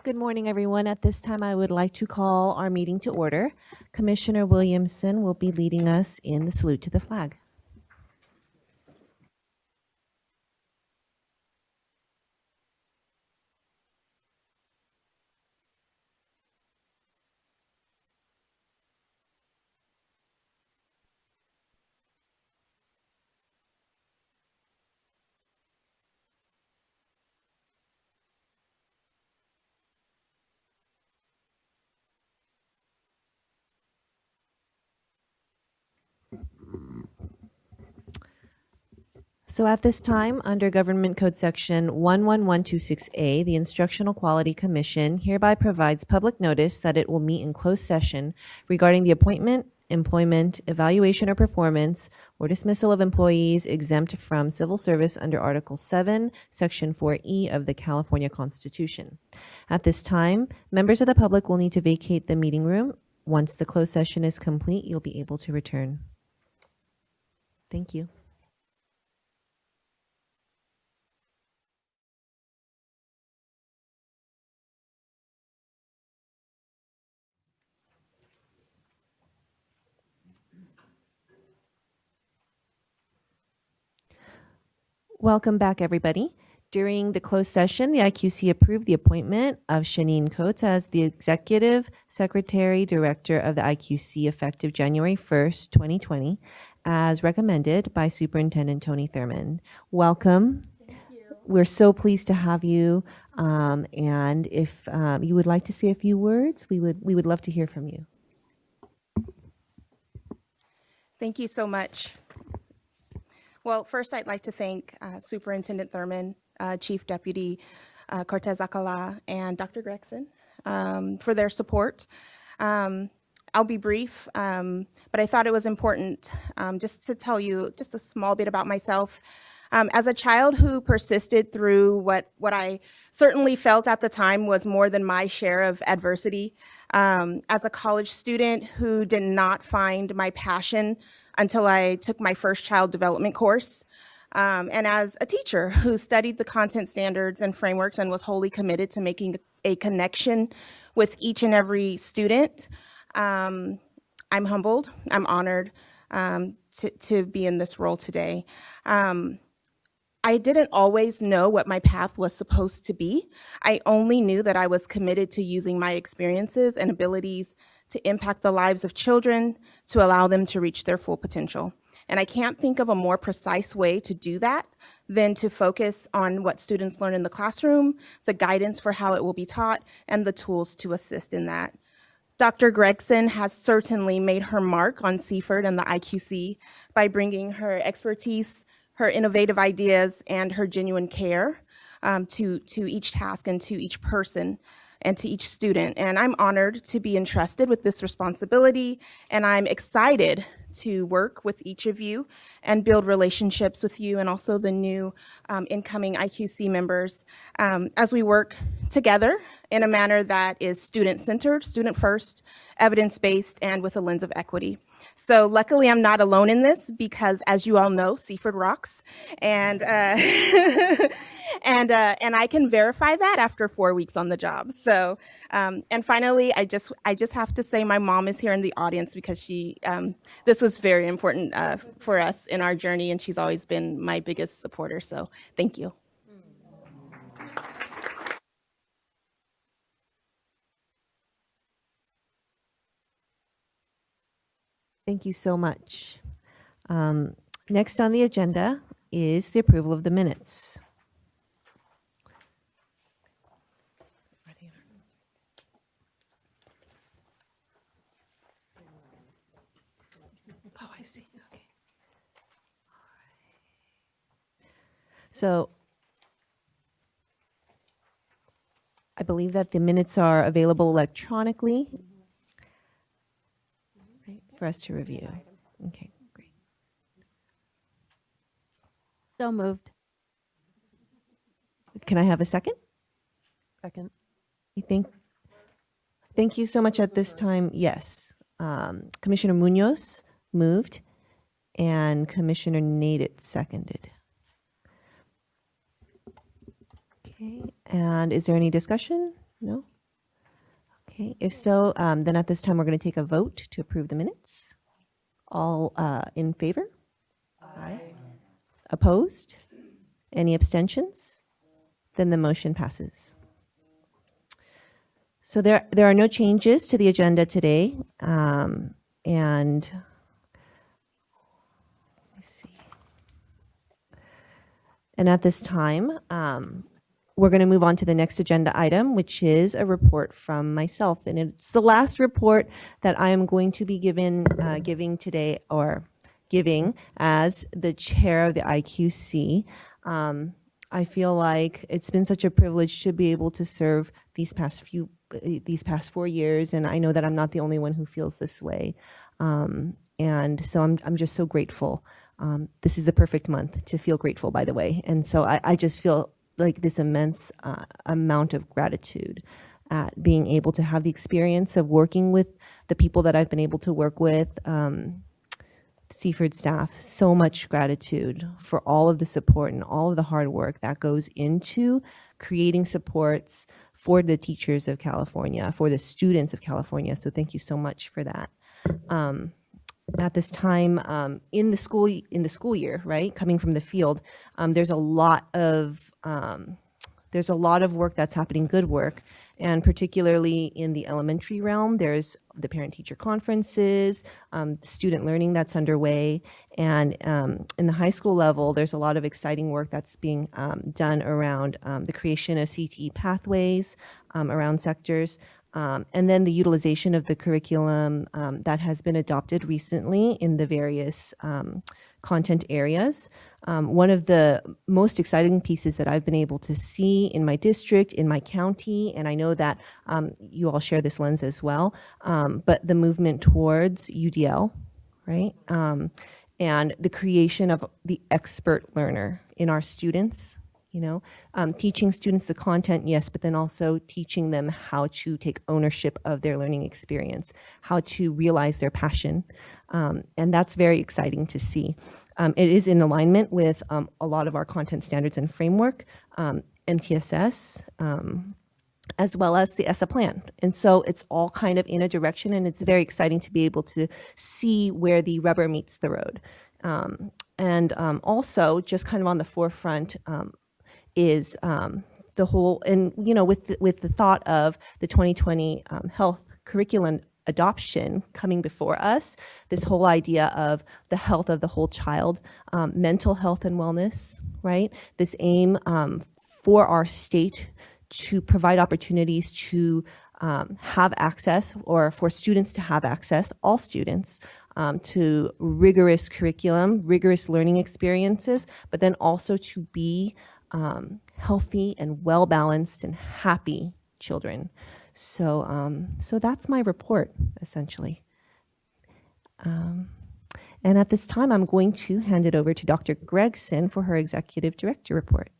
Good morning, everyone. At this time, I would like to call our meeting to order. Commissioner Williamson will be leading us in the salute to the flag. So at this time, under Government Code Section 11126A, the Instructional Quality Commission hereby provides public notice that it will meet in closed session regarding the appointment, employment, evaluation or performance, or dismissal of employees exempt from civil service under Article 7, Section 4E of the California Constitution. At this time, members of the public will need to vacate the meeting room. Once the closed session is complete, you'll be able to return. Thank you. Welcome back, everybody. During the closed session, the IQC approved the appointment of Shanine Coates as the Executive Secretary Director of the IQC effective January 1st, 2020, as recommended by Superintendent Tony Thurman. Welcome. Thank you. We're so pleased to have you. And if you would like to say a few words, we would love to hear from you. Thank you so much. Well, first I'd like to thank Superintendent Thurman, Chief Deputy Cortez Acala, and Dr. Gregson for their support. I'll be brief, but I thought it was important just to tell you just a small bit about myself. As a child who persisted through what I certainly felt at the time was more than my share of adversity, as a college student who did not find my passion until I took my first child development course, and as a teacher who studied the content standards and frameworks and was wholly committed to making a connection with each and every student, I'm humbled, I'm honored to be in this role today. I didn't always know what my path was supposed to be. I only knew that I was committed to using my experiences and abilities to impact the lives of children, to allow them to reach their full potential. And I can't think of a more precise way to do that than to focus on what students learn in the classroom, the guidance for how it will be taught, and the tools to assist in that. Dr. Gregson has certainly made her mark on Seaford and the IQC by bringing her expertise, her innovative ideas, and her genuine care to each task and to each person and to each student. And I'm honored to be entrusted with this responsibility, and I'm excited to work with each of you and build relationships with you and also the new incoming IQC members as we work together in a manner that is student-centered, student-first, evidence-based, and with a lens of equity. So luckily, I'm not alone in this because, as you all know, Seaford rocks, and and I can verify that after 4 weeks on the job. So, and finally, I just have to say, my mom is here in the audience because this was very important for us in our journey, and she's always been my biggest supporter. So, thank you. Thank you so much. Next on the agenda is the approval of the minutes. Oh, I see. Okay. All right. So I believe that the minutes are available electronically for us to review. Okay, great. So moved. Can I have a second? Second. Thank you so much. At this time, yes. Commissioner Munoz moved and Commissioner Nadit seconded. Okay, and is there any discussion? No? Okay, if so, then at this time, we're going to take a vote to approve the minutes. All in favor? Aye. Opposed? Any abstentions? Then the motion passes. So there are no changes to the agenda today. And let's see. And at this time, we're going to move on to the next agenda item, which is a report from myself. And it's the last report that I am going to be giving today, or giving as the chair of the IQC. I feel like it's been such a privilege to be able to serve these past 4 years, and I know that I'm not the only one who feels this way. And so I'm just so grateful. This is the perfect month to feel grateful, by the way. And so I just feel like this immense amount of gratitude at being able to have the experience of working with the people that I've been able to work with, Seaford staff. So much gratitude for all of the support and all of the hard work that goes into creating supports for the teachers of California, for the students of California. So thank you so much for that. At this time, in the school year, right, coming from the field, there's a lot of work that's happening, good work, and particularly in the elementary realm, there's the parent-teacher conferences, student learning that's underway, and in the high school level, there's a lot of exciting work that's being done around the creation of CTE pathways around sectors. And then the utilization of the curriculum that has been adopted recently in the various content areas. One of the most exciting pieces that I've been able to see in my district, in my county, and I know that you all share this lens as well, but the movement towards UDL, right? And the creation of the expert learner in our students. Teaching students the content, yes, but then also teaching them how to take ownership of their learning experience, how to realize their passion. And that's very exciting to see. It is in alignment with a lot of our content standards and framework, MTSS, as well as the ESSA plan. And so it's all kind of in a direction, and it's very exciting to be able to see where the rubber meets the road. And also, just kind of on the forefront, is the whole, and with the thought of the 2020 health curriculum adoption coming before us, this whole idea of the health of the whole child, mental health and wellness, right? This aim for our state to provide opportunities to have access, or for students to have access, all students, to rigorous curriculum, rigorous learning experiences, but then also to be healthy and well-balanced and happy children. So that's my report, essentially. And at this time, I'm going to hand it over to Dr. Gregson for her Executive Director report.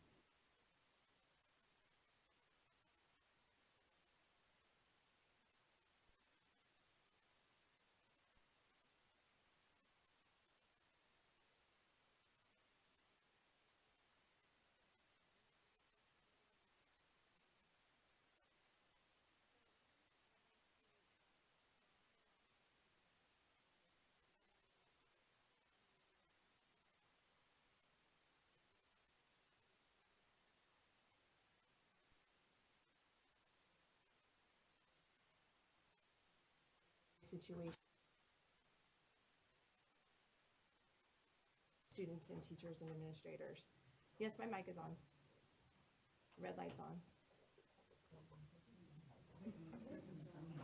Situation. Students and teachers and administrators. Yes, my mic is on. Red light's on.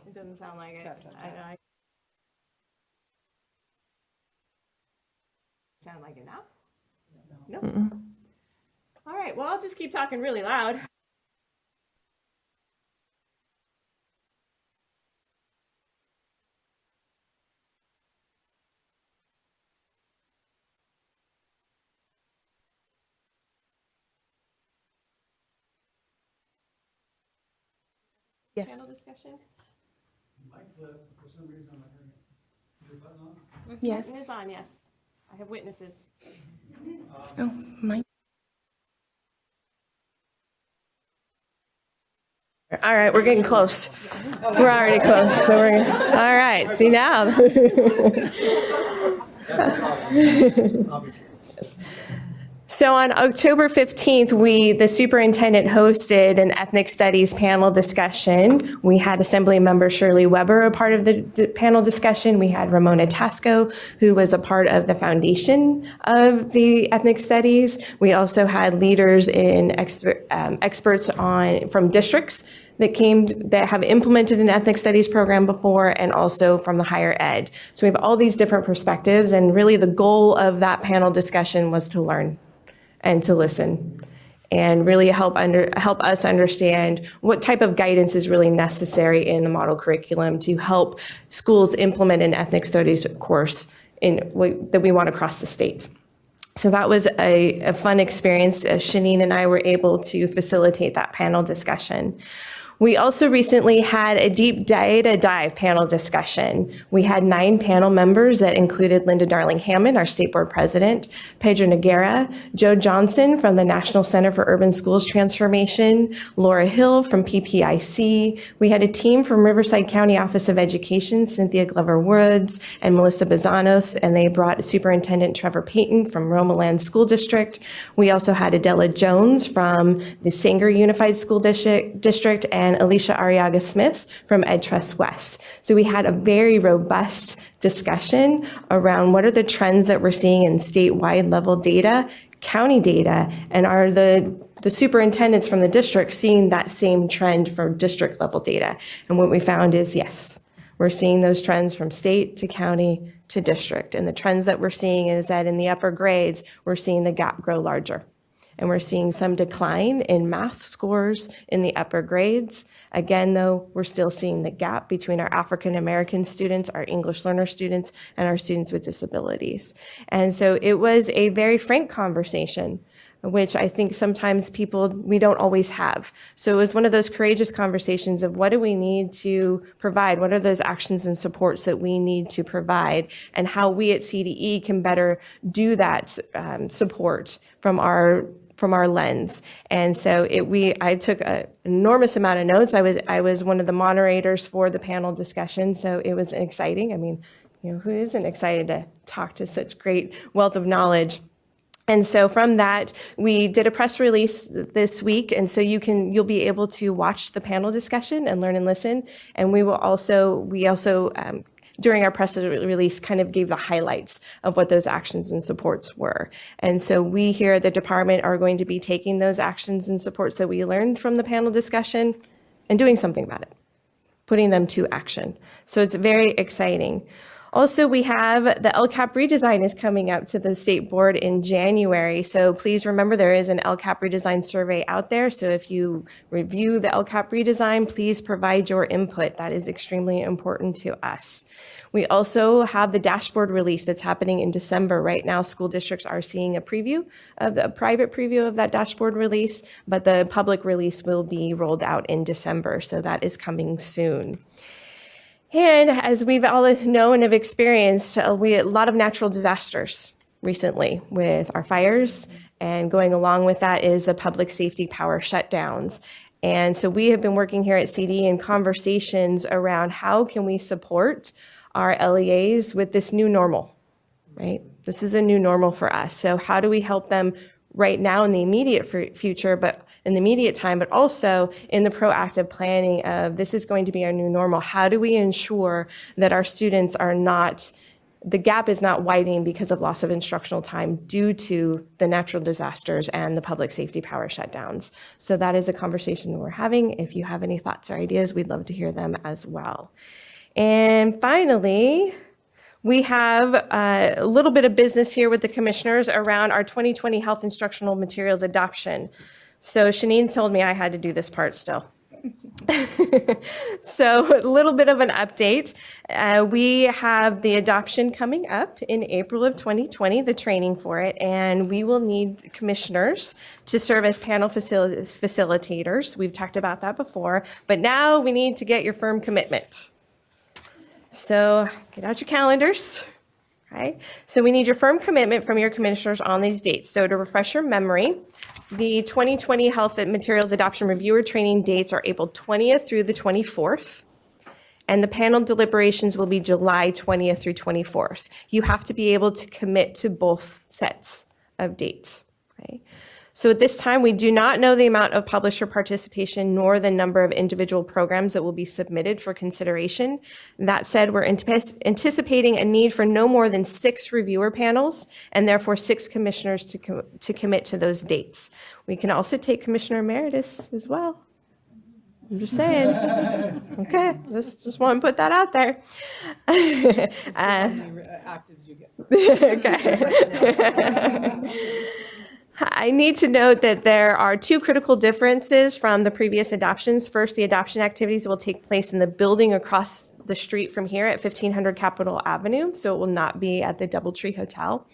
It doesn't sound like it. I sound like it now? No. All right, well, I'll just keep talking really loud. Yes. Panel discussion? Mike's left, for some reason I'm not hearing it. Is your button on? Yes. Button is on, yes. I have witnesses. Oh, Mike. All right, we're getting close. We're already close. So we're all right. See now. So on October 15th, the superintendent hosted an ethnic studies panel discussion. We had Assembly Member Shirley Weber a part of the panel discussion. We had Ramona Tasco, who was a part of the foundation of the ethnic studies. We also had leaders in experts from districts that have implemented an ethnic studies program before, and also from the higher ed. So we have all these different perspectives, and really the goal of that panel discussion was to learn and to listen and really help us understand what type of guidance is really necessary in the model curriculum to help schools implement an ethnic studies course that we want across the state. So that was a fun experience. Shanine and I were able to facilitate that panel discussion. We also recently had a deep data dive panel discussion. We had 9 panel members that included Linda Darling-Hammond, our state board president, Pedro Noguera, Joe Johnson from the National Center for Urban Schools Transformation, Laura Hill from PPIC. We had a team from Riverside County Office of Education, Cynthia Glover Woods and Melissa Bazanos, and they brought Superintendent Trevor Payton from Romaland School District. We also had Adela Jones from the Sanger Unified School District and Alicia Arriaga Smith from EdTrust West. So we had a very robust discussion around what are the trends that we're seeing in statewide level data, county data, and are the superintendents from the district seeing that same trend for district level data. And what we found is, yes, we're seeing those trends from state to county to district. And the trends that we're seeing is that in the upper grades, we're seeing the gap grow larger. And we're seeing some decline in math scores in the upper grades. Again, though, we're still seeing the gap between our African American students, our English learner students, and our students with disabilities. And so it was a very frank conversation, which I think sometimes we don't always have. So it was one of those courageous conversations of what do we need to provide? What are those actions and supports that we need to provide, and how we at CDE can better do that support from our lens. And so I took an enormous amount of notes. I was one of the moderators for the panel discussion, so it was exciting. I mean, who isn't excited to talk to such great wealth of knowledge? And so from that, we did a press release this week, and so you'll be able to watch the panel discussion and learn and listen. And we also during our press release kind of gave the highlights of what those actions and supports were. And so we here at the department are going to be taking those actions and supports that we learned from the panel discussion and doing something about it, putting them to action. So it's very exciting. Also, we have the LCAP redesign is coming up to the state board in January. So please remember there is an LCAP redesign survey out there. So if you review the LCAP redesign, please provide your input. That is extremely important to us. We also have the dashboard release that's happening in December. Right now, school districts are seeing a private preview of that dashboard release, but the public release will be rolled out in December. So that is coming soon. And as we've all known and have experienced, we had a lot of natural disasters recently with our fires, and going along with that is the public safety power shutdowns. And so we have been working here at CD in conversations around how can we support our LEAs with this new normal, right? This is a new normal for us. So how do we help them right now in the immediate future, but in the immediate time, but also in the proactive planning of this is going to be our new normal. How do we ensure that our students the gap is not widening because of loss of instructional time due to the natural disasters and the public safety power shutdowns? So that is a conversation we're having. If you have any thoughts or ideas, we'd love to hear them as well. And finally, we have a little bit of business here with the commissioners around our 2020 health instructional materials adoption. So Shanine told me I had to do this part still. So a little bit of an update. We have the adoption coming up in April of 2020, the training for it, and we will need commissioners to serve as panel facilitators. We've talked about that before, but now we need to get your firm commitment. So get out your calendars, right? So we need your firm commitment from your commissioners on these dates. So to refresh your memory, The 2020 Health and Materials Adoption Reviewer Training dates are April 20th through the 24th. And the panel deliberations will be July 20th through 24th. You have to be able to commit to both sets of dates. Okay? So at this time, we do not know the amount of publisher participation nor the number of individual programs that will be submitted for consideration. That said, we're anticipating a need for no more than 6 reviewer panels and therefore 6 commissioners to commit to those dates. We can also take Commissioner Emeritus as well. I'm just saying. Okay, just want to put that out there. Actives you get. Okay. I need to note that there are 2 critical differences from the previous adoptions. First, the adoption activities will take place in the building across the street from here at 1500 Capitol Avenue, so it will not be at the Doubletree Hotel.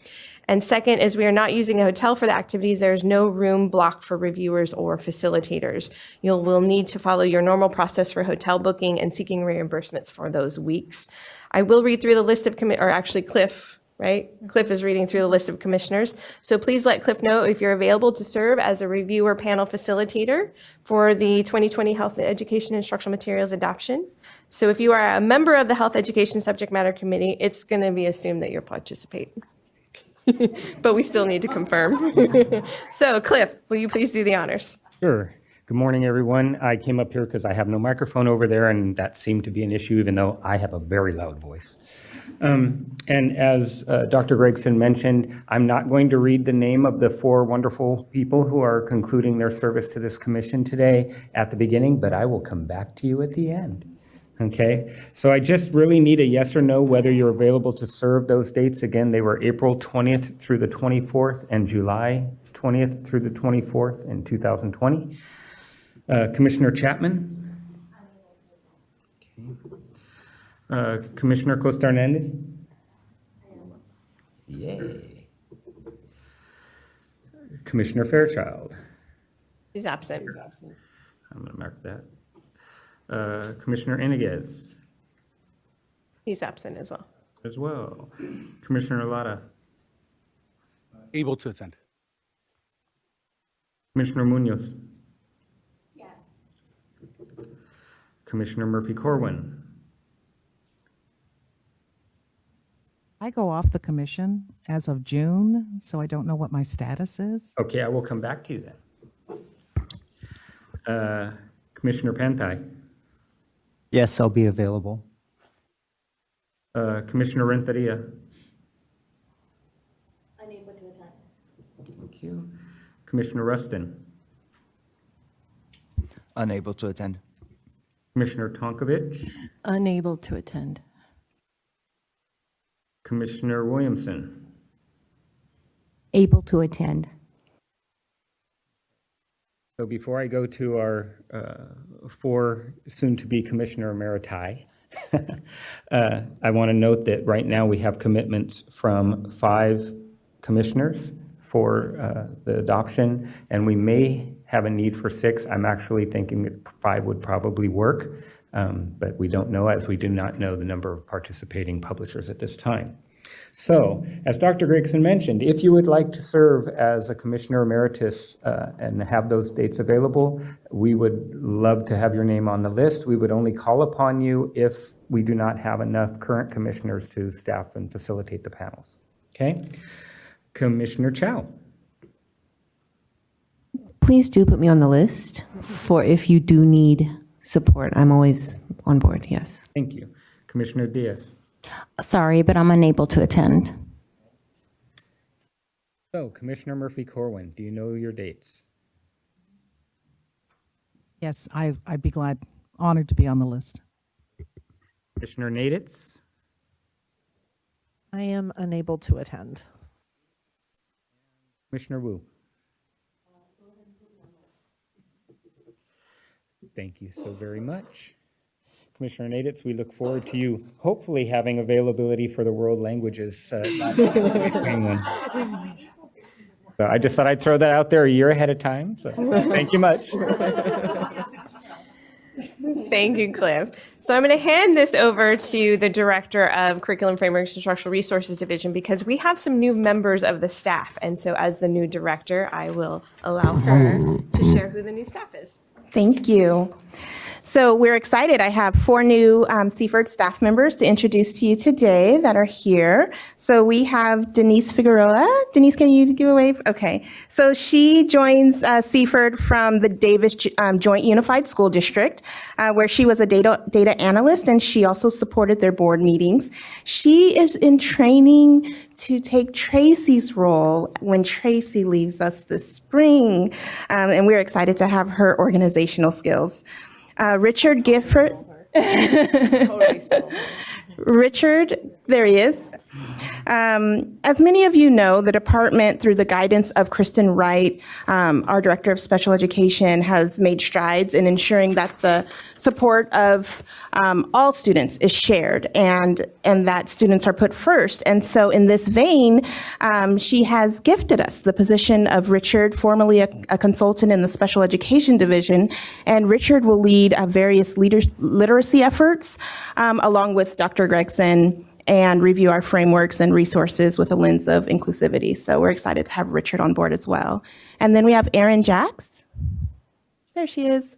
And second is we are not using a hotel for the activities. There's no room blocked for reviewers or facilitators. You will need to follow your normal process for hotel booking and seeking reimbursements for those weeks. I will read through the list of Cliff, right? Cliff is reading through the list of commissioners. So please let Cliff know if you're available to serve as a reviewer panel facilitator for the 2020 Health Education Instructional Materials Adoption. So if you are a member of the Health Education Subject Matter Committee, it's going to be assumed that you'll participate. But we still need to confirm. So Cliff, will you please do the honors? Sure. Good morning, everyone. I came up here because I have no microphone over there, and that seemed to be an issue, even though I have a very loud voice. And as Dr. Gregson mentioned, I'm not going to read the name of the 4 wonderful people who are concluding their service to this commission today at the beginning, but I will come back to you at the end. Okay, so I just really need a yes or no whether you're available to serve those dates. Again, they were April 20th through the 24th and July 20th through the 24th in 2020. Commissioner Chapman? Okay. Commissioner Costa Hernandez? Yay. Commissioner Fairchild? He's absent. I'm going to mark that. Commissioner Iniguez? He's absent as well. As well. Commissioner Lara? Able to attend. Commissioner Munoz? Yes. Commissioner Murphy-Corwin? I go off the commission as of June, so I don't know what my status is. Okay, I will come back to you then. Commissioner Pantai? Yes, I'll be available. Commissioner Renteria? Unable to attend. Thank you. Commissioner Rustin? Unable to attend. Commissioner Tonkovich? Unable to attend. Commissioner Williamson? Able to attend. So before I go to our 4 soon-to-be Commissioner Emeriti, I want to note that right now we have commitments from 5 commissioners for the adoption, and we may have a need for 6. I'm actually thinking that 5 would probably work, but we don't know, as we do not know the number of participating publishers at this time. So, as Dr. Gregson mentioned, if you would like to serve as a Commissioner Emeritus and have those dates available, we would love to have your name on the list. We would only call upon you if we do not have enough current commissioners to staff and facilitate the panels. Okay? Commissioner Chow. Please do put me on the list for if you do need support. I'm always on board, yes. Thank you. Commissioner Diaz. Sorry, but I'm unable to attend. So, Commissioner Murphy-Corwin, do you know your dates? Yes, I'd be glad, honored to be on the list. Commissioner Naditz? I am unable to attend. Commissioner Wu? Thank you so very much. Commissioner Naditz, we look forward to you hopefully having availability for the world languages. So I just thought I'd throw that out there a year ahead of time. So thank you much. Thank you, Cliff. So I'm going to hand this over to the Director of Curriculum Frameworks and Structural Resources Division because we have some new members of the staff. And so as the new director, I will allow her to share who the new staff is. Thank you. So we're excited. I have 4 new Seaford staff members to introduce to you today that are here. So we have Denise Figueroa. Denise, can you give a wave? Okay. So she joins Seaford from the Davis Joint Unified School District, where she was a data analyst, and she also supported their board meetings. She is in training to take Tracy's role when Tracy leaves us this spring, and we're excited to have her organizational skills. Richard Gifford. Richard, there he is. As many of you know, the department, through the guidance of Kristen Wright, our Director of Special Education, has made strides in ensuring that the support of all students is shared and that students are put first. And so in this vein, she has gifted us the position of Richard, formerly a consultant in the Special Education Division, and Richard will lead various literacy efforts along with Dr. Gregson and review our frameworks and resources with a lens of inclusivity. So we're excited to have Richard on board as well. And then we have Erin Jacks. There she is.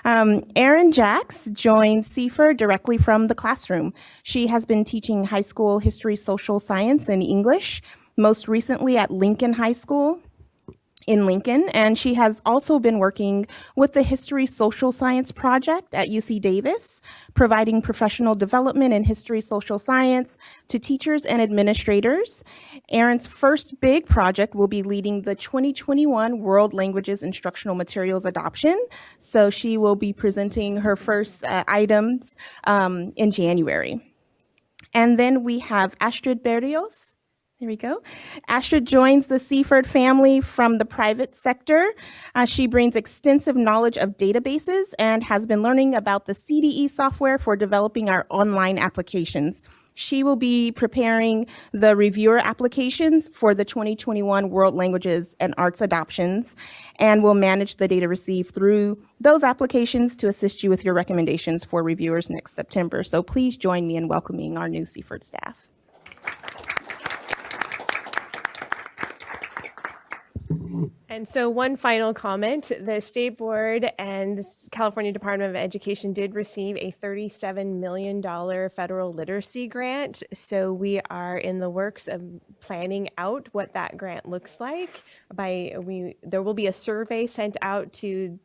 Erin Jacks joins Seaford directly from the classroom. She has been teaching high school history, social science, and English, most recently at Lincoln High School in Lincoln, and she has also been working with the History Social Science Project at UC Davis, providing professional development in history social science to teachers and administrators. Erin's first big project will be leading the 2021 World Languages Instructional Materials Adoption, so she will be presenting her first items in January. And then we have Astrid Berrios. There we go. Astrid joins the Seaford family from the private sector. She brings extensive knowledge of databases and has been learning about the CDE software for developing our online applications. She will be preparing the reviewer applications for the 2021 World Languages and Arts adoptions and will manage the data received through those applications to assist you with your recommendations for reviewers next September. So please join me in welcoming our new Seaford staff. And so one final comment, the State Board and the California Department of Education did receive a $37 million federal literacy grant. So we are in the works of planning out what that grant looks like. There will be a survey sent out to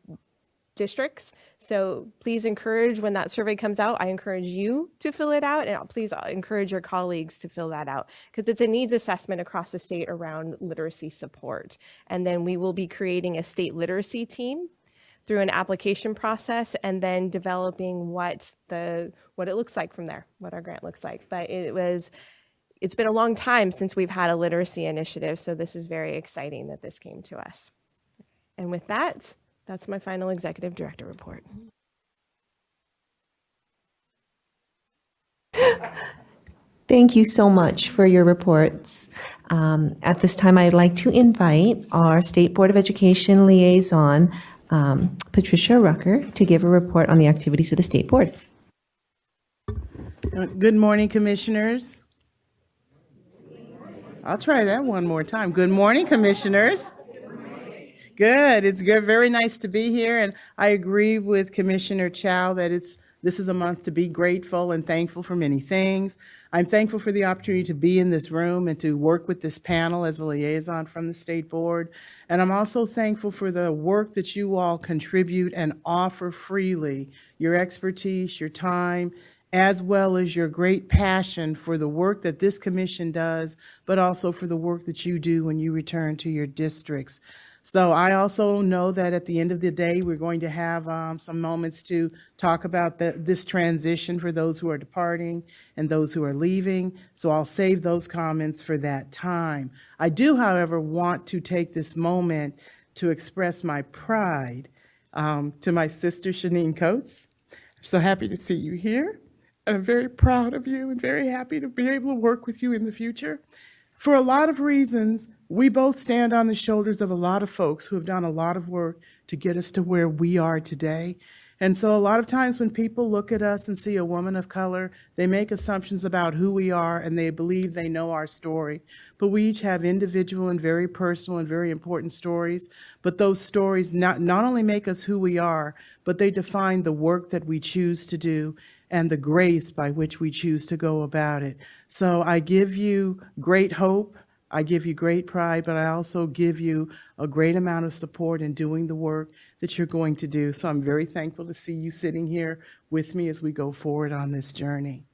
districts. So please encourage, when that survey comes out, I encourage you to fill it out, and please encourage your colleagues to fill that out because it's a needs assessment across the state around literacy support. And then we will be creating a state literacy team through an application process and then developing what it looks like from there, what our grant looks like. But it's been a long time since we've had a literacy initiative, so this is very exciting that this came to us. And with that, that's my final executive director report. Thank you so much for your reports. At this time, I'd like to invite our State Board of Education liaison, Patricia Rucker, to give a report on the activities of the State Board. Good morning, commissioners. I'll try that one more time. Good morning, commissioners. Good. It's good. Very nice to be here. And I agree with Commissioner Chow that this is a month to be grateful and thankful for many things. I'm thankful for the opportunity to be in this room and to work with this panel as a liaison from the State Board. And I'm also thankful for the work that you all contribute and offer freely, your expertise, your time, as well as your great passion for the work that this commission does, but also for the work that you do when you return to your districts. So I also know that at the end of the day, we're going to have some moments to talk about this transition for those who are departing and those who are leaving. So I'll save those comments for that time. I do, however, want to take this moment to express my pride to my sister, Shanine Coates. I'm so happy to see you here. I'm very proud of you and very happy to be able to work with you in the future. For a lot of reasons, we both stand on the shoulders of a lot of folks who have done a lot of work to get us to where we are today. And so a lot of times when people look at us and see a woman of color, they make assumptions about who we are and they believe they know our story. But we each have individual and very personal and very important stories. But those stories not only make us who we are, but they define the work that we choose to do and the grace by which we choose to go about it. So I give you great hope. I give you great pride, but I also give you a great amount of support in doing the work that you're going to do. So I'm very thankful to see you sitting here with me as we go forward on this journey.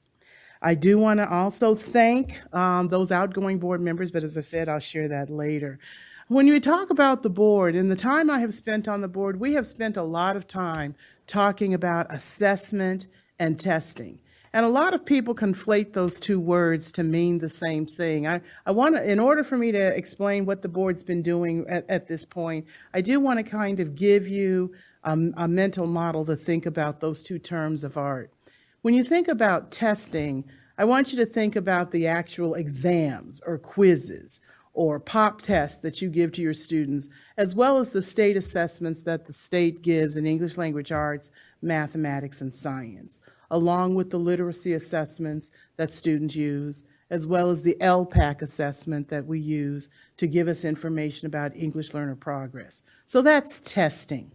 I do want to also thank those outgoing board members, but as I said, I'll share that later. When you talk about the board, in the time I have spent on the board, we have spent a lot of time talking about assessment and testing. And a lot of people conflate those two words to mean the same thing. I want to, in order for me to explain what the board's been doing at this point, I do want to kind of give you a mental model to think about those two terms of art. When you think about testing, I want you to think about the actual exams or quizzes or pop tests that you give to your students, as well as the state assessments that the state gives in English language arts, mathematics, and science, along with the literacy assessments that students use, as well as the LPAC assessment that we use to give us information about English learner progress. So that's testing.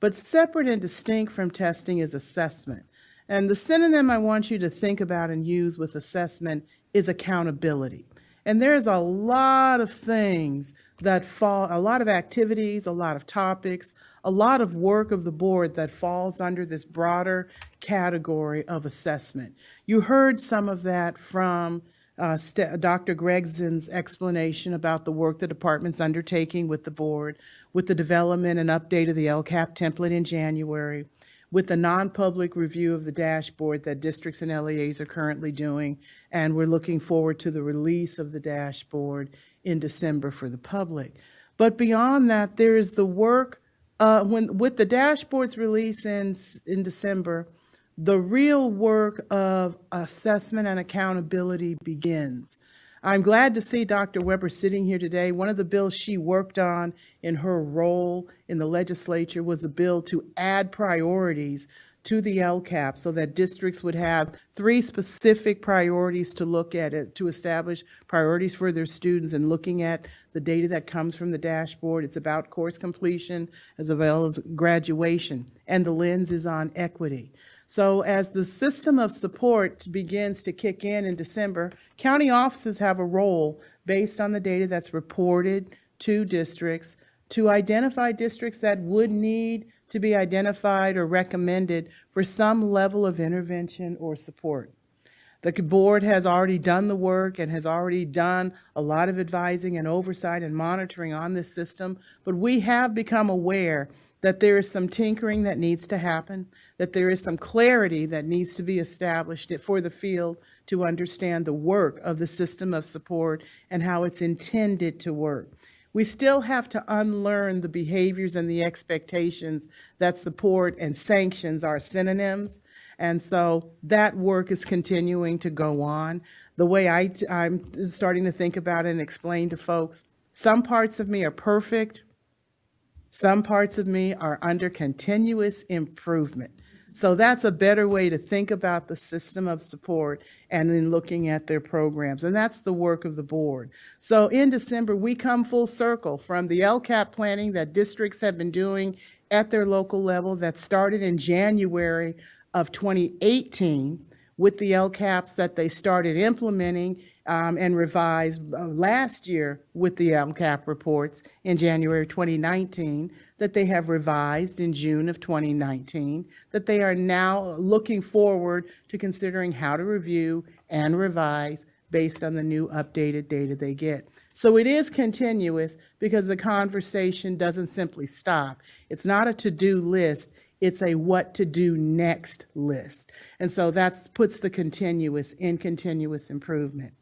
But separate and distinct from testing is assessment. And the synonym I want you to think about and use with assessment is accountability. And there's a lot of things that fall, a lot of activities, a lot of topics, a lot of work of the board that falls under this broader category of assessment. You heard some of that from Dr. Gregson's explanation about the work the department's undertaking with the board, with the development and update of the LCAP template in January, with the non-public review of the dashboard that districts and LEAs are currently doing, and we're looking forward to the release of the dashboard in December for the public. But beyond that, there is the work, with the dashboard's release in December, the real work of assessment and accountability begins. I'm glad to see Dr. Weber sitting here today. One of the bills she worked on in her role in the legislature was a bill to add priorities to the LCAP so that districts would have 3 specific priorities to look at it, to establish priorities for their students and looking at the data that comes from the dashboard. It's about course completion as well as graduation, and the lens is on equity. So as the system of support begins to kick in December, county offices have a role based on the data that's reported to districts to identify districts that would need to be identified or recommended for some level of intervention or support. The board has already done the work and has already done a lot of advising and oversight and monitoring on this system, but we have become aware that there is some tinkering that needs to happen, that there is some clarity that needs to be established for the field to understand the work of the system of support and how it's intended to work. We still have to unlearn the behaviors and the expectations that support and sanctions are synonyms. And so that work is continuing to go on. The way I'm starting to think about it and explain to folks, some parts of me are perfect. Some parts of me are under continuous improvement. So that's a better way to think about the system of support and then looking at their programs. And that's the work of the board. So in December, we come full circle from the LCAP planning that districts have been doing at their local level that started in January of 2018 with the LCAPs that they started implementing and revised last year with the LCAP reports in January 2019, that they have revised in June of 2019, that they are now looking forward to considering how to review and revise based on the new updated data they get. So it is continuous because the conversation doesn't simply stop. It's not a to-do list. It's a what to do next list. And so that puts the continuous improvement.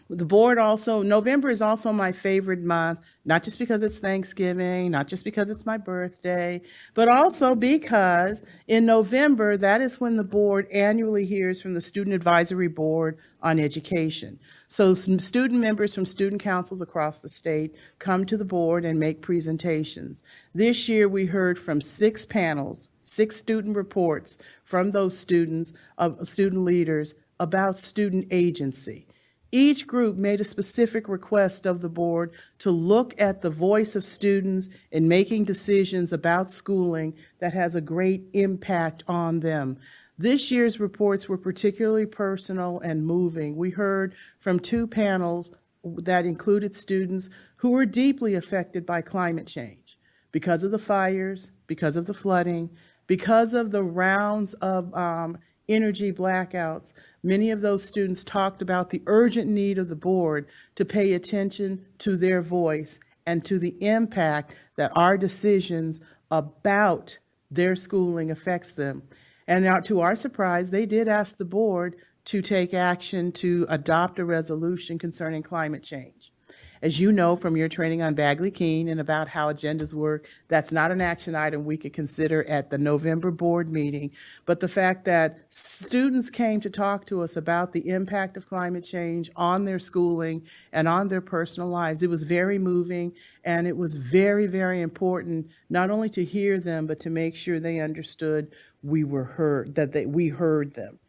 The board also, November is also my favorite month, not just because it's Thanksgiving, not just because it's my birthday, but also because in November, that is when the board annually hears from the Student Advisory Board on Education. So some student members from student councils across the state come to the board and make presentations. This year we heard from 6 panels, 6 student reports from those students, student leaders about student agency. Each group made a specific request of the board to look at the voice of students in making decisions about schooling that has a great impact on them. This year's reports were particularly personal and moving. We heard from 2 panels that included students who were deeply affected by climate change because of the fires, because of the flooding, because of the rounds of energy blackouts. Many of those students talked about the urgent need of the board to pay attention to their voice and to the impact that our decisions about their schooling affects them. And now, to our surprise, they did ask the board to take action to adopt a resolution concerning climate change. As you know from your training on Bagley-Keene and about how agendas work, that's not an action item we could consider at the November board meeting. But the fact that students came to talk to us about the impact of climate change on their schooling and on their personal lives, it was very moving, and it was very, very important not only to hear them, but to make sure they understood we were heard, we heard them.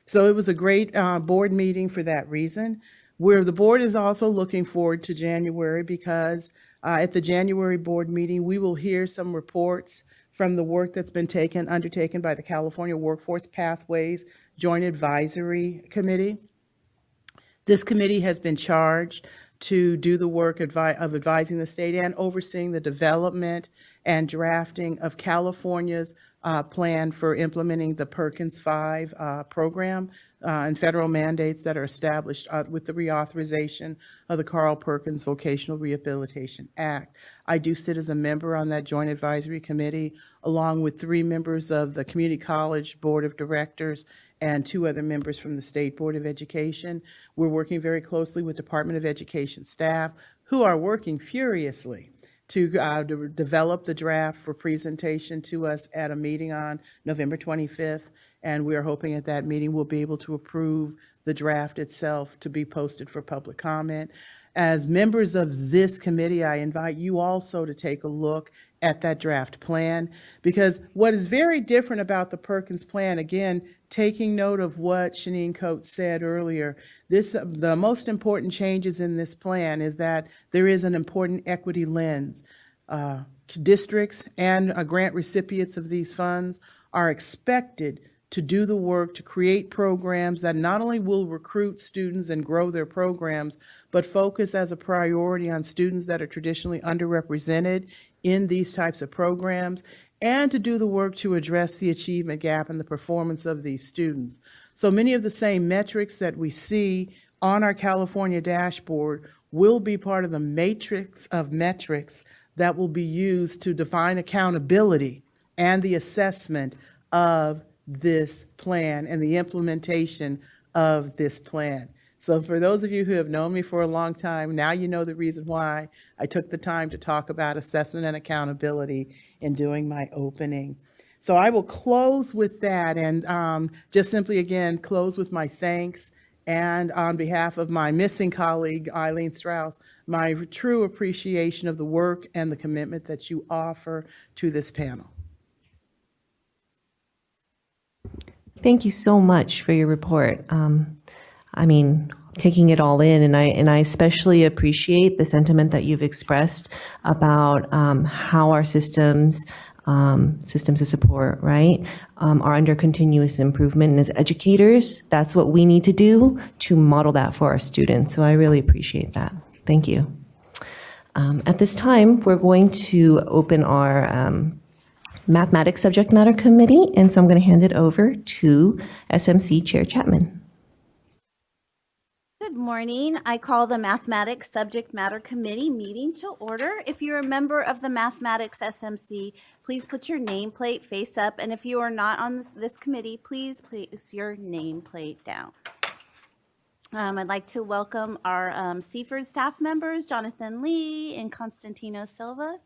So it was a great board meeting for that reason. Where the board is also looking forward to January, because at the January board meeting, we will hear some reports from the work that's been undertaken by the California Workforce Pathways Joint Advisory Committee. This committee has been charged to do the work of advising the state and overseeing the development and drafting of California's plan for implementing the Perkins 5 program and federal mandates that are established with the reauthorization of the Carl Perkins Vocational Rehabilitation Act. I do sit as a member on that Joint Advisory Committee, along with 3 members of the Community College Board of Directors and 2 other members from the State Board of Education. We're working very closely with Department of Education staff, who are working furiously to develop the draft for presentation to us at a meeting on November 25th. And we are hoping at that meeting we'll be able to approve the draft itself to be posted for public comment. As members of this committee, I invite you also to take a look at that draft plan, because what is very different about the Perkins plan, again, taking note of what Shanine Coates said earlier, the most important changes in this plan is that there is an important equity lens. Districts and grant recipients of these funds are expected to do the work to create programs that not only will recruit students and grow their programs, but focus as a priority on students that are traditionally underrepresented in these types of programs, and to do the work to address the achievement gap and the performance of these students. So many of the same metrics that we see on our California dashboard will be part of the matrix of metrics that will be used to define accountability and the assessment of this plan and the implementation of this plan. So for those of you who have known me for a long time, now you know the reason why I took the time to talk about assessment and accountability in doing my opening. So I will close with that, and just simply again close with my thanks, and on behalf of my missing colleague Eileen Strauss, my true appreciation of the work and the commitment that you offer to this panel. Thank you so much for your report. I mean, taking it all in, and I especially appreciate the sentiment that you've expressed about how our systems of support, right, are under continuous improvement. And as educators, that's what we need to do to model that for our students. So I really appreciate that. Thank you. At this time, we're going to open our Mathematics Subject Matter Committee, and so I'm going to hand it over to SMC Chair Chapman. Good morning. I call the Mathematics Subject Matter Committee meeting to order. If you're a member of the Mathematics SMC, please put your nameplate face up, and if you are not on this committee, please place your nameplate down. I'd like to welcome our Seaford staff members, Jonathan Lee and Constantino Silva.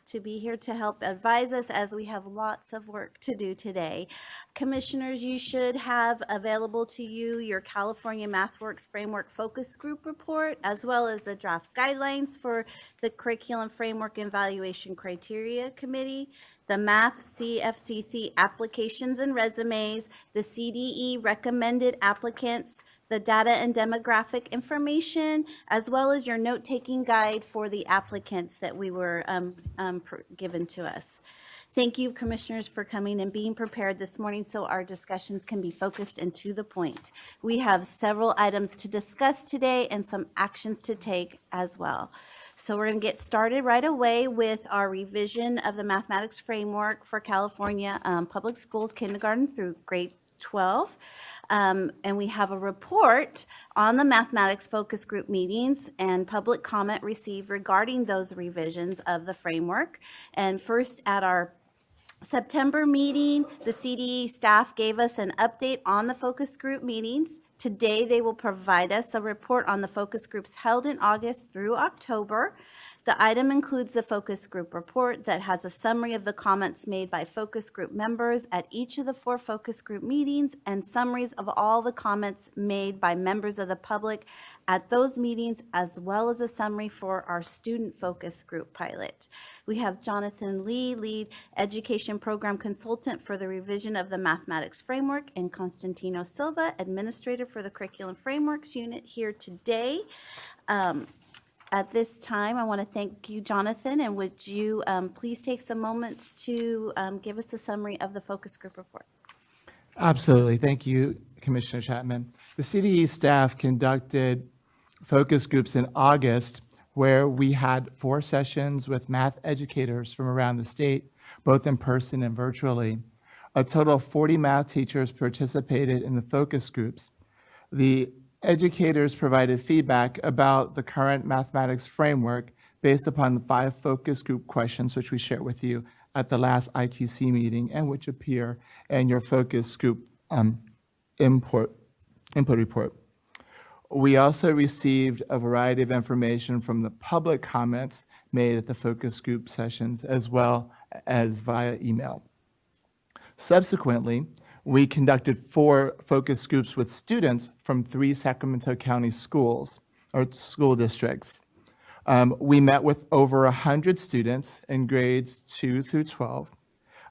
to be here to help advise us as we have lots of work to do today. Commissioners, you should have available to you your California MathWorks Framework Focus Group Report, as well as the draft guidelines for the Curriculum Framework Evaluation Criteria Committee, the Math CFCC applications and resumes, the CDE recommended applicants, the data and demographic information, as well as your note-taking guide for the applicants that we were given to us. Thank you, Commissioners, for coming and being prepared this morning so our discussions can be focused and to the point. We have several items to discuss today and some actions to take as well. So we're going to get started right away with our revision of the mathematics framework for California public schools, kindergarten through grade 12. And we have a report on the mathematics focus group meetings and public comment received regarding those revisions of the framework. And first, at our September meeting, the CDE staff gave us an update on the focus group meetings. Today, they will provide us a report on the focus groups held in August through October. The item includes the focus group report that has a summary of the comments made by focus group members at each of the 4 focus group meetings and summaries of all the comments made by members of the public at those meetings, as well as a summary for our student focus group pilot. We have Jonathan Lee, lead education program consultant for the revision of the mathematics framework, and Constantino Silva, administrator for the curriculum frameworks unit, here today. At this time, I want to thank you, Jonathan, and would you please take some moments to give us a summary of the focus group report? Absolutely. Thank you, Commissioner Chapman. The CDE staff conducted focus groups in August where we had 4 sessions with math educators from around the state, both in person and virtually. A total of 40 math teachers participated in the focus groups. The educators provided feedback about the current mathematics framework based upon the 5 focus group questions which we shared with you at the last IQC meeting and which appear in your focus group input report. We also received a variety of information from the public comments made at the focus group sessions as well as via email. Subsequently, we conducted 4 focus groups with students from 3 Sacramento County schools or school districts. We met with over 100 students in grades 2 through 12.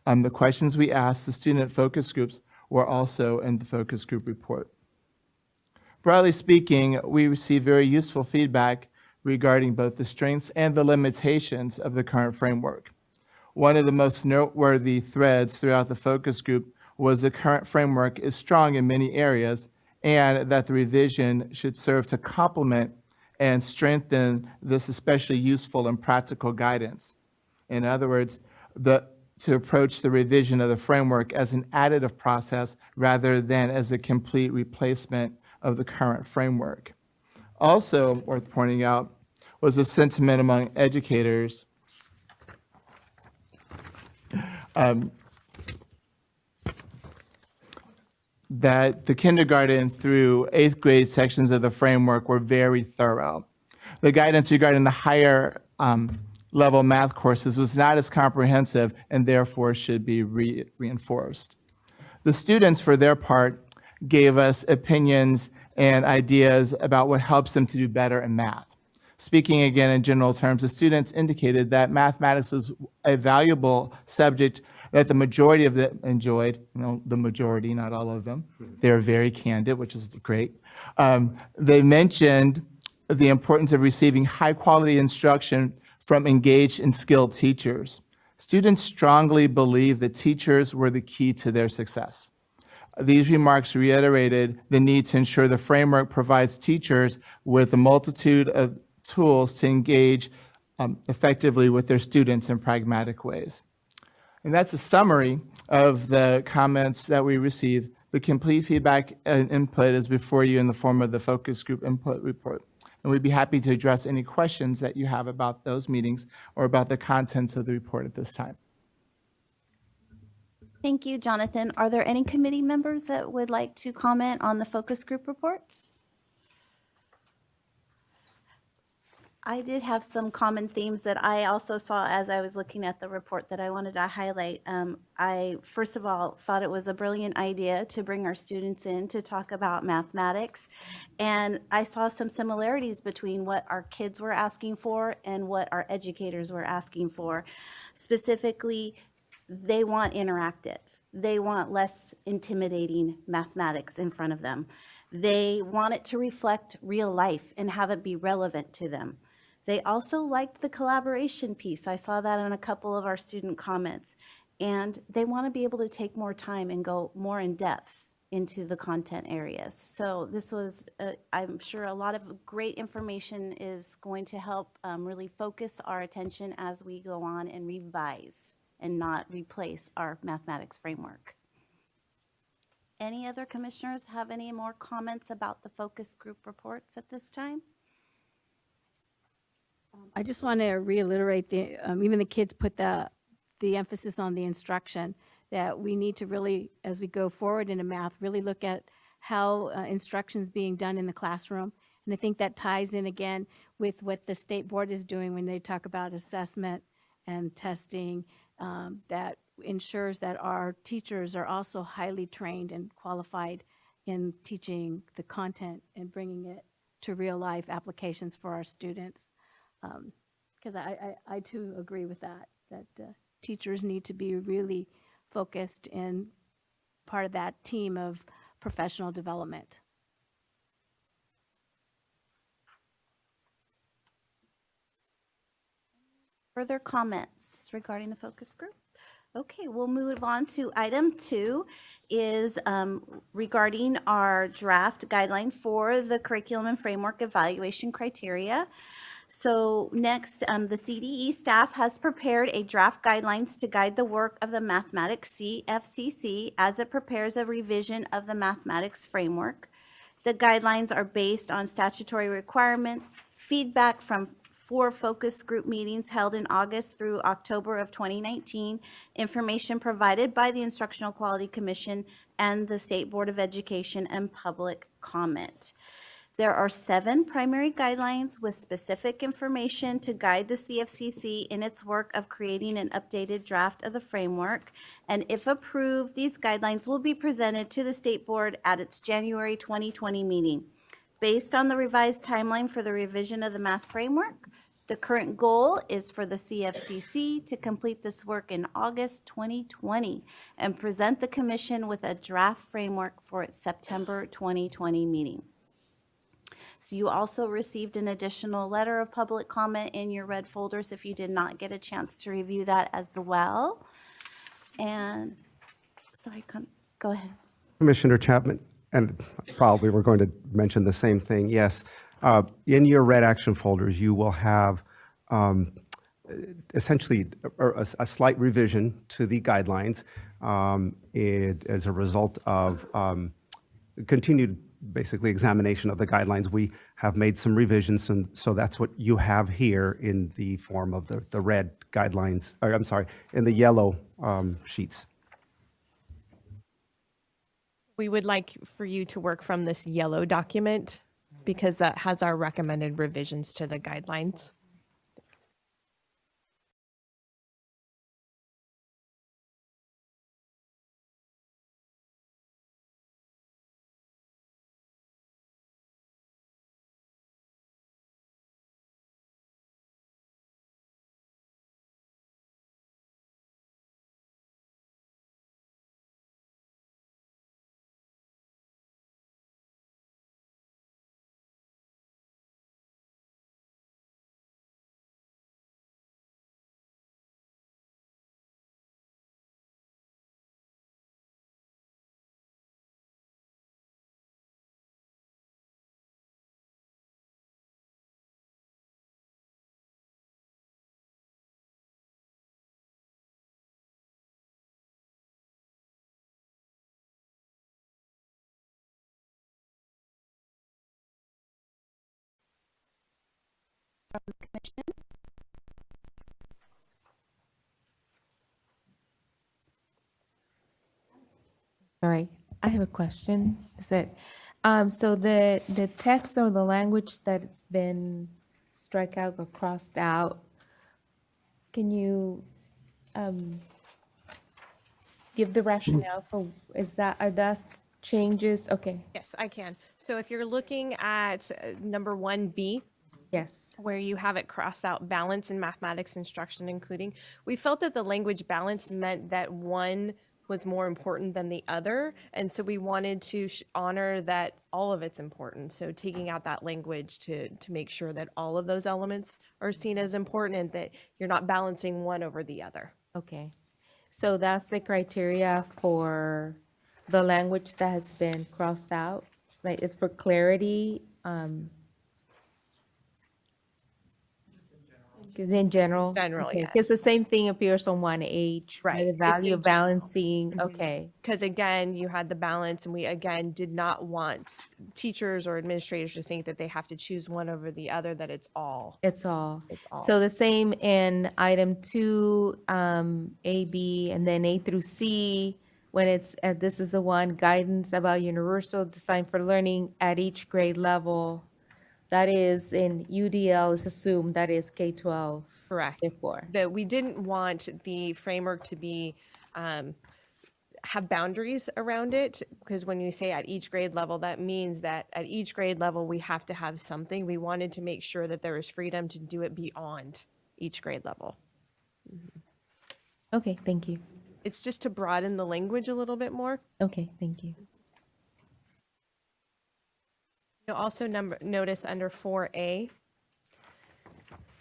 The questions we asked the student focus groups were also in the focus group report. Broadly speaking, we received very useful feedback regarding both the strengths and the limitations of the current framework. One of the most noteworthy threads throughout the focus group was the current framework is strong in many areas and that the revision should serve to complement and strengthen this especially useful and practical guidance. In other words, to approach the revision of the framework as an additive process rather than as a complete replacement of the current framework. Also worth pointing out was the sentiment among educators that the kindergarten through 8th grade sections of the framework were very thorough. The guidance regarding the higher level math courses was not as comprehensive and therefore should be reinforced. The students, for their part, gave us opinions and ideas about what helps them to do better in math. Speaking again in general terms, the students indicated that mathematics was a valuable subject that the majority of them enjoyed, the majority, not all of them. They were very candid, which is great. They mentioned the importance of receiving high quality instruction from engaged and skilled teachers. Students strongly believe that teachers were the key to their success. These remarks reiterated the need to ensure the framework provides teachers with a multitude of tools to engage effectively with their students in pragmatic ways. And that's a summary of the comments that we received. The complete feedback and input is before you in the form of the focus group input report. And we'd be happy to address any questions that you have about those meetings or about the contents of the report at this time. Thank you, Jonathan. Are there any committee members that would like to comment on the focus group reports? I did have some common themes that I also saw as I was looking at the report that I wanted to highlight. I, first of all, thought it was a brilliant idea to bring our students in to talk about mathematics. And I saw some similarities between what our kids were asking for and what our educators were asking for. Specifically, they want interactive. They want less intimidating mathematics in front of them. They want it to reflect real life and have it be relevant to them. They also liked the collaboration piece. I saw that in a couple of our student comments. And they want to be able to take more time and go more in depth into the content areas. So this was, I'm sure, a lot of great information is going to help really focus our attention as we go on and revise and not replace our mathematics framework. Any other commissioners have any more comments about the focus group reports at this time? I just want to reiterate, even the kids put the emphasis on the instruction, that we need to really, as we go forward into math, really look at how instruction is being done in the classroom. And I think that ties in again with what the state board is doing when they talk about assessment and testing, that ensures that our teachers are also highly trained and qualified in teaching the content and bringing it to real life applications for our students. Because I too agree with that teachers need to be really focused in part of that team of professional development. Further comments regarding the focus group? Okay, we'll move on to item 2 is regarding our draft guideline for the curriculum and framework evaluation criteria. So next, the CDE staff has prepared a draft guidelines to guide the work of the Mathematics CFCC as it prepares a revision of the mathematics framework. The guidelines are based on statutory requirements, feedback from 4 focus group meetings held in August through October of 2019, information provided by the Instructional Quality Commission and the State Board of Education, and public comment. There are 7 primary guidelines with specific information to guide the CFCC in its work of creating an updated draft of the framework. And if approved, these guidelines will be presented to the State Board at its January 2020 meeting. Based on the revised timeline for the revision of the math framework, the current goal is for the CFCC to complete this work in August 2020 and present the Commission with a draft framework for its September 2020 meeting. So you also received an additional letter of public comment in your red folders if you did not get a chance to review that as well. And sorry, go ahead. Commissioner Chapman, and probably we're going to mention the same thing. Yes, in your red action folders, you will have essentially a slight revision to the guidelines as a result of continued basically examination of the guidelines. We have made some revisions, and so that's what you have here in the form of the red guidelines, or I'm sorry, in the yellow sheets. We would like for you to work from this yellow document because that has our recommended revisions to the guidelines. Sorry, I have a question. Is that so the text or the language that's been strike out or crossed out. Can you give the rationale for, are those changes? Okay. Yes, I can. So if you're looking at number 1B, Yes. where you have it crossed out, balance in mathematics instruction including, we felt that the language balance meant that one was more important than the other, and so we wanted to honor that all of it's important. So taking out that language to make sure that all of those elements are seen as important and that you're not balancing one over the other. Okay. So that's the criteria for the language that has been crossed out? Like, it's for clarity? Because in general? General, yes. Because the same thing appears on 1H, Right. The It's value in of balancing, okay. Because again, you had the balance, and we again did not want teachers or administrators to think that they have to choose one over the other, that it's all. It's all. It's all. So the same in item 2, A, B, and then A through C, when it's, this is the one, guidance about universal design for learning at each grade level. That is in UDL is assumed that is K-12. Correct. Therefore. That we didn't want the framework to be, have boundaries around it, because when you say at each grade level, that means that at each grade level, we have to have something. We wanted to make sure that there was freedom to do it beyond each grade level. Okay, thank you. It's just to broaden the language a little bit more. Okay, thank you. You'll also notice under 4A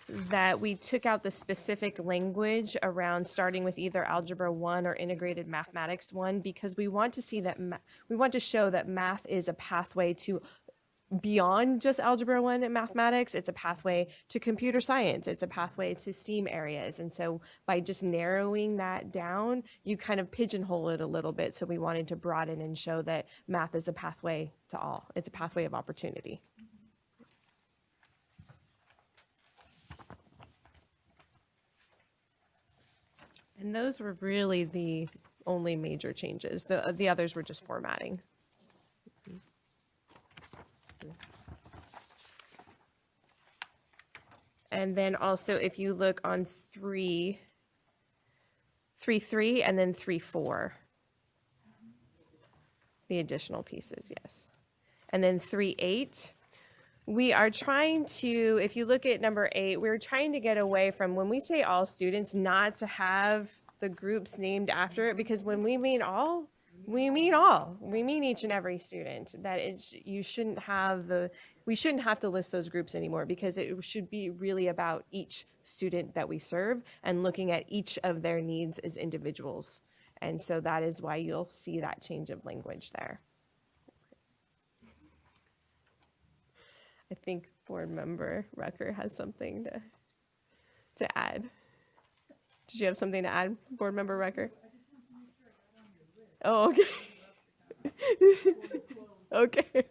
that we took out the specific language around starting with either Algebra 1 or Integrated Mathematics 1, because we want to see that we want to show that math is a pathway to beyond just Algebra 1 and mathematics. It's a pathway to computer science. It's a pathway to STEAM areas. And so by just narrowing that down, you kind of pigeonhole it a little bit. So we wanted to broaden and show that math is a pathway to all. It's a pathway of opportunity. And those were really the only major changes. The others were just formatting. And then also, if you look on 3.3 and then 3.4, the additional pieces, yes. And then 3.8, we are trying to, if you look at number 8, we're trying to get away from, when we say all students, not to have the groups named after it, because when we mean all, we mean all. We mean each and every student. That we shouldn't have to list those groups anymore, because it should be really about each student that we serve and looking at each of their needs as individuals. And so that is why you'll see that change of language there. I think Board Member Rucker has something to add. Did you have something to add, Board Member Rucker? Oh, okay. Okay,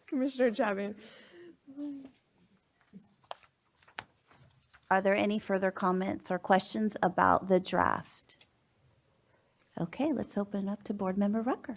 Commissioner Chapman. Are there any further comments or questions about the draft? Okay, let's open it up to Board Member Rucker.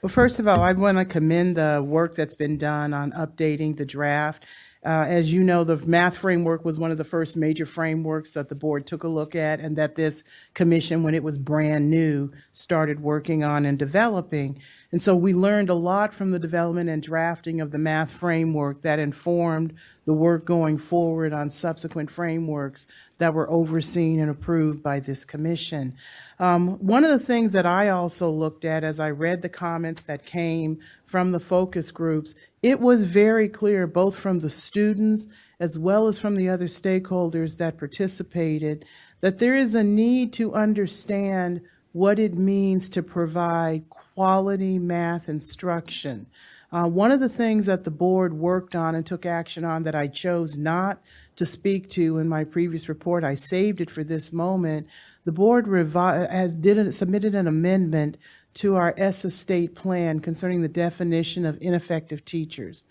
Well, first of all, I want to commend the work that's been done on updating the draft. As you know, the math framework was one of the first major frameworks that the board took a look at, and that this commission, when it was brand new, started working on and developing. And so we learned a lot from the development and drafting of the math framework that informed the work going forward on subsequent frameworks that were overseen and approved by this commission. One of the things that I also looked at as I read the comments that came from the focus groups, it was very clear, both from the students as well as from the other stakeholders that participated, that there is a need to understand what it means to provide quality math instruction. One of the things that the board worked on and took action on that I chose not to speak to in my previous report, I saved it for this moment. The board submitted an amendment to our ESSA state plan concerning the definition of ineffective teachers.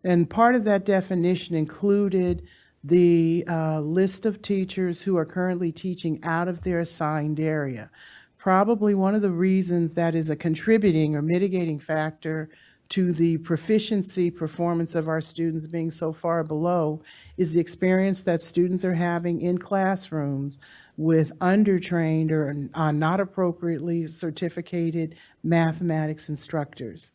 And part of that definition included the list of teachers who are currently teaching out of their assigned area. Probably one of the reasons that is a contributing or mitigating factor to the proficiency performance of our students being so far below is the experience that students are having in classrooms with undertrained or not appropriately certificated mathematics instructors.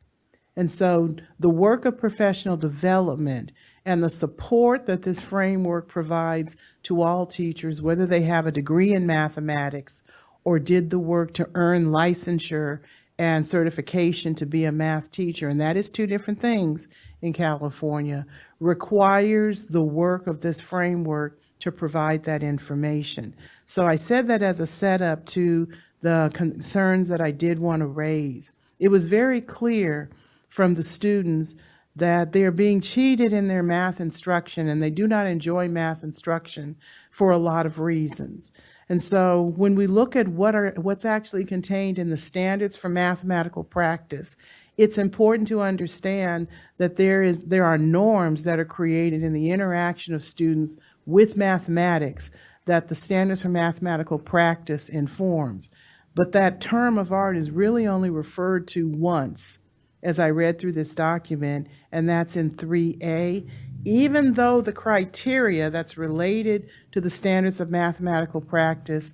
And so the work of professional development and the support that this framework provides to all teachers, whether they have a degree in mathematics or did the work to earn licensure and certification to be a math teacher, and that is two different things in California, requires the work of this framework to provide that information. So I said that as a setup to the concerns that I did want to raise. It was very clear from the students that they're being cheated in their math instruction, and they do not enjoy math instruction for a lot of reasons. And so when we look at what's actually contained in the standards for mathematical practice, it's important to understand that there are norms that are created in the interaction of students with mathematics that the standards for mathematical practice informs. But that term of art is really only referred to once as I read through this document, and that's in 3A. Even though the criteria that's related to the standards of mathematical practice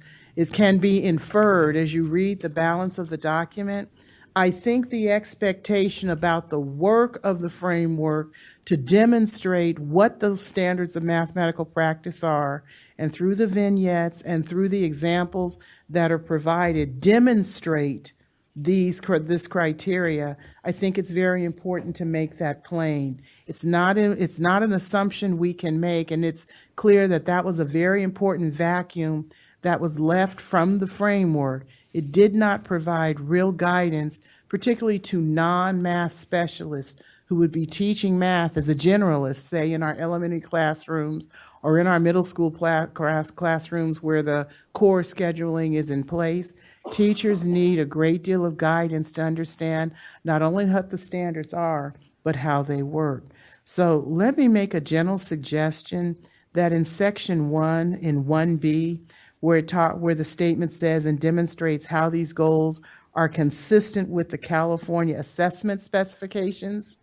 can be inferred as you read the balance of the document, I think the expectation about the work of the framework to demonstrate what those standards of mathematical practice are, and through the vignettes and through the examples that are provided, demonstrate this criteria. I think it's very important to make that plain. It's not an assumption we can make, and it's clear that that was a very important vacuum that was left from the framework. It did not provide real guidance, particularly to non-math specialists who would be teaching math as a generalist, say in our elementary classrooms or in our middle school classrooms where the core scheduling is in place. Teachers need a great deal of guidance to understand not only what the standards are, but how they work. So let me make a general suggestion that in section 1, in 1B, where the statement says and demonstrates how these goals are consistent with the California assessment specifications,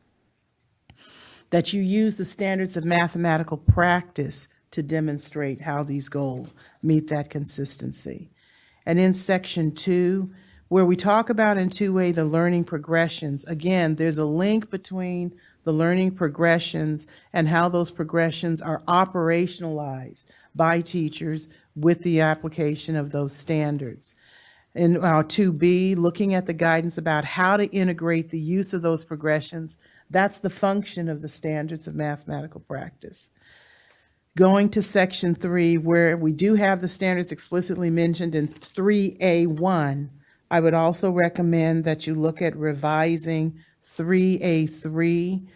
that you use the standards of mathematical practice to demonstrate how these goals meet that consistency. And in section 2, where we talk about in 2A the learning progressions, again, there's a link between the learning progressions and how those progressions are operationalized by teachers with the application of those standards. In 2B, looking at the guidance about how to integrate the use of those progressions, that's the function of the standards of mathematical practice. Going to section 3, where we do have the standards explicitly mentioned in 3A1, I would also recommend that you look at revising 3A3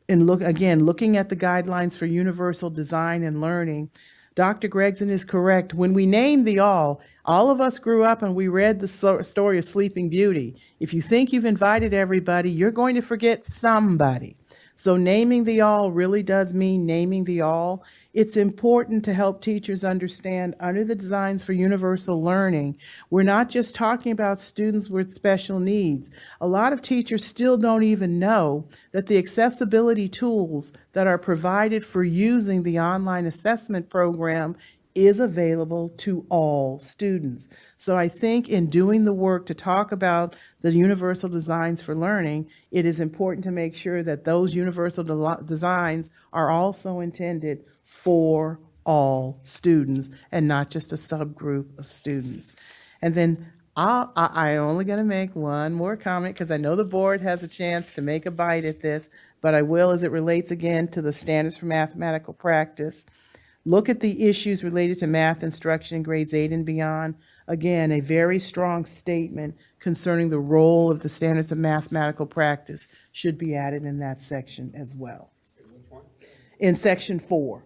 and looking at the guidelines for universal design and learning. Dr. Gregson is correct. When we name the all of us grew up and we read the story of Sleeping Beauty. If you think you've invited everybody, you're going to forget somebody. So naming the all really does mean naming the all. It's important to help teachers understand under the designs for universal learning, we're not just talking about students with special needs. A lot of teachers still don't even know that the accessibility tools that are provided for using the online assessment program is available to all students. So I think in doing the work to talk about the universal designs for learning, it is important to make sure that those universal designs are also intended for all students and not just a subgroup of students. And then I'm only going to make one more comment because I know the board has a chance to make a bite at this, but I will as it relates again to the standards for mathematical practice. Look at the issues related to math instruction in grades 8 and beyond. Again, a very strong statement concerning the role of the standards of mathematical practice should be added in that section as well. In section 4,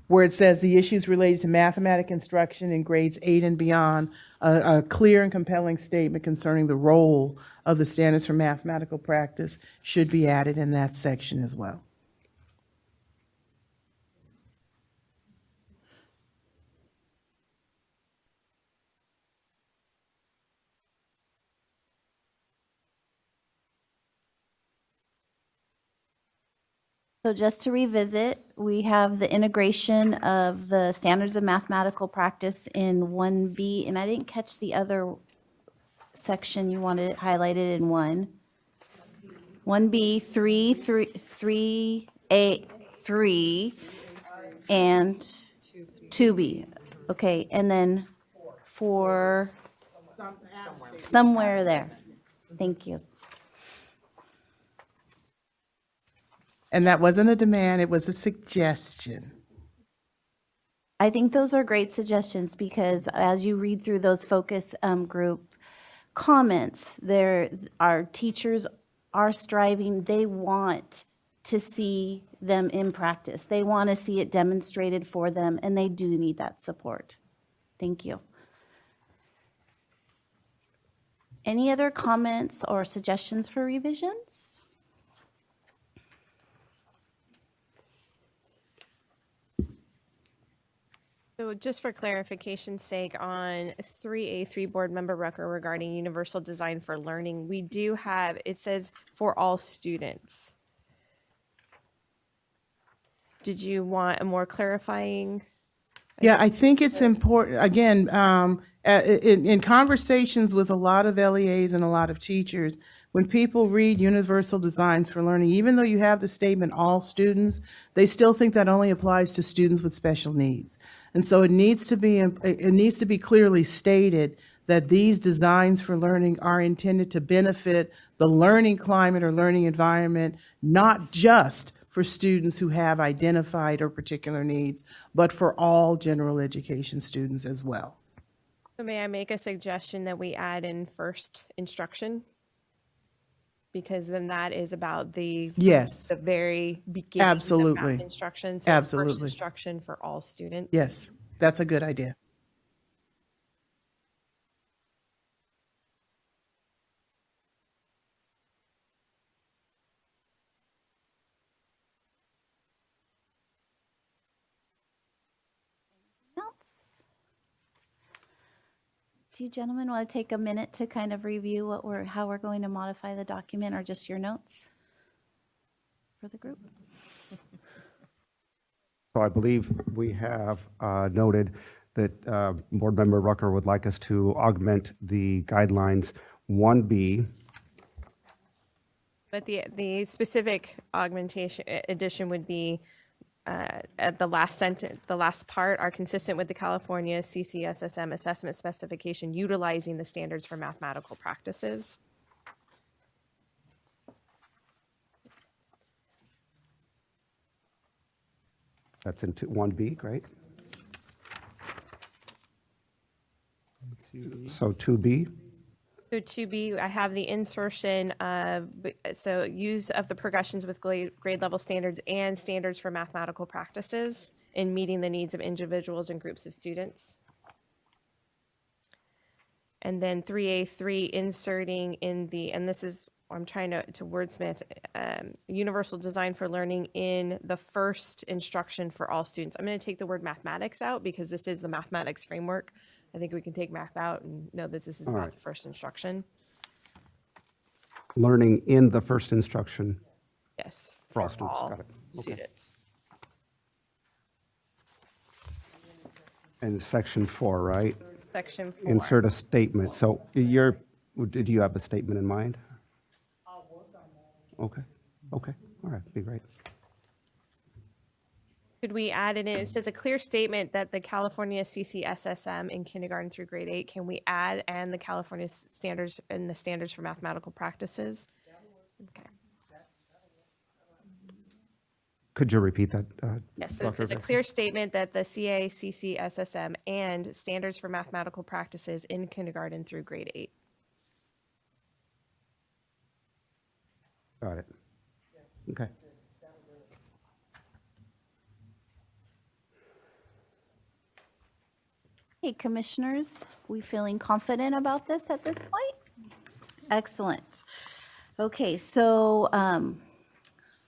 where it says the issues related to mathematical instruction in grades 8 and beyond, a clear and compelling statement concerning the role of the standards for mathematical practice should be added in that section as well. So just to revisit, we have the integration of the standards of mathematical practice in 1B, and I didn't catch the other section you wanted highlighted in 1B, 3A, 3, and 2B. Okay, and then 4, somewhere there. Thank you. And that wasn't a demand, it was a suggestion. I think those are great suggestions because as you read through those focus group comments, our teachers are striving, they want to see them in practice. They want to see it demonstrated for them, and they do need that support. Thank you. Any other comments or suggestions for revisions? So just for clarification's sake, on 3A3 Board Member Rucker regarding universal design for learning, we do have, it says for all students. Did you want a more clarifying? Yeah, I think it's important, again, in conversations with a lot of LEAs and a lot of teachers, when people read universal designs for learning, even though you have the statement all students, they still think that only applies to students with special needs. And so it needs to be clearly stated that these designs for learning are intended to benefit the learning climate or learning environment, not just for students who have identified or particular needs, but for all general education students as well. So may I make a suggestion that we add in first instruction? Because then that is about the very beginning Absolutely. of math instruction. So Absolutely. First instruction for all students. Yes, that's a good idea. Do you gentlemen want to take a minute to kind of review how we're going to modify the document, or just your notes for the group? So I believe we have noted that Board Member Rucker would like us to augment the guidelines 1B. But the specific augmentation addition would be at the last sentence, the last part, are consistent with the California CCSSM assessment specification utilizing the standards for mathematical practices. That's into 1B, great. So 2B. So 2B, I have the insertion of, so use of the progressions with grade level standards and standards for mathematical practices in meeting the needs of individuals and groups of students. And then 3A3 inserting in the, and this is, I'm trying to wordsmith, universal design for learning in the first instruction for all students. I'm going to take the word mathematics out because this is the mathematics framework. I think we can take math out and know that this is not the first instruction. Learning in the first instruction. Yes. For all students. Got it. Students. And section 4, right? Section 4. Insert a statement. So did you have a statement in mind? Okay. Okay. All right. Be great. Could we add in it? It says a clear statement that the California CCSSM in kindergarten through grade 8. Can we add and the California standards and the standards for mathematical practices? Okay. Could you repeat that? Yes. So it says a clear statement that the CCSSM and standards for mathematical practices in kindergarten through grade 8. Got it. Okay. Hey, commissioners, we feeling confident about this at this point? Excellent. Okay, so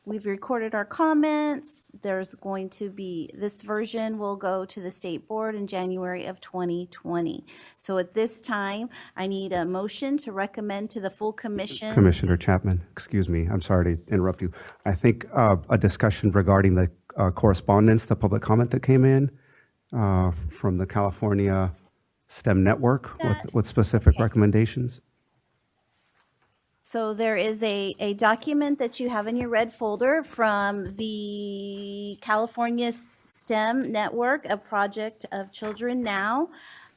we've recorded our comments. there's going to be, this version will go to the state board in January of 2020. So at this time, I need a motion to recommend to the full commission. Commissioner Chapman, excuse me, I'm sorry to interrupt you. I think a discussion regarding the correspondence, the public comment that came in from the California STEM Network with specific recommendations. So there is a document that you have in your red folder from the California STEM Network, a project of Children Now.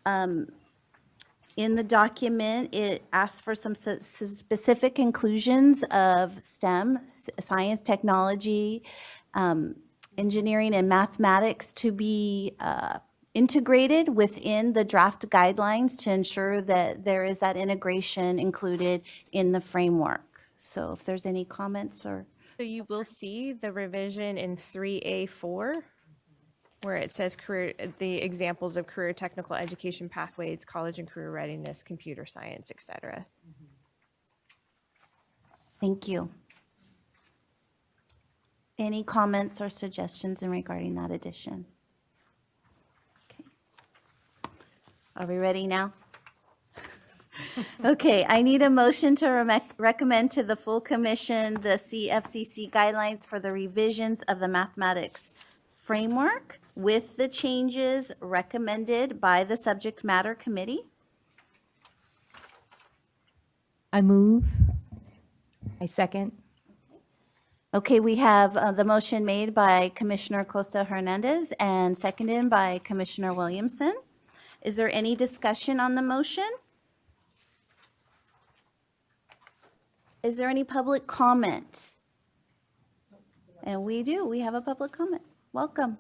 In the document, it asks for some specific conclusions of STEM, science, technology, engineering, and mathematics to be integrated within the draft guidelines to ensure that there is that integration included in the framework. So if there's any comments or. So you will see the revision in 3A4, where it says the examples of career technical education pathways, college and career readiness, computer science, etc. Thank you. Any comments or suggestions in regarding that addition? Are we ready now? Okay, I need a motion to recommend to the full commission the CFCC guidelines for the revisions of the mathematics framework with the changes recommended by the subject matter committee. I move. I second. Okay, we have the motion made by Commissioner Costa Hernandez and seconded by Commissioner Williamson. Is there any discussion on the motion? Is there any public comment? And we do. We have a public comment. Welcome.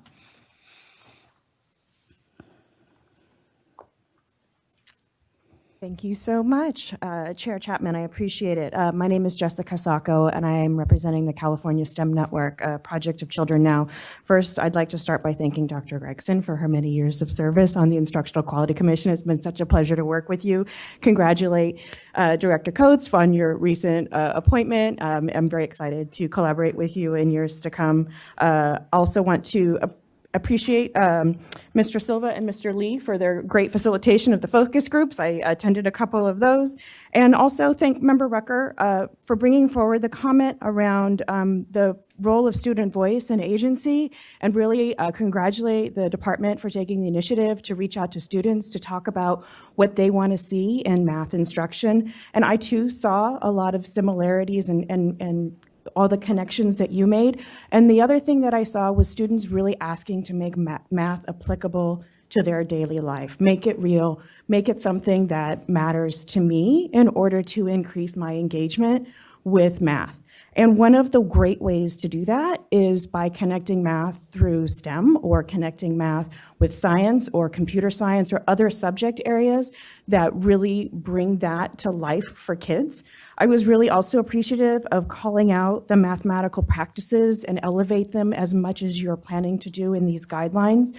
Thank you so much, Chair Chapman. I appreciate it. My name is Jessica Sacco, and I am representing the California STEM Network, a project of Children Now. First, I'd like to start by thanking Dr. Gregson for her many years of service on the Instructional Quality Commission. It's been such a pleasure to work with you. Congratulate Director Coates on your recent appointment. I'm very excited to collaborate with you in years to come. Also want to appreciate Mr. Silva and Mr. Lee for their great facilitation of the focus groups. I attended a couple of those. And also thank Member Rucker for bringing forward the comment around the role of student voice and agency, and really congratulate the department for taking the initiative to reach out to students to talk about what they want to see in math instruction. And I too saw a lot of similarities and all the connections that you made. And the other thing that I saw was students really asking to make math applicable to their daily life, make it real, make it something that matters to me in order to increase my engagement with math. And one of the great ways to do that is by connecting math through STEM, or connecting math with science or computer science or other subject areas that really bring that to life for kids. I was really also appreciative of calling out the mathematical practices and elevate them as much as you're planning to do in these guidelines.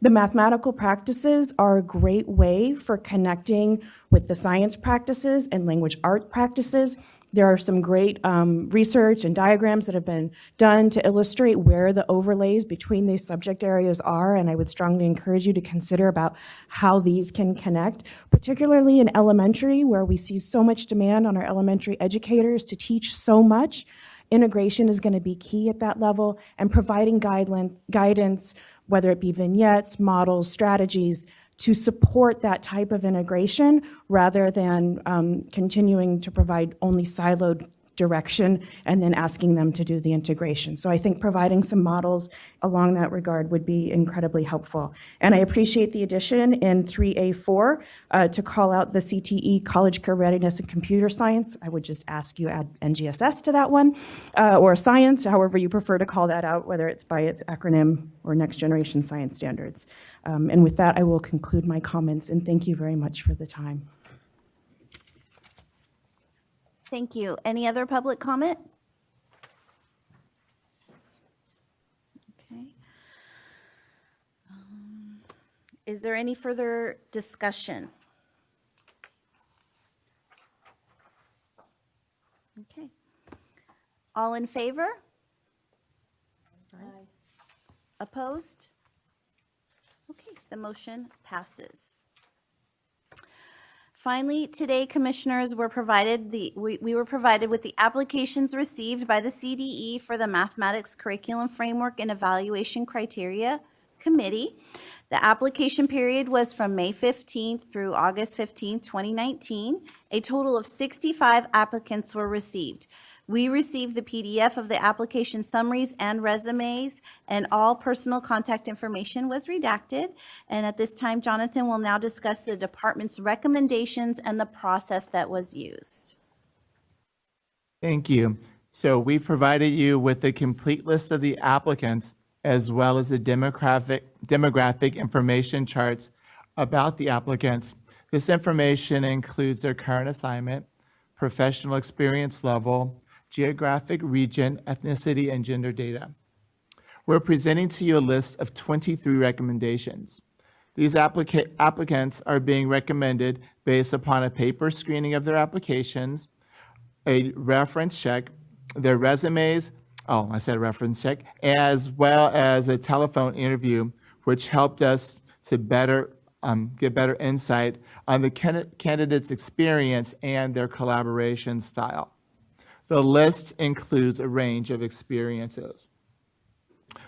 The mathematical practices are a great way for connecting with the science practices and language art practices. There are some great research and diagrams that have been done to illustrate where the overlays between these subject areas are, and I would strongly encourage you to consider about how these can connect, particularly in elementary, where we see so much demand on our elementary educators to teach so much. Integration is going to be key at that level, and providing guidance, whether it be vignettes, models, strategies, to support that type of integration rather than continuing to provide only siloed direction and then asking them to do the integration. So I think providing some models along that regard would be incredibly helpful. And I appreciate the addition in 3A4 to call out the CTE, College Career Readiness and Computer Science. I would just ask you add NGSS to that one, or science, however you prefer to call that out, whether it's by its acronym or Next Generation Science Standards. And with that, I will conclude my comments, and thank you very much for the time. Thank you. Any other public comment? Okay. Is there any further discussion? Okay. All in favor? Aye. Opposed? Okay, the motion passes. Finally, today, commissioners were provided we were provided with the applications received by the CDE for the Mathematics Curriculum Framework and Evaluation Criteria Committee. The application period was from May 15th through August 15th, 2019. A total of 65 applicants were received. We received the PDF of the application summaries and resumes, and all personal contact information was redacted. And at this time, Jonathan will now discuss the department's recommendations and the process that was used. Thank you. So we've provided you with the complete list of the applicants as well as the demographic information charts about the applicants. This information includes their current assignment, professional experience level, geographic region, ethnicity, and gender data. We're presenting to you a list of 23 recommendations. These applicants are being recommended based upon a paper screening of their applications, a reference check, their resumes, as well as a telephone interview, which helped us to get better insight on the candidate's experience and their collaboration style. The list includes a range of experiences.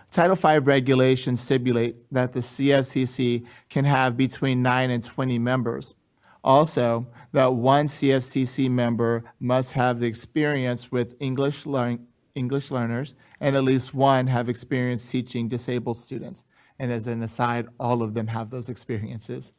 Title V regulations stipulate that the CFCC can have between 9 and 20 members. Also, that one CFCC member must have the experience with English learners, and at least one have experience teaching disabled students. And as an aside, all of them have those experiences.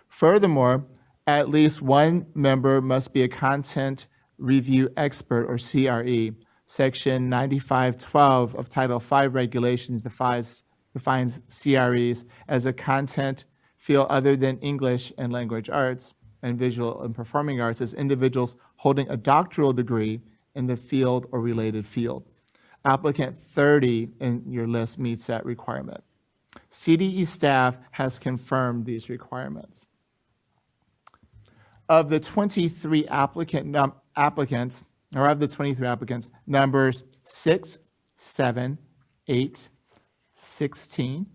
Furthermore, at least one member must be a content review expert, or CRE. Section 9512 of Title V regulations defines CREs as a content field other than English and language arts and visual and performing arts as individuals holding a doctoral degree in the field or related field. Applicant 30 in your list meets that requirement. CDE staff has confirmed these requirements. Of the 23 applicants, numbers 6, 7, 8, 16,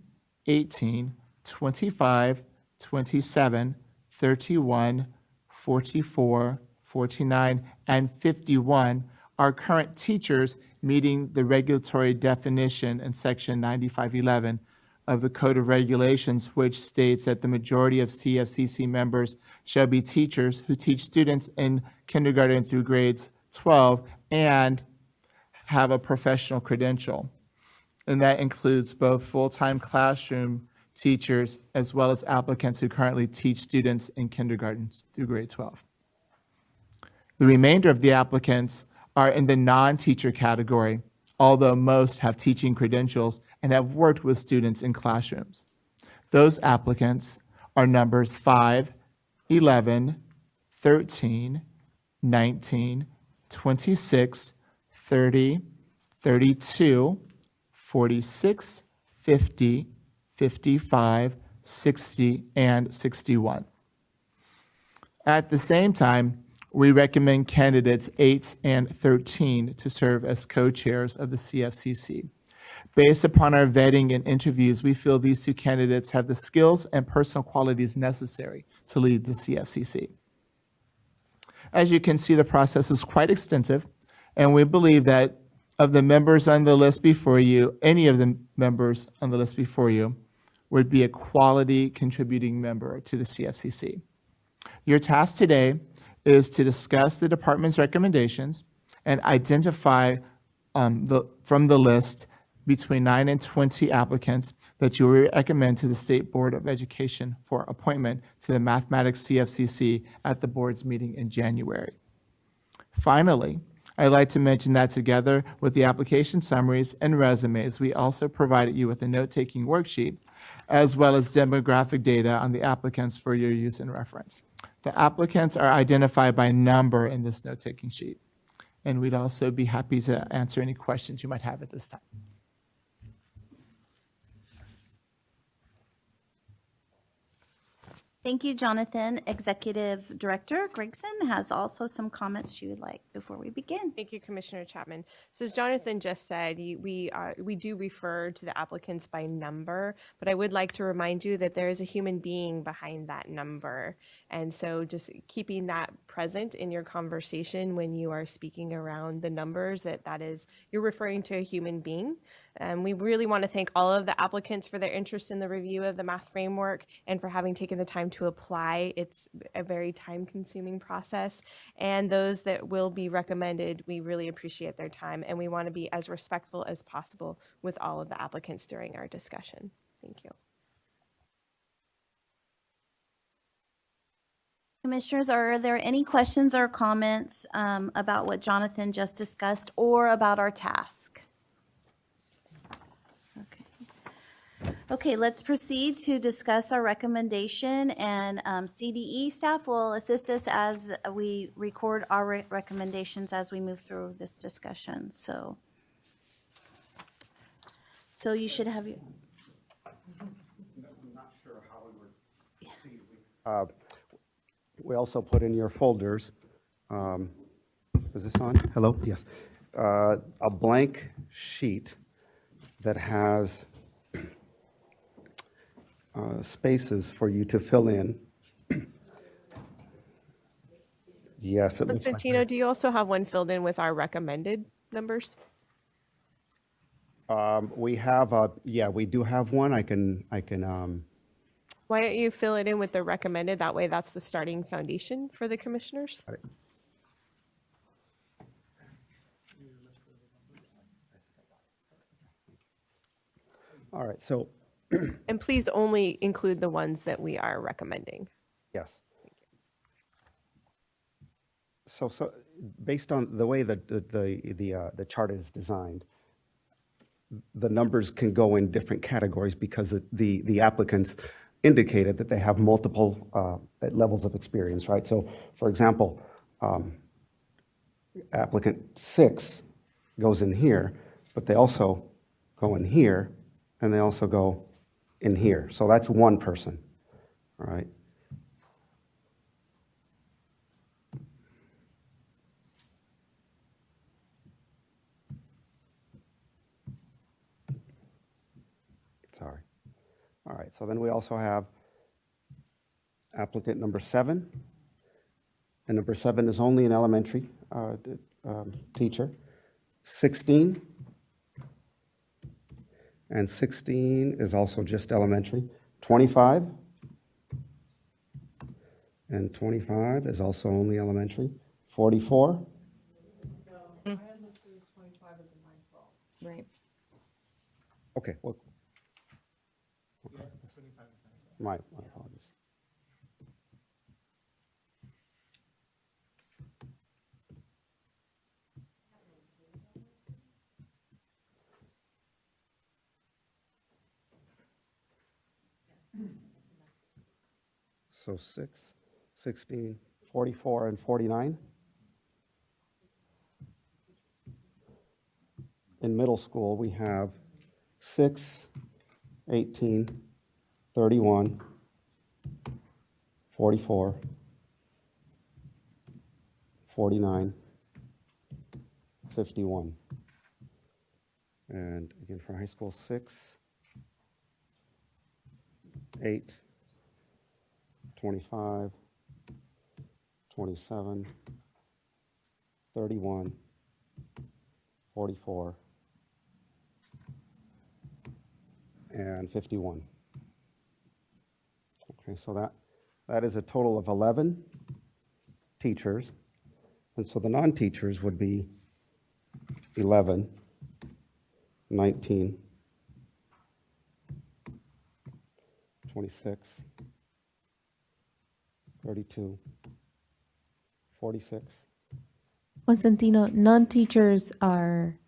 18, 25, 27, 31, 44, 49, and 51 are current teachers meeting the regulatory definition in Section 9511 of the Code of Regulations, which states that the majority of CFCC members shall be teachers who teach students in kindergarten through grades 12 and have a professional credential. And that includes both full-time classroom teachers as well as applicants who currently teach students in kindergarten through grade 12. The remainder of the applicants are in the non-teacher category, although most have teaching credentials and have worked with students in classrooms. Those applicants are numbers 5, 11, 13, 19, 26, 30, 32, 46, 50, 55, 60, and 61. At the same time, we recommend candidates 8 and 13 to serve as co-chairs of the CFCC. Based upon our vetting and interviews, we feel these two candidates have the skills and personal qualities necessary to lead the CFCC. As you can see, the process is quite extensive, and we believe that of the members on the list before you, any of the members on the list before you would be a quality contributing member to the CFCC. Your task today is to discuss the department's recommendations and identify from the list between 9 and 20 applicants that you will recommend to the State Board of Education for appointment to the Mathematics CFCC at the board's meeting in January. Finally, I'd like to mention that together with the application summaries and resumes, we also provided you with a note-taking worksheet as well as demographic data on the applicants for your use and reference. The applicants are identified by number in this note-taking sheet, and we'd also be happy to answer any questions you might have at this time. Thank you, Jonathan. Executive Director Gregson has also some comments she would like before we begin. Thank you, Commissioner Chapman. So as Jonathan just said, we do refer to the applicants by number, but I would like to remind you that there is a human being behind that number. And so just keeping that present in your conversation when you are speaking around the numbers, that is, you're referring to a human being. We really want to thank all of the applicants for their interest in the review of the math framework and for having taken the time to apply. It's a very time-consuming process. And those that will be recommended, we really appreciate their time, and we want to be as respectful as possible with all of the applicants during our discussion. Thank you. Commissioners, are there any questions or comments about what Jonathan just discussed or about our task? Okay, let's proceed to discuss our recommendation, and CDE staff will assist us as we record our recommendations as we move through this discussion. So you should have your. We also put in your folders, is this on? Hello? Yes. A blank sheet that has spaces for you to fill in. Yes, it looks like Constantino, this. do you also have one filled in with our recommended numbers? We have, yeah, we do have one. I can, Why don't you fill it in with the recommended? That way that's the starting foundation for the commissioners. all right, so, And please only include the ones that we are recommending. yes. So based on the way that the chart is designed, the numbers can go in different categories because the applicants indicated that they have multiple levels of experience, right? So, for example, applicant 6 goes in here, but they also go in here, and they also go in here. So that's one person, all right? Sorry. All right, so then we also have applicant number 7. And number 7 is only an elementary teacher. 16. And 16 is also just elementary. 25. And 25 is also only elementary. 44. Right. Okay, well. Okay. My apologies. So 6, 16, 44, and 49. In middle school, we have 6, 18, 31, 44, 49, 51. And again, for high school, 6, 8, 25, 27, 31, 44, and 51. Okay, so that is a total of 11 teachers. And so the non-teachers would be 11, 19, 26, 32, 46. Constantino, non-teachers are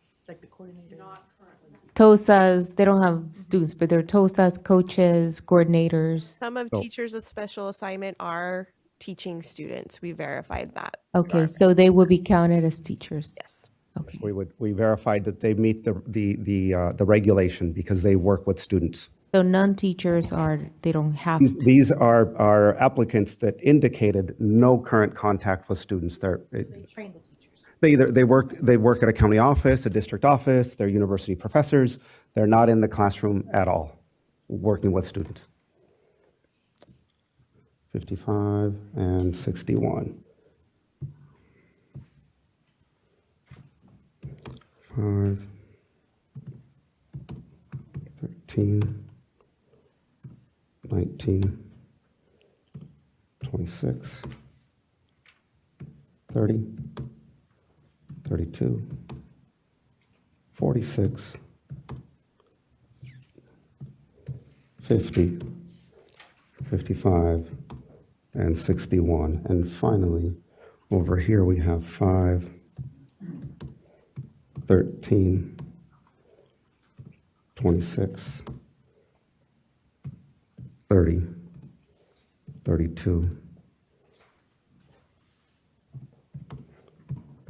TOSAs, they don't have students, but they're TOSAs, coaches, coordinators. Some of teachers of special assignment are teaching students. We verified that. Okay, so they will be counted as teachers. Yes. Okay. We verified that they meet the regulation because they work with students. So non-teachers they don't have These, to. these are applicants that indicated no current contact with students. They train the teachers. They work at a county office, a district office, they're university professors. They're not in the classroom at all, working with students. 55 and 61. 5, 13, 19, 26, 30, 32, 46, 50, 55, and 61. And finally, over here we have 5, 13, 26, 30, 32,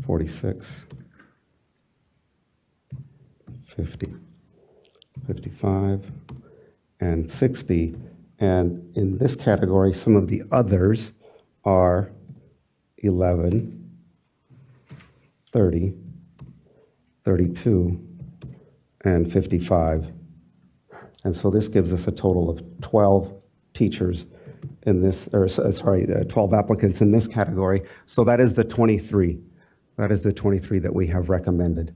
46, 50, 55, and 60. And in this category, some of the others are 11, 30, 32, and 55. And so this gives us a total of 12 teachers in this, 12 applicants in this category. So that is the 23. That is the 23 that we have recommended.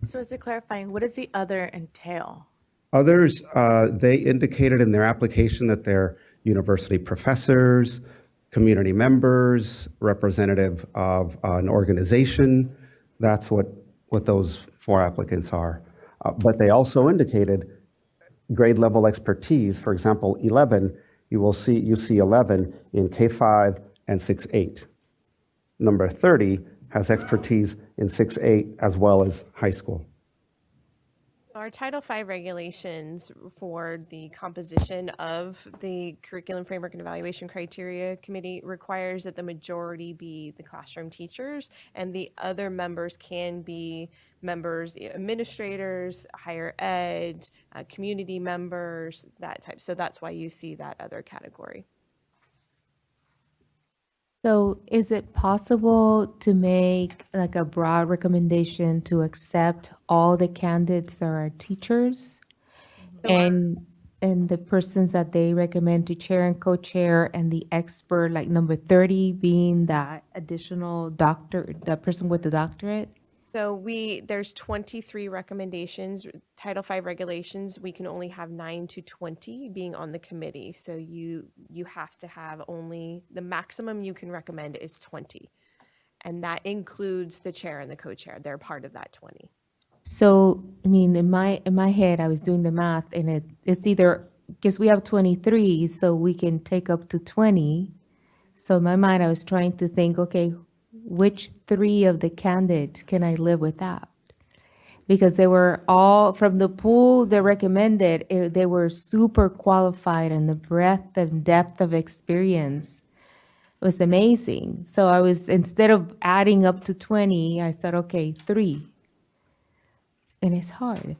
So is it clarifying, what does the other entail? Others, they indicated in their application that they're university professors, community members, representative of an organization. That's what those 4 applicants are. But they also indicated grade level expertise. For example, 11, you see 11 in K-5 and 6-8. Number 30 has expertise in 6-8 as well as high school. Our Title V regulations for the composition of the Curriculum Framework and Evaluation Criteria Committee requires that the majority be the classroom teachers, and the other members can be members, administrators, higher ed, community members, that type. So that's why you see that other category. So is it possible to make like a broad recommendation to accept all the candidates that are teachers? And the persons that they recommend to chair and co-chair, and the expert, like number 30 being that additional doctor, that person with the doctorate? So there's 23 recommendations, Title V regulations. We can only have 9 to 20 being on the committee. So you have to have only, the maximum you can recommend is 20. And that includes the chair and the co-chair. They're part of that 20. So, I mean, in my head, I was doing the math, and it's either, because we have 23, so we can take up to 20. So in my mind, I was trying to think, okay, which 3 of the candidates can I live without? Because they were all, from the pool they recommended, they were super qualified, and the breadth and depth of experience was amazing. So I was, instead of adding up to 20, I said, okay, 3. And it's hard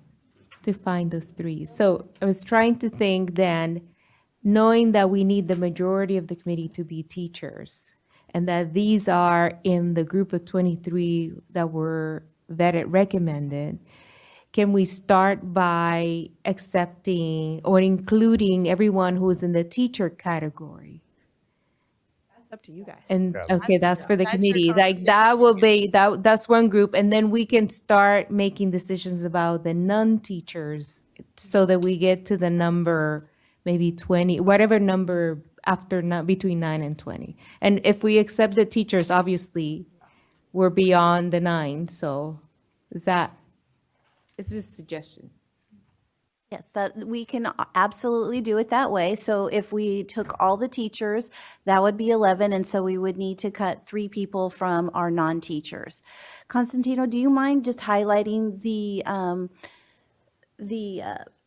to find those 3. So I was trying to think then, knowing that we need the majority of the committee to be teachers, and that these are in the group of 23 that were vetted, recommended, can we start by accepting or including everyone who is in the teacher category? That's up to you guys. And okay, that's for the committee. Like that will be, that's one group. And then we can start making decisions about the non-teachers so that we get to the number, maybe 20, whatever number after, between 9 and 20. And if we accept the teachers, obviously, we're beyond the 9. So it's just a suggestion. Yes, that we can absolutely do it that way. So if we took all the teachers, that would be 11, and so we would need to cut 3 people from our non-teachers. Constantino, do you mind just highlighting the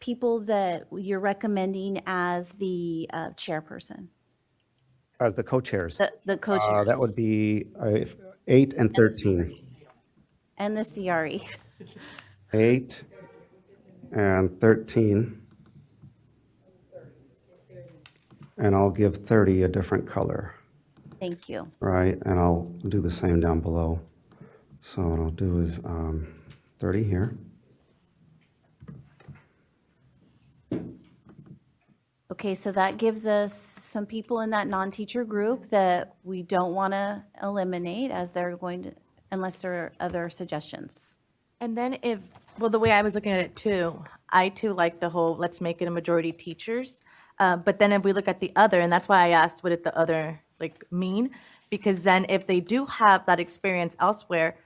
people that you're recommending as the chairperson? As the co-chairs. The co-chairs. That would be 8 and 13. And the CRE. 8 and 13. And I'll give 30 a different color, Thank you. right? And I'll do the same down below. So what I'll do is 30 here. Okay, so that gives us some people in that non-teacher group that we don't want to eliminate as they're going to, unless there are other suggestions. And then if, well, the way I was looking at it too, I too like the whole, let's make it a majority teachers. But then if we look at the other, and that's why I asked what did the other like mean? Because then if they do have that experience elsewhere,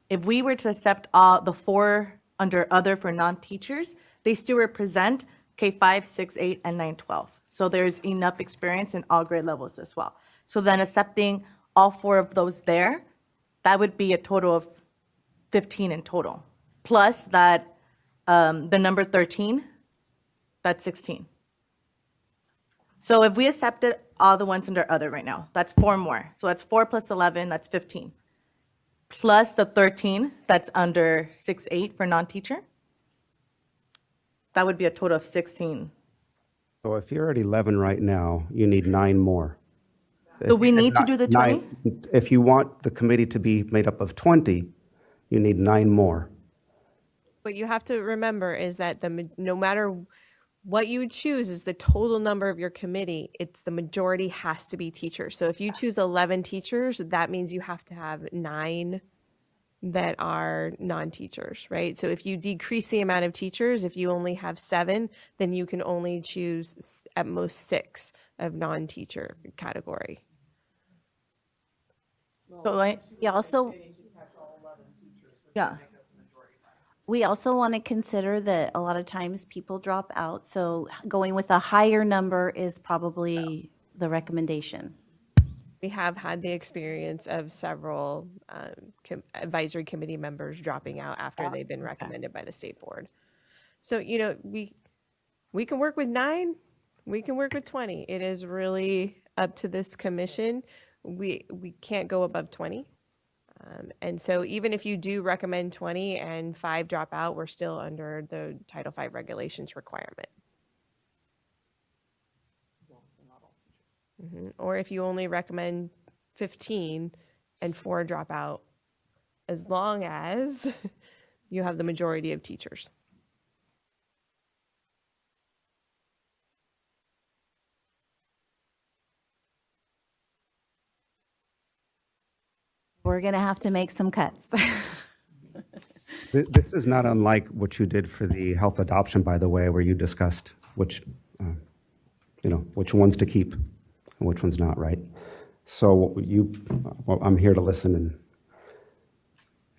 if we were to accept all the 4 under other for non-teachers, they still represent K5, 6, 8, and 9, 12. So there's enough experience in all grade levels as well. So then accepting all 4 of those there, that would be a total of 15 in total. Plus that, the number 13, that's 16. So if we accepted all the ones under other right now, that's 4 more. So that's 4 plus 11, that's 15. Plus the 13, that's under 6, 8 for non-teacher. That would be a total of 16. So if you're at 11 right now, you need 9 more. So we need to do the 20? If you want the committee to be made up of 20, you need 9 more. What you have to remember is that no matter what you choose is the total number of your committee, it's the majority has to be teachers. So if you choose 11 teachers, that means you have to have 9 that are non-teachers, right? So if you decrease the amount of teachers, if you only have 7, then you can only choose at most 6 of non-teacher category. So we also want to consider that a lot of times people drop out, so going with a higher number is probably the recommendation. We have had the experience of several advisory committee members dropping out after they've been recommended by the state board. So, you know, we can work with 9, we can work with 20. It is really up to this commission. We can't go above 20. And so even if you do recommend 20 and 5 drop out, we're still under the Title V regulations requirement. Or if you only recommend 15 and 4 drop out, as long as you have the majority of teachers. We're going to have to make some cuts. This is not unlike what you did for the health adoption, by the way, where you discussed which ones to keep and which ones not, right? So I'm here to listen,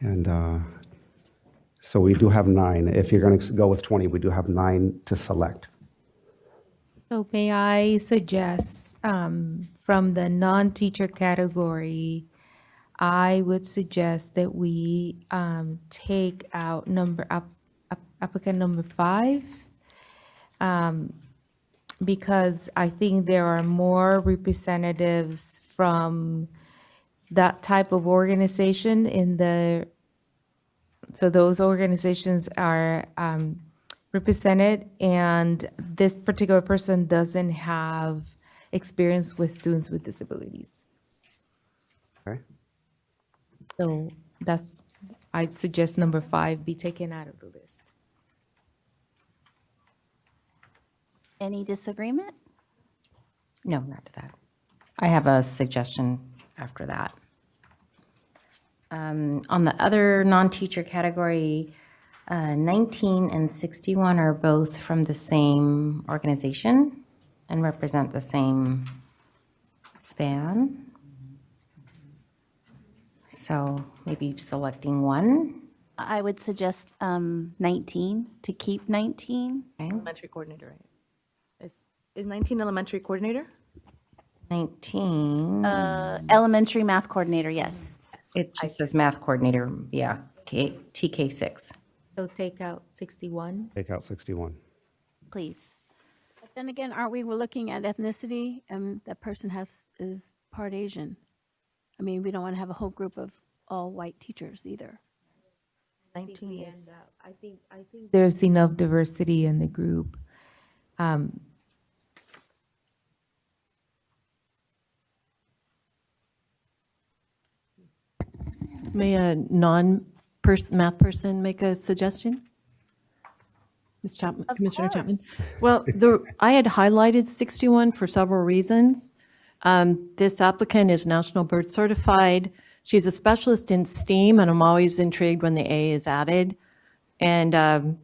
and so we do have 9. If you're going to go with 20, we do have 9 to select. So may I suggest from the non-teacher category, I would suggest that we take out applicant number 5, because I think there are more representatives from that type of organization so those organizations are represented, and this particular person doesn't have experience with students with disabilities. Okay. So I'd suggest number 5 be taken out of the list. Any disagreement? No, not to that. I have a suggestion after that. On the other non-teacher category, 19 and 61 are both from the same organization and represent the same span. So maybe selecting one. I would suggest 19, to keep 19. Elementary coordinator, right? Is 19 elementary coordinator? 19. Elementary math coordinator, yes. It just says math coordinator, yeah, TK6. So take out 61. Take out 61. Please. But then again, aren't we're looking at ethnicity, and that person is part Asian. I mean, we don't want to have a whole group of all white teachers either. 19 is, I think there's enough diversity in the group. May a math person make a suggestion? Ms. Chapman, Commissioner Chapman? Well, I had highlighted 61 for several reasons. This applicant is National Board Certified. She's a specialist in STEAM, and I'm always intrigued when the A is added. And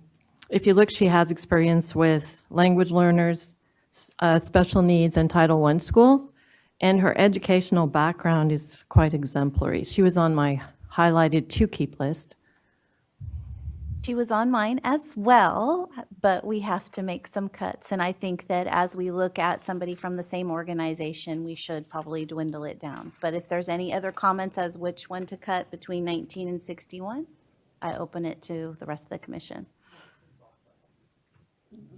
if you look, she has experience with language learners, special needs, and Title I schools. And her educational background is quite exemplary. She was on my highlighted to keep list. She was on mine as well, but we have to make some cuts. And I think that as we look at somebody from the same organization, we should probably dwindle it down. But if there's any other comments as which one to cut between 19 and 61, I open it to the rest of the commission.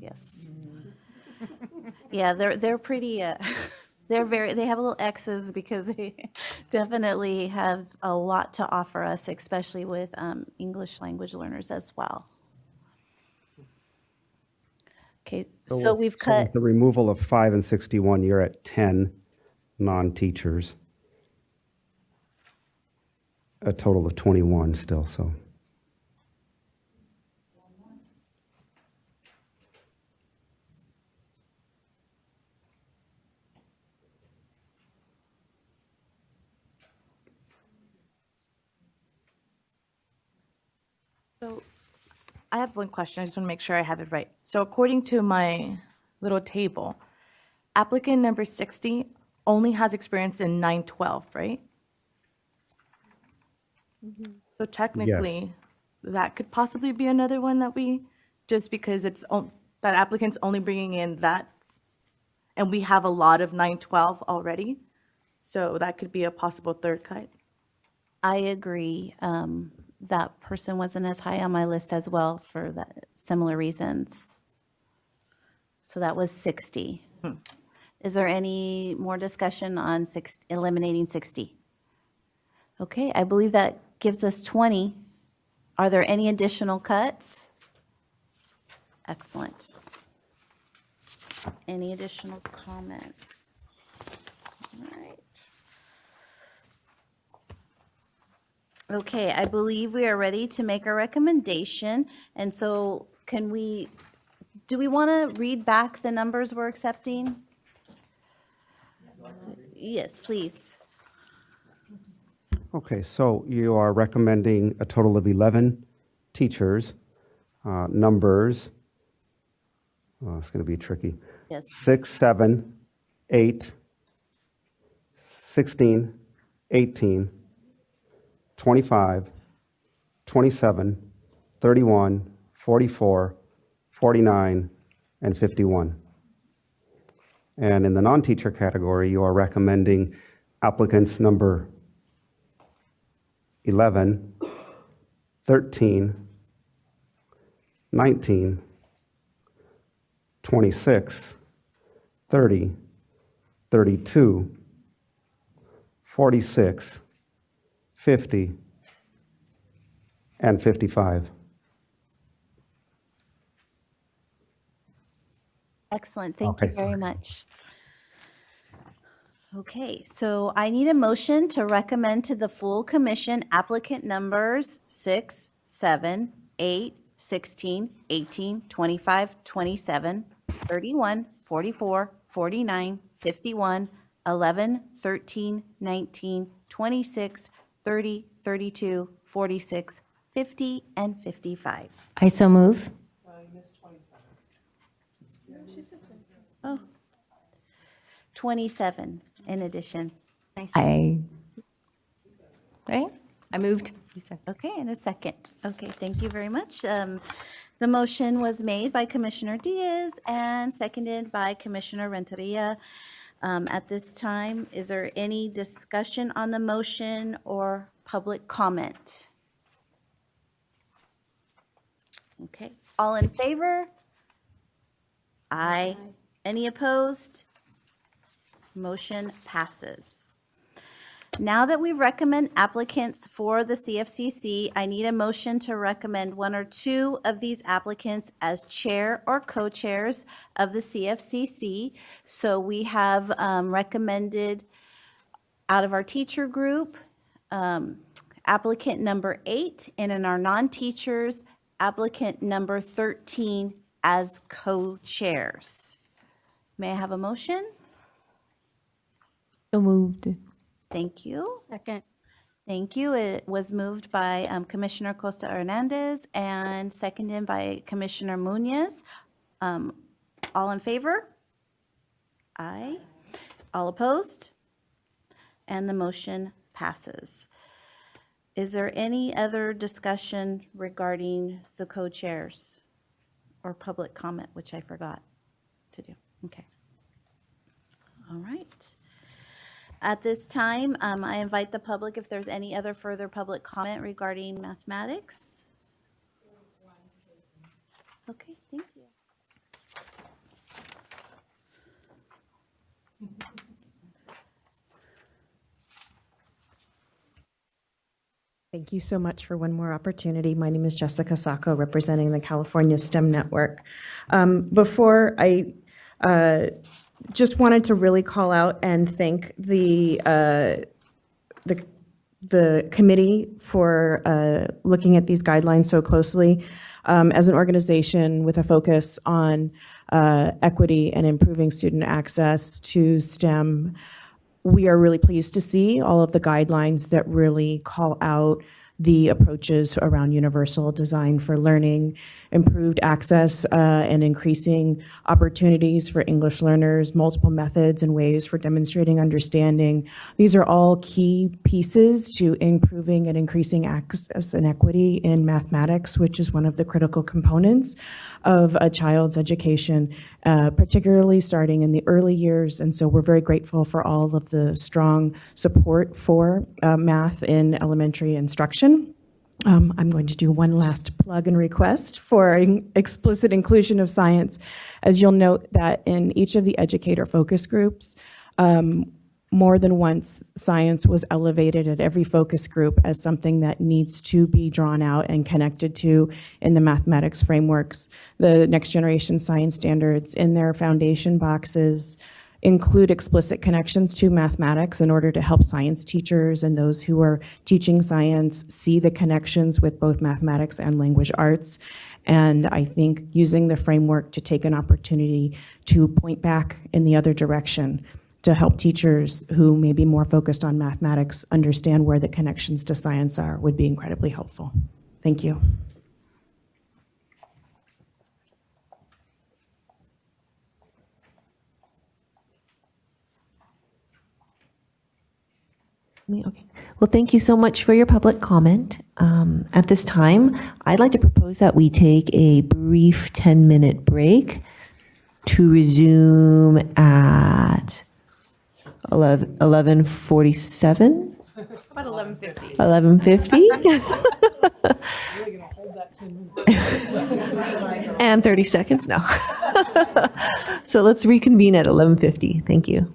Yes. Yeah, they're pretty, they have little X's because they definitely have a lot to offer us, especially with English language learners as well. Okay, so we've cut. With the removal of 5 and 61, you're at 10 non-teachers. A total of 21 still, so. so I have one question. I just want to make sure I have it right. So according to my little table, applicant number 60 only has experience in 912, right? So technically, that could possibly be another one that we, just because it's, that applicant's only bringing in that, and we have a lot of 912 already. So that could be a possible third cut. I agree. That person wasn't as high on my list as well for that similar reasons. So that was 60. Is there any more discussion on eliminating 60? Okay, I believe that gives us 20. Are there any additional cuts? Excellent. Any additional comments? All right. Okay, I believe we are ready to make a recommendation. And so do we want to read back the numbers we're accepting? Yes, please. Okay, so you are recommending a total of 11 teachers. Numbers, it's going to be tricky. Yes. 6, 7, 8, 16, 18, 25, 27, 31, 44, 49, and 51. And in the non-teacher category, you are recommending applicants number 11, 13, 19, 26, 30, 32, 46, 50, and 55. Excellent. Thank you very much. Okay, so I need a motion to recommend to the full commission applicant numbers 6, 7, 8, 16, 18, 25, 27, 31, 44, 49, 51, 11, 13, 19, 26, 30, 32, 46, 50, and 55. I so move. Oh, 27 in addition. I moved. Okay, in a second. Okay, thank you very much. The motion was made by Commissioner Diaz and seconded by Commissioner Renteria. At this time, is there any discussion on the motion or public comment? Okay, all in favor? Aye. Any opposed? Motion passes. Now that we recommend applicants for the CFCC, I need a motion to recommend one or two of these applicants as chair or co-chairs of the CFCC. So we have recommended out of our teacher group, applicant number 8, and in our non-teachers, applicant number 13 as co-chairs. May I have a motion? So moved. Thank you. Second. Thank you. It was moved by Commissioner Costa Hernandez and seconded by Commissioner Munoz. All in favor? Aye. All opposed? And the motion passes. Is there any other discussion regarding the co-chairs or public comment, which I forgot to do? Okay. All right. At this time, I invite the public if there's any other further public comment regarding mathematics. Okay, thank you. Thank you so much for one more opportunity. My name is Jessica Sacco, representing the California STEM Network. Before I just wanted to really call out and thank the committee for looking at these guidelines so closely. As an organization with a focus on equity and improving student access to STEM, we are really pleased to see all of the guidelines that really call out the approaches around universal design for learning, improved access and increasing opportunities for English learners, multiple methods and ways for demonstrating understanding. These are all key pieces to improving and increasing access and equity in mathematics, which is one of the critical components of a child's education, particularly starting in the early years. And so we're very grateful for all of the strong support for math in elementary instruction. I'm going to do one last plug and request for explicit inclusion of science. As you'll note that in each of the educator focus groups, more than once science was elevated at every focus group as something that needs to be drawn out and connected to in the mathematics frameworks. The next generation science standards in their foundation boxes include explicit connections to mathematics in order to help science teachers and those who are teaching science see the connections with both mathematics and language arts. And I think using the framework to take an opportunity to point back in the other direction to help teachers who may be more focused on mathematics understand where the connections to science are would be incredibly helpful. Thank you. Okay. Well, thank you so much for your public comment. At this time, I'd like to propose that we take a brief 10-minute break to resume at 11:47. About 11:50. 11:50. And 30 seconds now. So let's reconvene at 11:50. Thank you.